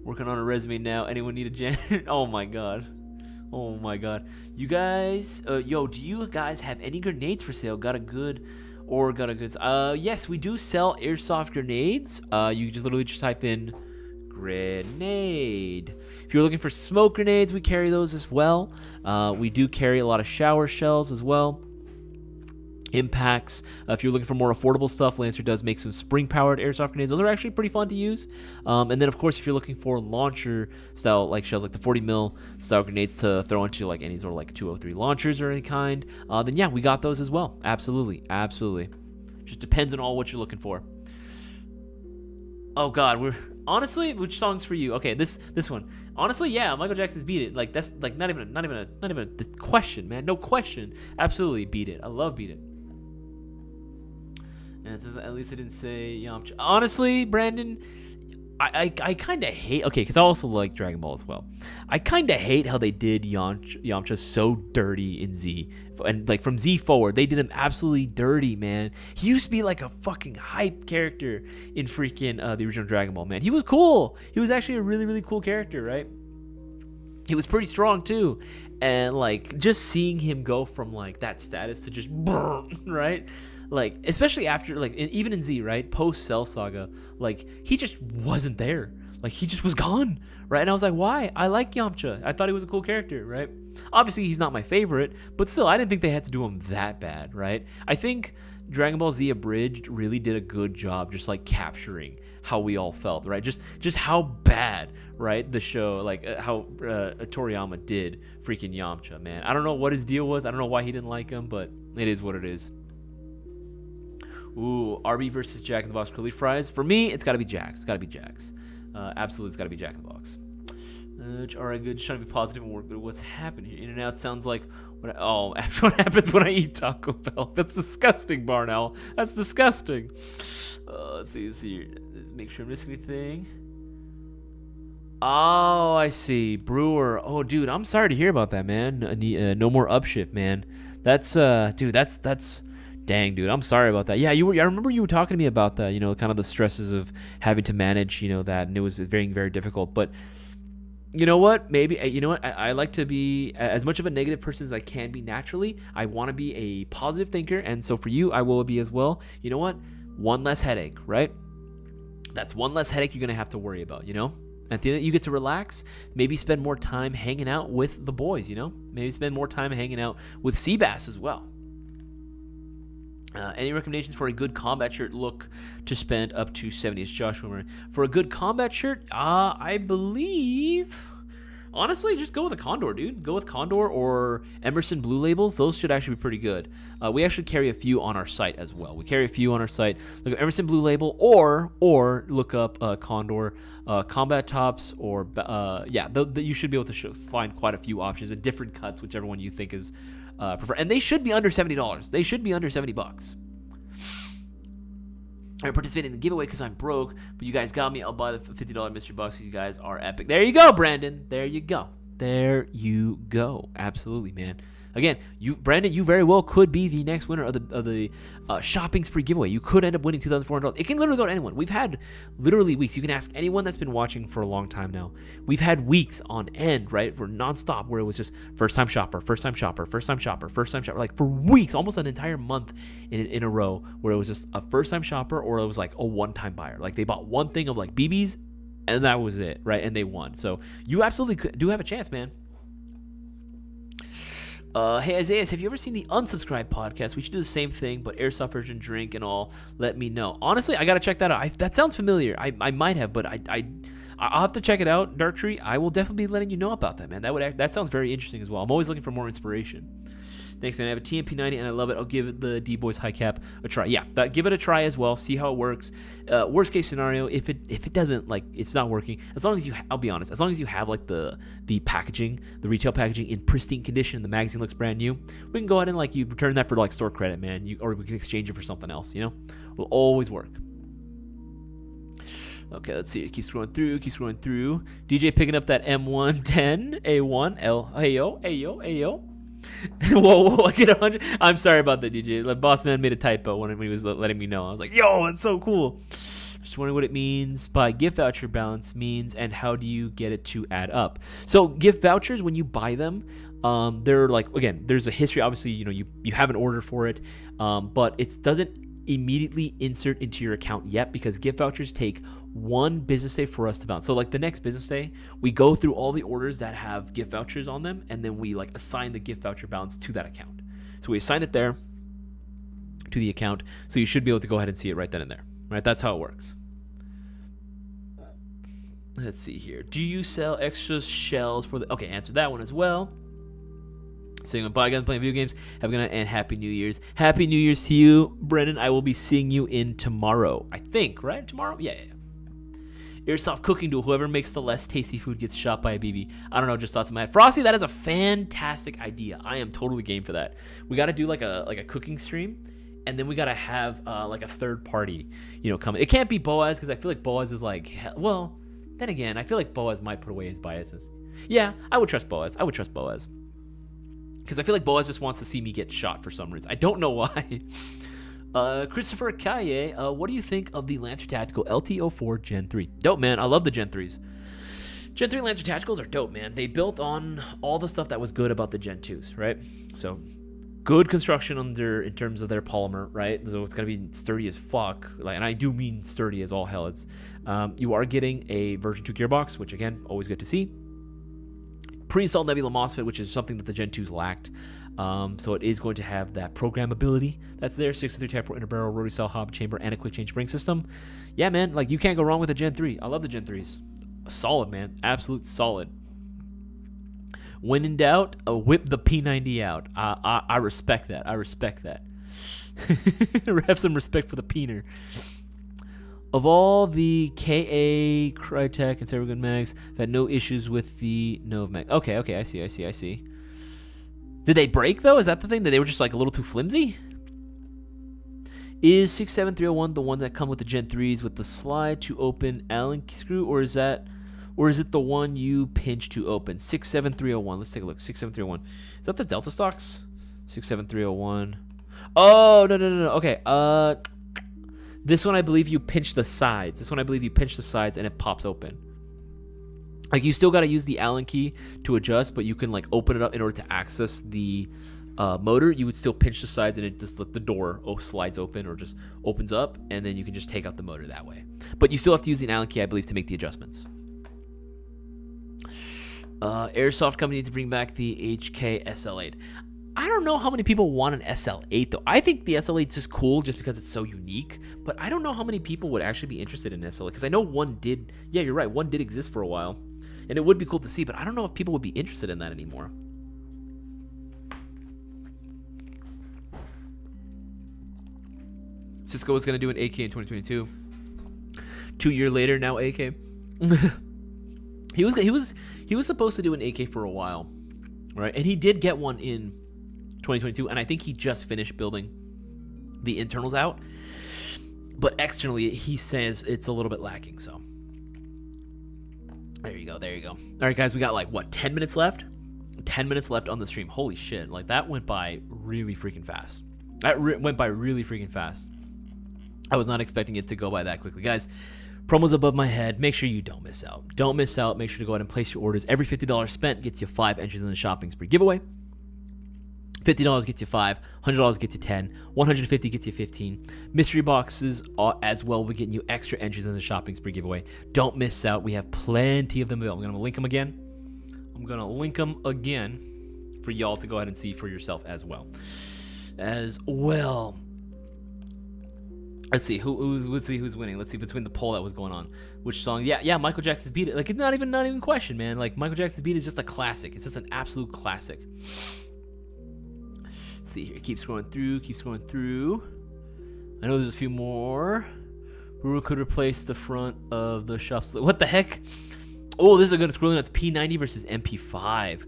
Working on a resume now. Anyone need a janitor? Oh my god. You guys, do you guys have any grenades for sale? Got a good. Yes, we do sell airsoft grenades. You just literally type in grenade. If you're looking for smoke grenades, we carry those as well. We do carry a lot of shower shells as well. Impacts. If you're looking for more affordable stuff, Lancer does make some spring-powered airsoft grenades. Those are actually pretty fun to use. And then, of course, if you're looking for launcher-style like shells, like the 40 style grenades to throw into like any sort of like 203 launchers or any kind, then yeah, we got those as well. Absolutely. Just depends on what you're looking for. Oh God, honestly, which song's for you? Okay, this one. Honestly, yeah, Michael Jackson's Beat It. Like that's like not even a question, man. No question. Absolutely, Beat It. I love Beat It. And it says at least I didn't say Yamcha. Honestly, Brandon, I kind of hate. Okay, because I also like Dragon Ball as well. I kind of hate how they did Yamcha so dirty in Z, and like from Z forward, they did him absolutely dirty, man. He used to be like a fucking hype character in freaking the original Dragon Ball, man. He was cool. He was actually a really, really cool character, right? He was pretty strong too, and like just seeing him go from like that status to just right. Like, especially after, like, even in Z, right? Post-Cell Saga, like, he just wasn't there. Like, he just was gone, right? And I was like, why? I like Yamcha. I thought he was a cool character, right? Obviously, he's not my favorite, but still, I didn't think they had to do him that bad, right? I think Dragon Ball Z Abridged really did a good job just, like, capturing how we all felt, right? Just how bad, right, the show, like, how Toriyama did freaking Yamcha, man. I don't know what his deal was. I don't know why he didn't like him, but it is what it is. Ooh, Arby versus Jack in the Box curly fries. For me, it's got to be Jack's. Absolutely, it's got to be Jack in the Box. All right, good. Just trying to be positive and work. But what's happening here? In and out sounds like what happens when I eat Taco Bell. That's disgusting, Barnell. That's disgusting. Let's see. Let's make sure I'm missing anything. Oh, I see. Brewer. Oh, dude, I'm sorry to hear about that, man. No more upshift, man. That's dude. That's. Dang, dude, I'm sorry about that. Yeah, I remember you were talking to me about that, kind of the stresses of having to manage, that, and it was very, very difficult. But you know what? Maybe, I like to be as much of a negative person as I can be naturally. I want to be a positive thinker, and so for you, I will be as well. You know what? One less headache, right? That's one less headache you're going to have to worry about, At the end, you get to relax, maybe spend more time hanging out with the boys, Maybe spend more time hanging out with Seabass as well. Any recommendations for a good combat shirt look to spend up to 70? It's Josh Wimmer. For a good combat shirt, I believe Honestly, just go with a Condor, dude. Go with Condor or Emerson Blue Labels. Those should actually be pretty good. We actually carry a few on our site as well. We carry a few on our site. Look up Emerson Blue Label or look up Condor combat tops or you should be able to find quite a few options and different cuts, whichever one you think is preferred. And they should be under $70. They should be under $70. I participated in the giveaway because I'm broke, but you guys got me. I'll buy the $50 mystery box because you guys are epic. There you go, Brandon. There you go. There you go. Absolutely, man. Again, Brandon, you very well could be the next winner of the shopping spree giveaway. You could end up winning $2,400. It can literally go to anyone. We've had literally weeks. You can ask anyone that's been watching for a long time now. We've had weeks on end, right, for nonstop, where it was just first-time shopper, first-time shopper, first-time shopper, first-time shopper. Like for weeks, almost an entire month in a row, where it was just a first-time shopper or it was like a one-time buyer. Like they bought one thing of like BBs, and that was it, right? And they won. So you absolutely do have a chance, man. Hey, Isaias, have you ever seen the Unsubscribed podcast? We should do the same thing, but Airsoft version, drink and all. Let me know. Honestly, I got to check that out. That sounds familiar. I might have, but I'll have to check it out, Darktree. I will definitely be letting you know about that, man. That sounds very interesting as well. I'm always looking for more inspiration. Thanks, man. I have a TMP90 and I love it. I'll give the D-Boys high cap a try. Yeah, give it a try as well. See how it works. Worst case scenario, if it doesn't, like, it's not working, as long as I'll be honest, as long as you have like the packaging, the retail packaging in pristine condition, the magazine looks brand new, we can go ahead and like you return that for like store credit, man. Or we can exchange it for something else. Will always work. Okay, let's see. It keeps scrolling through. DJ picking up that M110 A1 L. Ayo. Whoa, I get 100. I'm sorry about that, DJ. The boss man made a typo when he was letting me know. I was like, yo, that's so cool. Just wondering what it means by gift voucher balance means and how do you get it to add up. So gift vouchers, when you buy them, they're like, again, there's a history. Obviously, you have an order for it, but it doesn't immediately insert into your account yet because gift vouchers take one business day for us to balance. So like the next business day, we go through all the orders that have gift vouchers on them, and then we like assign the gift voucher balance to that account. So we assign it there to the account, so you should be able to go ahead and see it right then and there. Right? That's how it works. Let's see here. Do you sell extra shells for the... Okay, answer that one as well. Saying bye guys, playing video games. Have a good night and Happy New Year's. Happy New Year's to you, Brennan. I will be seeing you in tomorrow. I think, right? Tomorrow? Yeah. Airsoft cooking duel. Whoever makes the less tasty food gets shot by a BB. I don't know, just thoughts in my head. Frosty, that is a fantastic idea. I am totally game for that. We got to do like a cooking stream, and then we got to have like a third party, come. It can't be Boaz because I feel like Boaz is like, well, then again, I feel like Boaz might put away his biases. Yeah, I would trust Boaz. Because I feel like Boaz just wants to see me get shot for some reason. I don't know why. Christopher Kaye, what do you think of the Lancer Tactical LT04 Gen 3? Dope, man. I love the Gen 3s. Gen 3 Lancer Tacticals are dope, man. They built on all the stuff that was good about the Gen 2s, right? So, good construction in terms of their polymer, right? So it's going to be sturdy as fuck. And I do mean sturdy as all hell. It's, you are getting a version 2 gearbox, which, again, always good to see. Pre-installed Nebula MOSFET, which is something that the Gen 2s lacked. So it is going to have that programmability that's there. 6-3 Type-Pro inner barrel, rotary cell hob chamber, and a quick change spring system. Yeah, man, like you can't go wrong with a Gen 3. I love the Gen 3s. Solid, man. Absolute solid. When in doubt, whip the P90 out. I respect that. Have some respect for the peener. Of all the KA, Crytek, and Cybergun mags, I've had no issues with the Nova mag. Okay, I see. Did they break, though? Is that the thing? That they were just, like, a little too flimsy? Is 67301 the one that come with the Gen 3s with the slide to open Allen screw, or is it the one you pinch to open? 67301. Let's take a look. 67301. Is that the Delta stocks? 67301. Oh, no. Okay, this one, I believe you pinch the sides. And it pops open. Like, you still got to use the Allen key to adjust, but you can, like, open it up in order to access the motor. You would still pinch the sides, and it just let the door slides open or just opens up, and then you can just take out the motor that way. But you still have to use the Allen key, I believe, to make the adjustments. Airsoft company needs to bring back the HK SL8. I don't know how many people want an SL8, though. I think the SL8 is just cool just because it's so unique, but I don't know how many people would actually be interested in SL8, because I know one did. Yeah, you're right. One did exist for a while. And it would be cool to see, but I don't know if people would be interested in that anymore. Cisco was going to do an AK in 2022. 2 years later, now AK. He was supposed to do an AK for a while, right? And he did get one in 2022, and I think he just finished building the internals out. But externally, he says it's a little bit lacking, so. There you go. All right, guys, we got like, 10 minutes left? 10 minutes left on the stream. Holy shit. Like, that went by really freaking fast. I was not expecting it to go by that quickly. Guys, promos above my head. Make sure you don't miss out. Make sure to go ahead and place your orders. Every $50 spent gets you 5 entries in the shopping spree giveaway. $50 gets you 5, $100 gets you 10, $150 gets you 15. Mystery boxes as well will get you extra entries in the shopping spree giveaway. Don't miss out. We have plenty of them available. I'm going to link them again for y'all to go ahead and see for yourself as well. Let's see who's winning. Let's see between the poll that was going on. Which song? Yeah, Michael Jackson's Beat It. Like, it's not even a question, man. Like, Michael Jackson's Beat It is just a classic. It's just an absolute classic. Let's see here. Keep scrolling through. I know there's a few more. Who could replace the front of the shop? What the heck? Oh, this is a good scrolling. That's P90 versus MP5.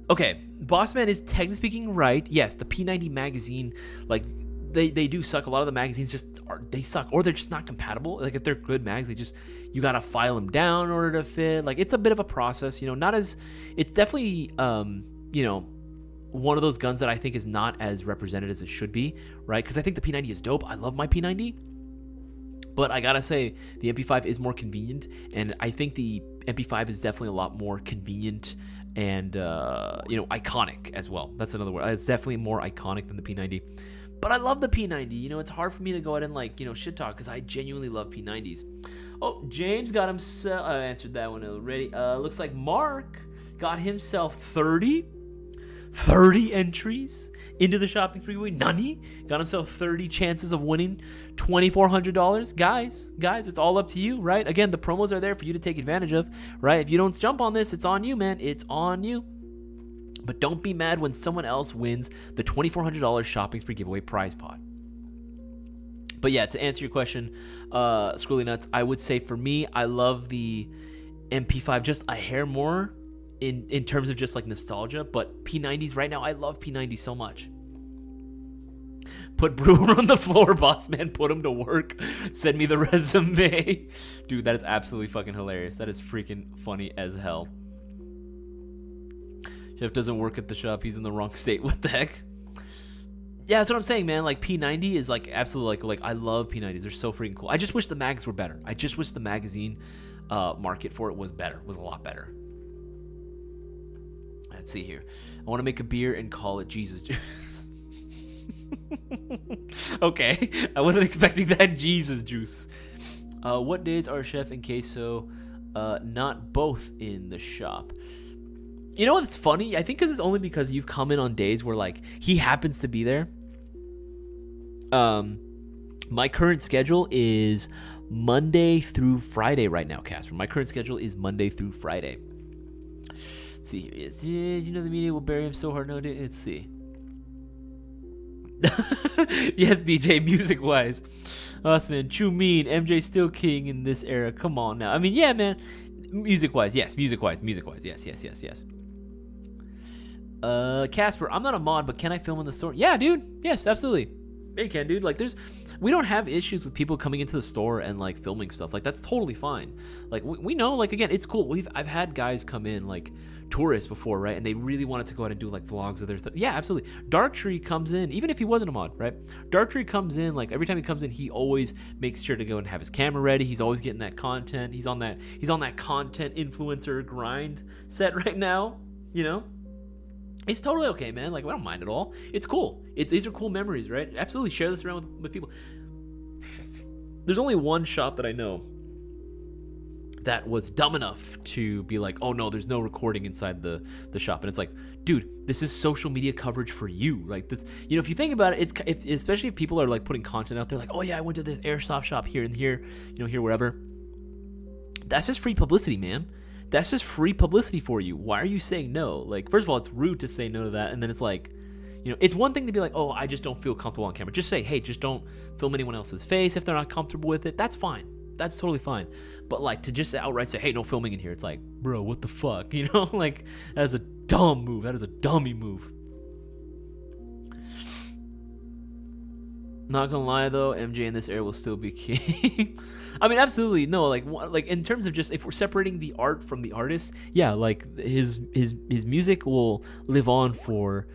Okay, Bossman is technically speaking right. Yes, the P90 magazine, like, they do suck. A lot of the magazines they suck, or they're just not compatible. Like, if they're good mags, you gotta file them down in order to fit. Like, it's a bit of a process, it's definitely, one of those guns that I think is not as represented as it should be, right? Because I think the P90 is dope. I love my P90. But I gotta say, the MP5 is more convenient, and I think the MP5 is definitely a lot more convenient and iconic as well. That's another word. It's definitely more iconic than the P90. But I love the P90. It's hard for me to go ahead and shit talk because I genuinely love P90s. Oh, James got himself. I answered that one already. Looks like Mark got himself 30 entries into the shopping spree. Nani got himself 30 chances of winning $2,400. Guys, it's all up to you, right? Again, the promos are there for you to take advantage of, right? If you don't jump on this, it's on you, man. It's on you. But don't be mad when someone else wins the $2,400 shopping spree giveaway prize pot. But yeah, to answer your question, Scrolly Nuts, I would say for me, I love the MP5 just a hair more in terms of just like nostalgia, but P90s right now, I love P90 so much. Put Brewer on the floor, boss man. Put him to work. Send me the resume. Dude, that is absolutely fucking hilarious. That is freaking funny as hell. Chef doesn't work at the shop. He's in the wrong state. What the heck? Yeah, that's what I'm saying, man. Like, P90 is like absolutely like I love P90s. They're so freaking cool. I just wish the mags were better. I just wish the magazine market for it was a lot better. Let's see here. I want to make a beer and call it Jesus Juice. Okay, I wasn't expecting that. Jesus Juice. What days are Chef and Queso not both in the shop? You know what's funny? I think it's only because you've come in on days where like he happens to be there. My current schedule is Monday through Friday right now, Casper. My current schedule is Monday through Friday. Let's see here. Yes, the media will bury him so hard nowadays. Let's see. Yes, DJ, music wise. Us, man, true mean. MJ still king in this era. Come on now. I mean, yeah, man. Music wise, yes. Yes. Casper, I'm not a mod, but can I film in the store? Yeah, dude. Yes, absolutely. Yeah, you can, dude. Like, we don't have issues with people coming into the store and like filming stuff. Like, that's totally fine. Like, we know, like, again, it's cool. I've had guys come in, like tourists before, right? And they really wanted to go out and do like vlogs of their yeah, absolutely. Darktree comes in, even if he wasn't a mod, right? Darktree comes in, like every time he comes in, he always makes sure to go and have his camera ready. He's always getting that content. He's on that content influencer grind set right now, It's totally okay, man. Like, we don't mind at all. It's cool. These are cool memories, right? Absolutely share this around with people. There's only one shop that I know that was dumb enough to be like, oh no, there's no recording inside the shop. And it's like, dude, this is social media coverage for you. Like, this, if you think about it, especially if people are like putting content out there like, oh yeah, I went to this Airsoft shop here and here, here, wherever. That's just free publicity, man. That's just free publicity for you. Why are you saying no? Like, first of all, it's rude to say no to that, and then it's like, it's one thing to be like, oh, I just don't feel comfortable on camera. Just say, hey, just don't film anyone else's face if they're not comfortable with it. That's fine. That's totally fine. But like to just outright say, hey, no filming in here, it's like, bro, what the fuck? Like that is a dumb move. That is a dummy move. Not gonna lie though, MJ in this era will still be king. I mean, absolutely no. Like in terms of just if we're separating the art from the artist, yeah, like his music will live on for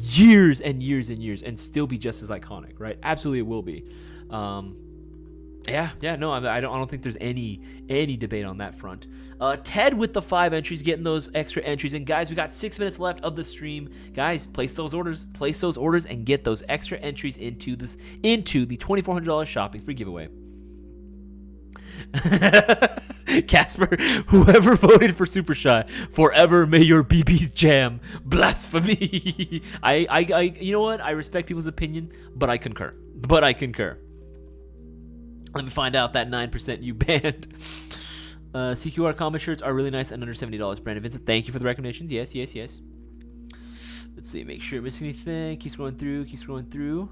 years and years and years and still be just as iconic, right? Absolutely, it will be. No, I don't think there's any debate on that front. Ted with the 5 entries, getting those extra entries. And guys, we got 6 minutes left of the stream. Guys, place those orders, and get those extra entries into the $2,400 shopping spree giveaway. Casper, whoever voted for Super Shy, forever may your BBs jam. Blasphemy. I you know what? I respect people's opinion, but I concur. Let me find out that 9% you banned. CQR combo shirts are really nice and under $70. Brandon Vincent, thank you for the recommendations. Yes. Let's see, make sure I'm missing anything. Keep scrolling through.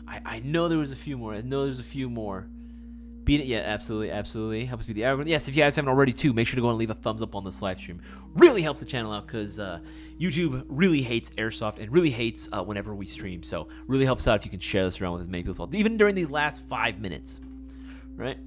I know there was a few more. Beat it, yeah, absolutely. Helps beat the algorithm. Yes, if you guys haven't already too, make sure to go and leave a thumbs up on this live stream. Really helps the channel out because YouTube really hates Airsoft and really hates whenever we stream. So really helps out if you can share this around with as many people as well, even during these last 5 minutes, right?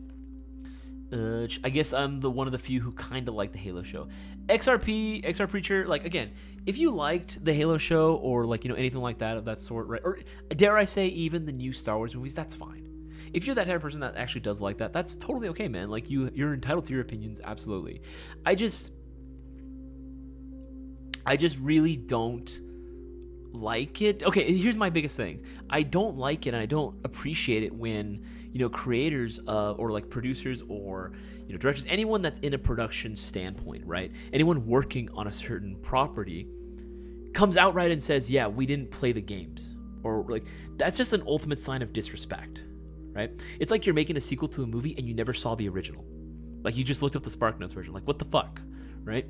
I guess I'm one of the few who kind of like the Halo show. XR Preacher, like again, if you liked the Halo show or like anything like that of that sort, right? Or dare I say even the new Star Wars movies, that's fine. If you're that type of person that actually does like that, that's totally okay, man. Like you're entitled to your opinions, absolutely. I just really don't like it. Okay, here's my biggest thing. I don't like it and I don't appreciate it when, creators or like producers or, directors, anyone that's in a production standpoint, right? Anyone working on a certain property comes out right and says, yeah, we didn't play the games. Or like, that's just an ultimate sign of disrespect. Right? It's like you're making a sequel to a movie and you never saw the original. Like you just looked up the SparkNotes version. Like what the fuck? Right?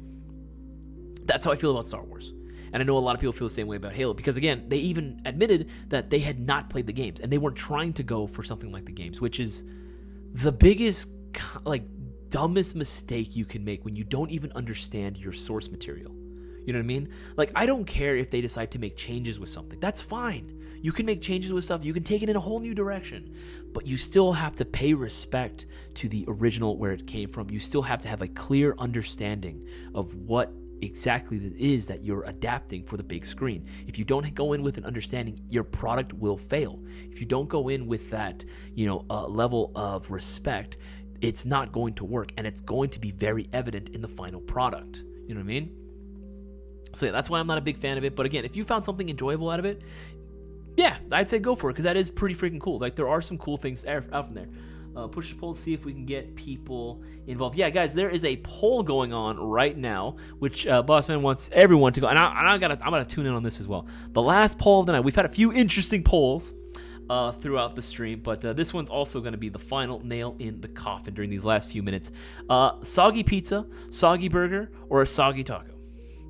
That's how I feel about Star Wars. And I know a lot of people feel the same way about Halo because again, they even admitted that they had not played the games and they weren't trying to go for something like the games, which is the biggest, dumbest mistake you can make when you don't even understand your source material. You know what I mean? Like, I don't care if they decide to make changes with something. That's fine. You can make changes with stuff. You can take it in a whole new direction. But you still have to pay respect to the original where it came from. You still have to have a clear understanding of what exactly it is that you're adapting for the big screen. If you don't go in with an understanding, your product will fail. If you don't go in with that, level of respect, it's not going to work. And it's going to be very evident in the final product. You know what I mean? So yeah, that's why I'm not a big fan of it. But again, if you found something enjoyable out of it, yeah, I'd say go for it because that is pretty freaking cool. Like there are some cool things out from there. Push the poll to see if we can get people involved. Yeah, guys, there is a poll going on right now, which Bossman wants everyone to go. And I'm gonna tune in on this as well. The last poll of the night. We've had a few interesting polls throughout the stream, but this one's also going to be the final nail in the coffin during these last few minutes. Soggy pizza, soggy burger, or a soggy taco?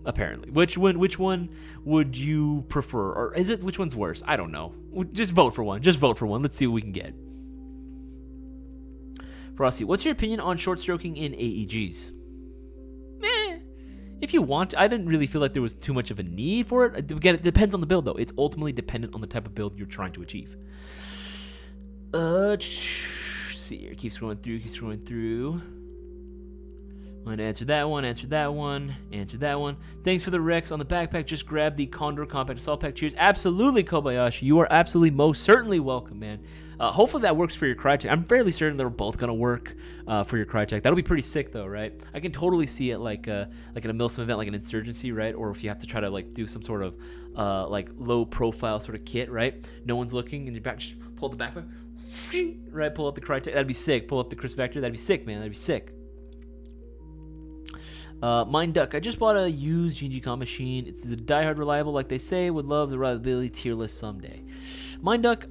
Apparently, which one would you prefer, or is it which one's worse? I don't know. Just vote for one. Let's see what we can get. Frosty, what's your opinion on short stroking in AEGs? If you want, I didn't really feel like there was too much of a need for it. Again, it depends on the build, though. It's ultimately dependent on the type of build you're trying to achieve. Let's see here. Keep scrolling through. Want to answer that one. Thanks for the Rex on the backpack. Just grab the Condor Compact Assault Pack. Cheers. Absolutely, Kobayashi. You are absolutely most certainly welcome, man. Hopefully that works for your Crytek. I'm fairly certain they're both going to work for your Crytek. That'll be pretty sick, though, right? I can totally see it like in a Milsim event, like an Insurgency, right? Or if you have to try to do some sort of low-profile sort of kit, right? No one's looking, and you're back. Just pull the backpack, right? Pull out the Crytek. That'd be sick. Pull up the Chris Vector. That'd be sick, man. That'd be sick. Mind Duck, I just bought a used GG Com machine. It's a diehard reliable, like they say. Would love the reliability tier list someday. Mind Duck,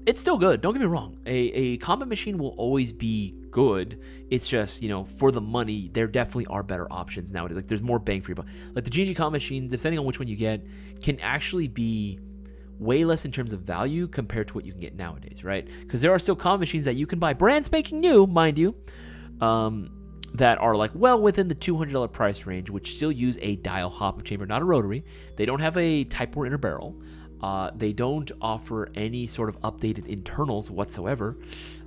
it's still good. Don't get me wrong. A combat machine will always be good. It's just, for the money, there definitely are better options nowadays. Like, there's more bang for your buck. Like, the G&G combat machine, depending on which one you get, can actually be way less in terms of value compared to what you can get nowadays, right? Because there are still combat machines that you can buy, brand spanking new, mind you, that are like well within the $200 price range, which still use a dial hop chamber, not a rotary. They don't have a Type 4 inner barrel. They don't offer any sort of updated internals whatsoever.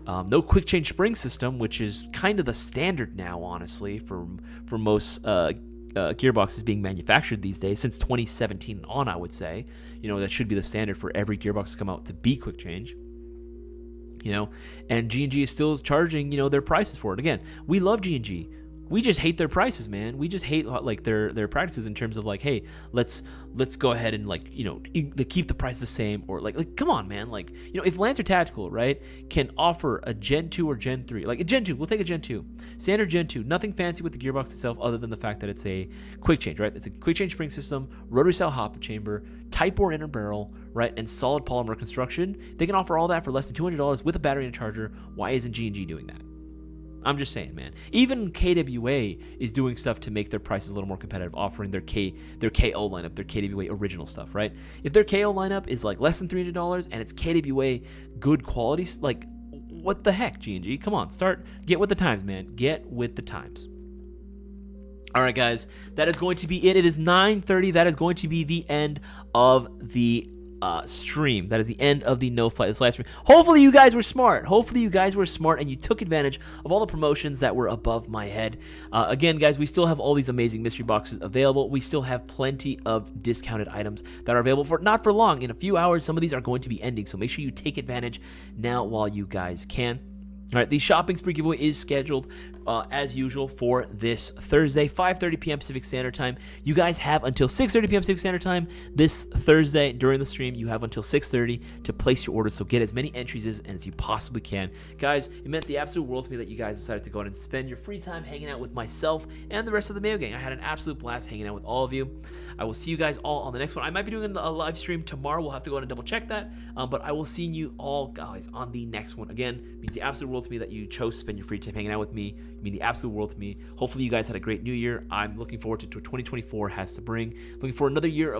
No quick change spring system, which is kind of the standard now, honestly, for most gearboxes being manufactured these days, since 2017 on, I would say. That should be the standard for every gearbox to come out to be quick change. And G&G is still charging, their prices for it. Again, we love G&G. We just hate their prices, man. We just hate like their practices in terms of like, hey, let's go ahead and like, keep the price the same, or like come on, man. Like, if Lancer Tactical, right, can offer a Gen 2 or Gen 3, like a Gen 2, we'll take a Gen 2, standard Gen 2, nothing fancy with the gearbox itself other than the fact that it's a quick change, right? It's a quick change spring system, rotary style hop chamber, Type 4 inner barrel, right, and solid polymer construction. They can offer all that for less than $200 with a battery and a charger. Why isn't G&G doing that? I'm just saying, man. Even KWA is doing stuff to make their prices a little more competitive, offering their KO lineup, their KWA original stuff, right? If their KO lineup is like less than $300 and it's KWA good quality, like what the heck, G&G? Come on, get with the times, man. Get with the times. All right, guys, that is going to be it. It is 9:30. That is going to be the end of the stream. That is the end of the No Flight, this live stream. Hopefully you guys were smart. And you took advantage of all the promotions that were above my head. Again, guys, we still have all these amazing mystery boxes available. We still have plenty of discounted items that are available for not for long. In a few hours, some of these are going to be ending, so make sure you take advantage now while you guys can. All right, the shopping spree giveaway is scheduled as usual for this Thursday, 5:30 p.m. Pacific Standard Time. You guys have until 6:30 p.m. Pacific Standard Time this Thursday during the stream. You have until 6:30 to place your orders, so get as many entries as you possibly can. Guys, it meant the absolute world to me that you guys decided to go out and spend your free time hanging out with myself and the rest of the Mayo Gang. I had an absolute blast hanging out with all of you. I will see you guys all on the next one. I might be doing a live stream tomorrow. We'll have to go ahead and double check that, but I will see you all, guys, on the next one. Again, it means the absolute world to me that you chose to spend your free time hanging out with me. You mean the absolute world to me. Hopefully you guys had a great new year. I'm looking forward to 2024 has to bring. Looking for another year of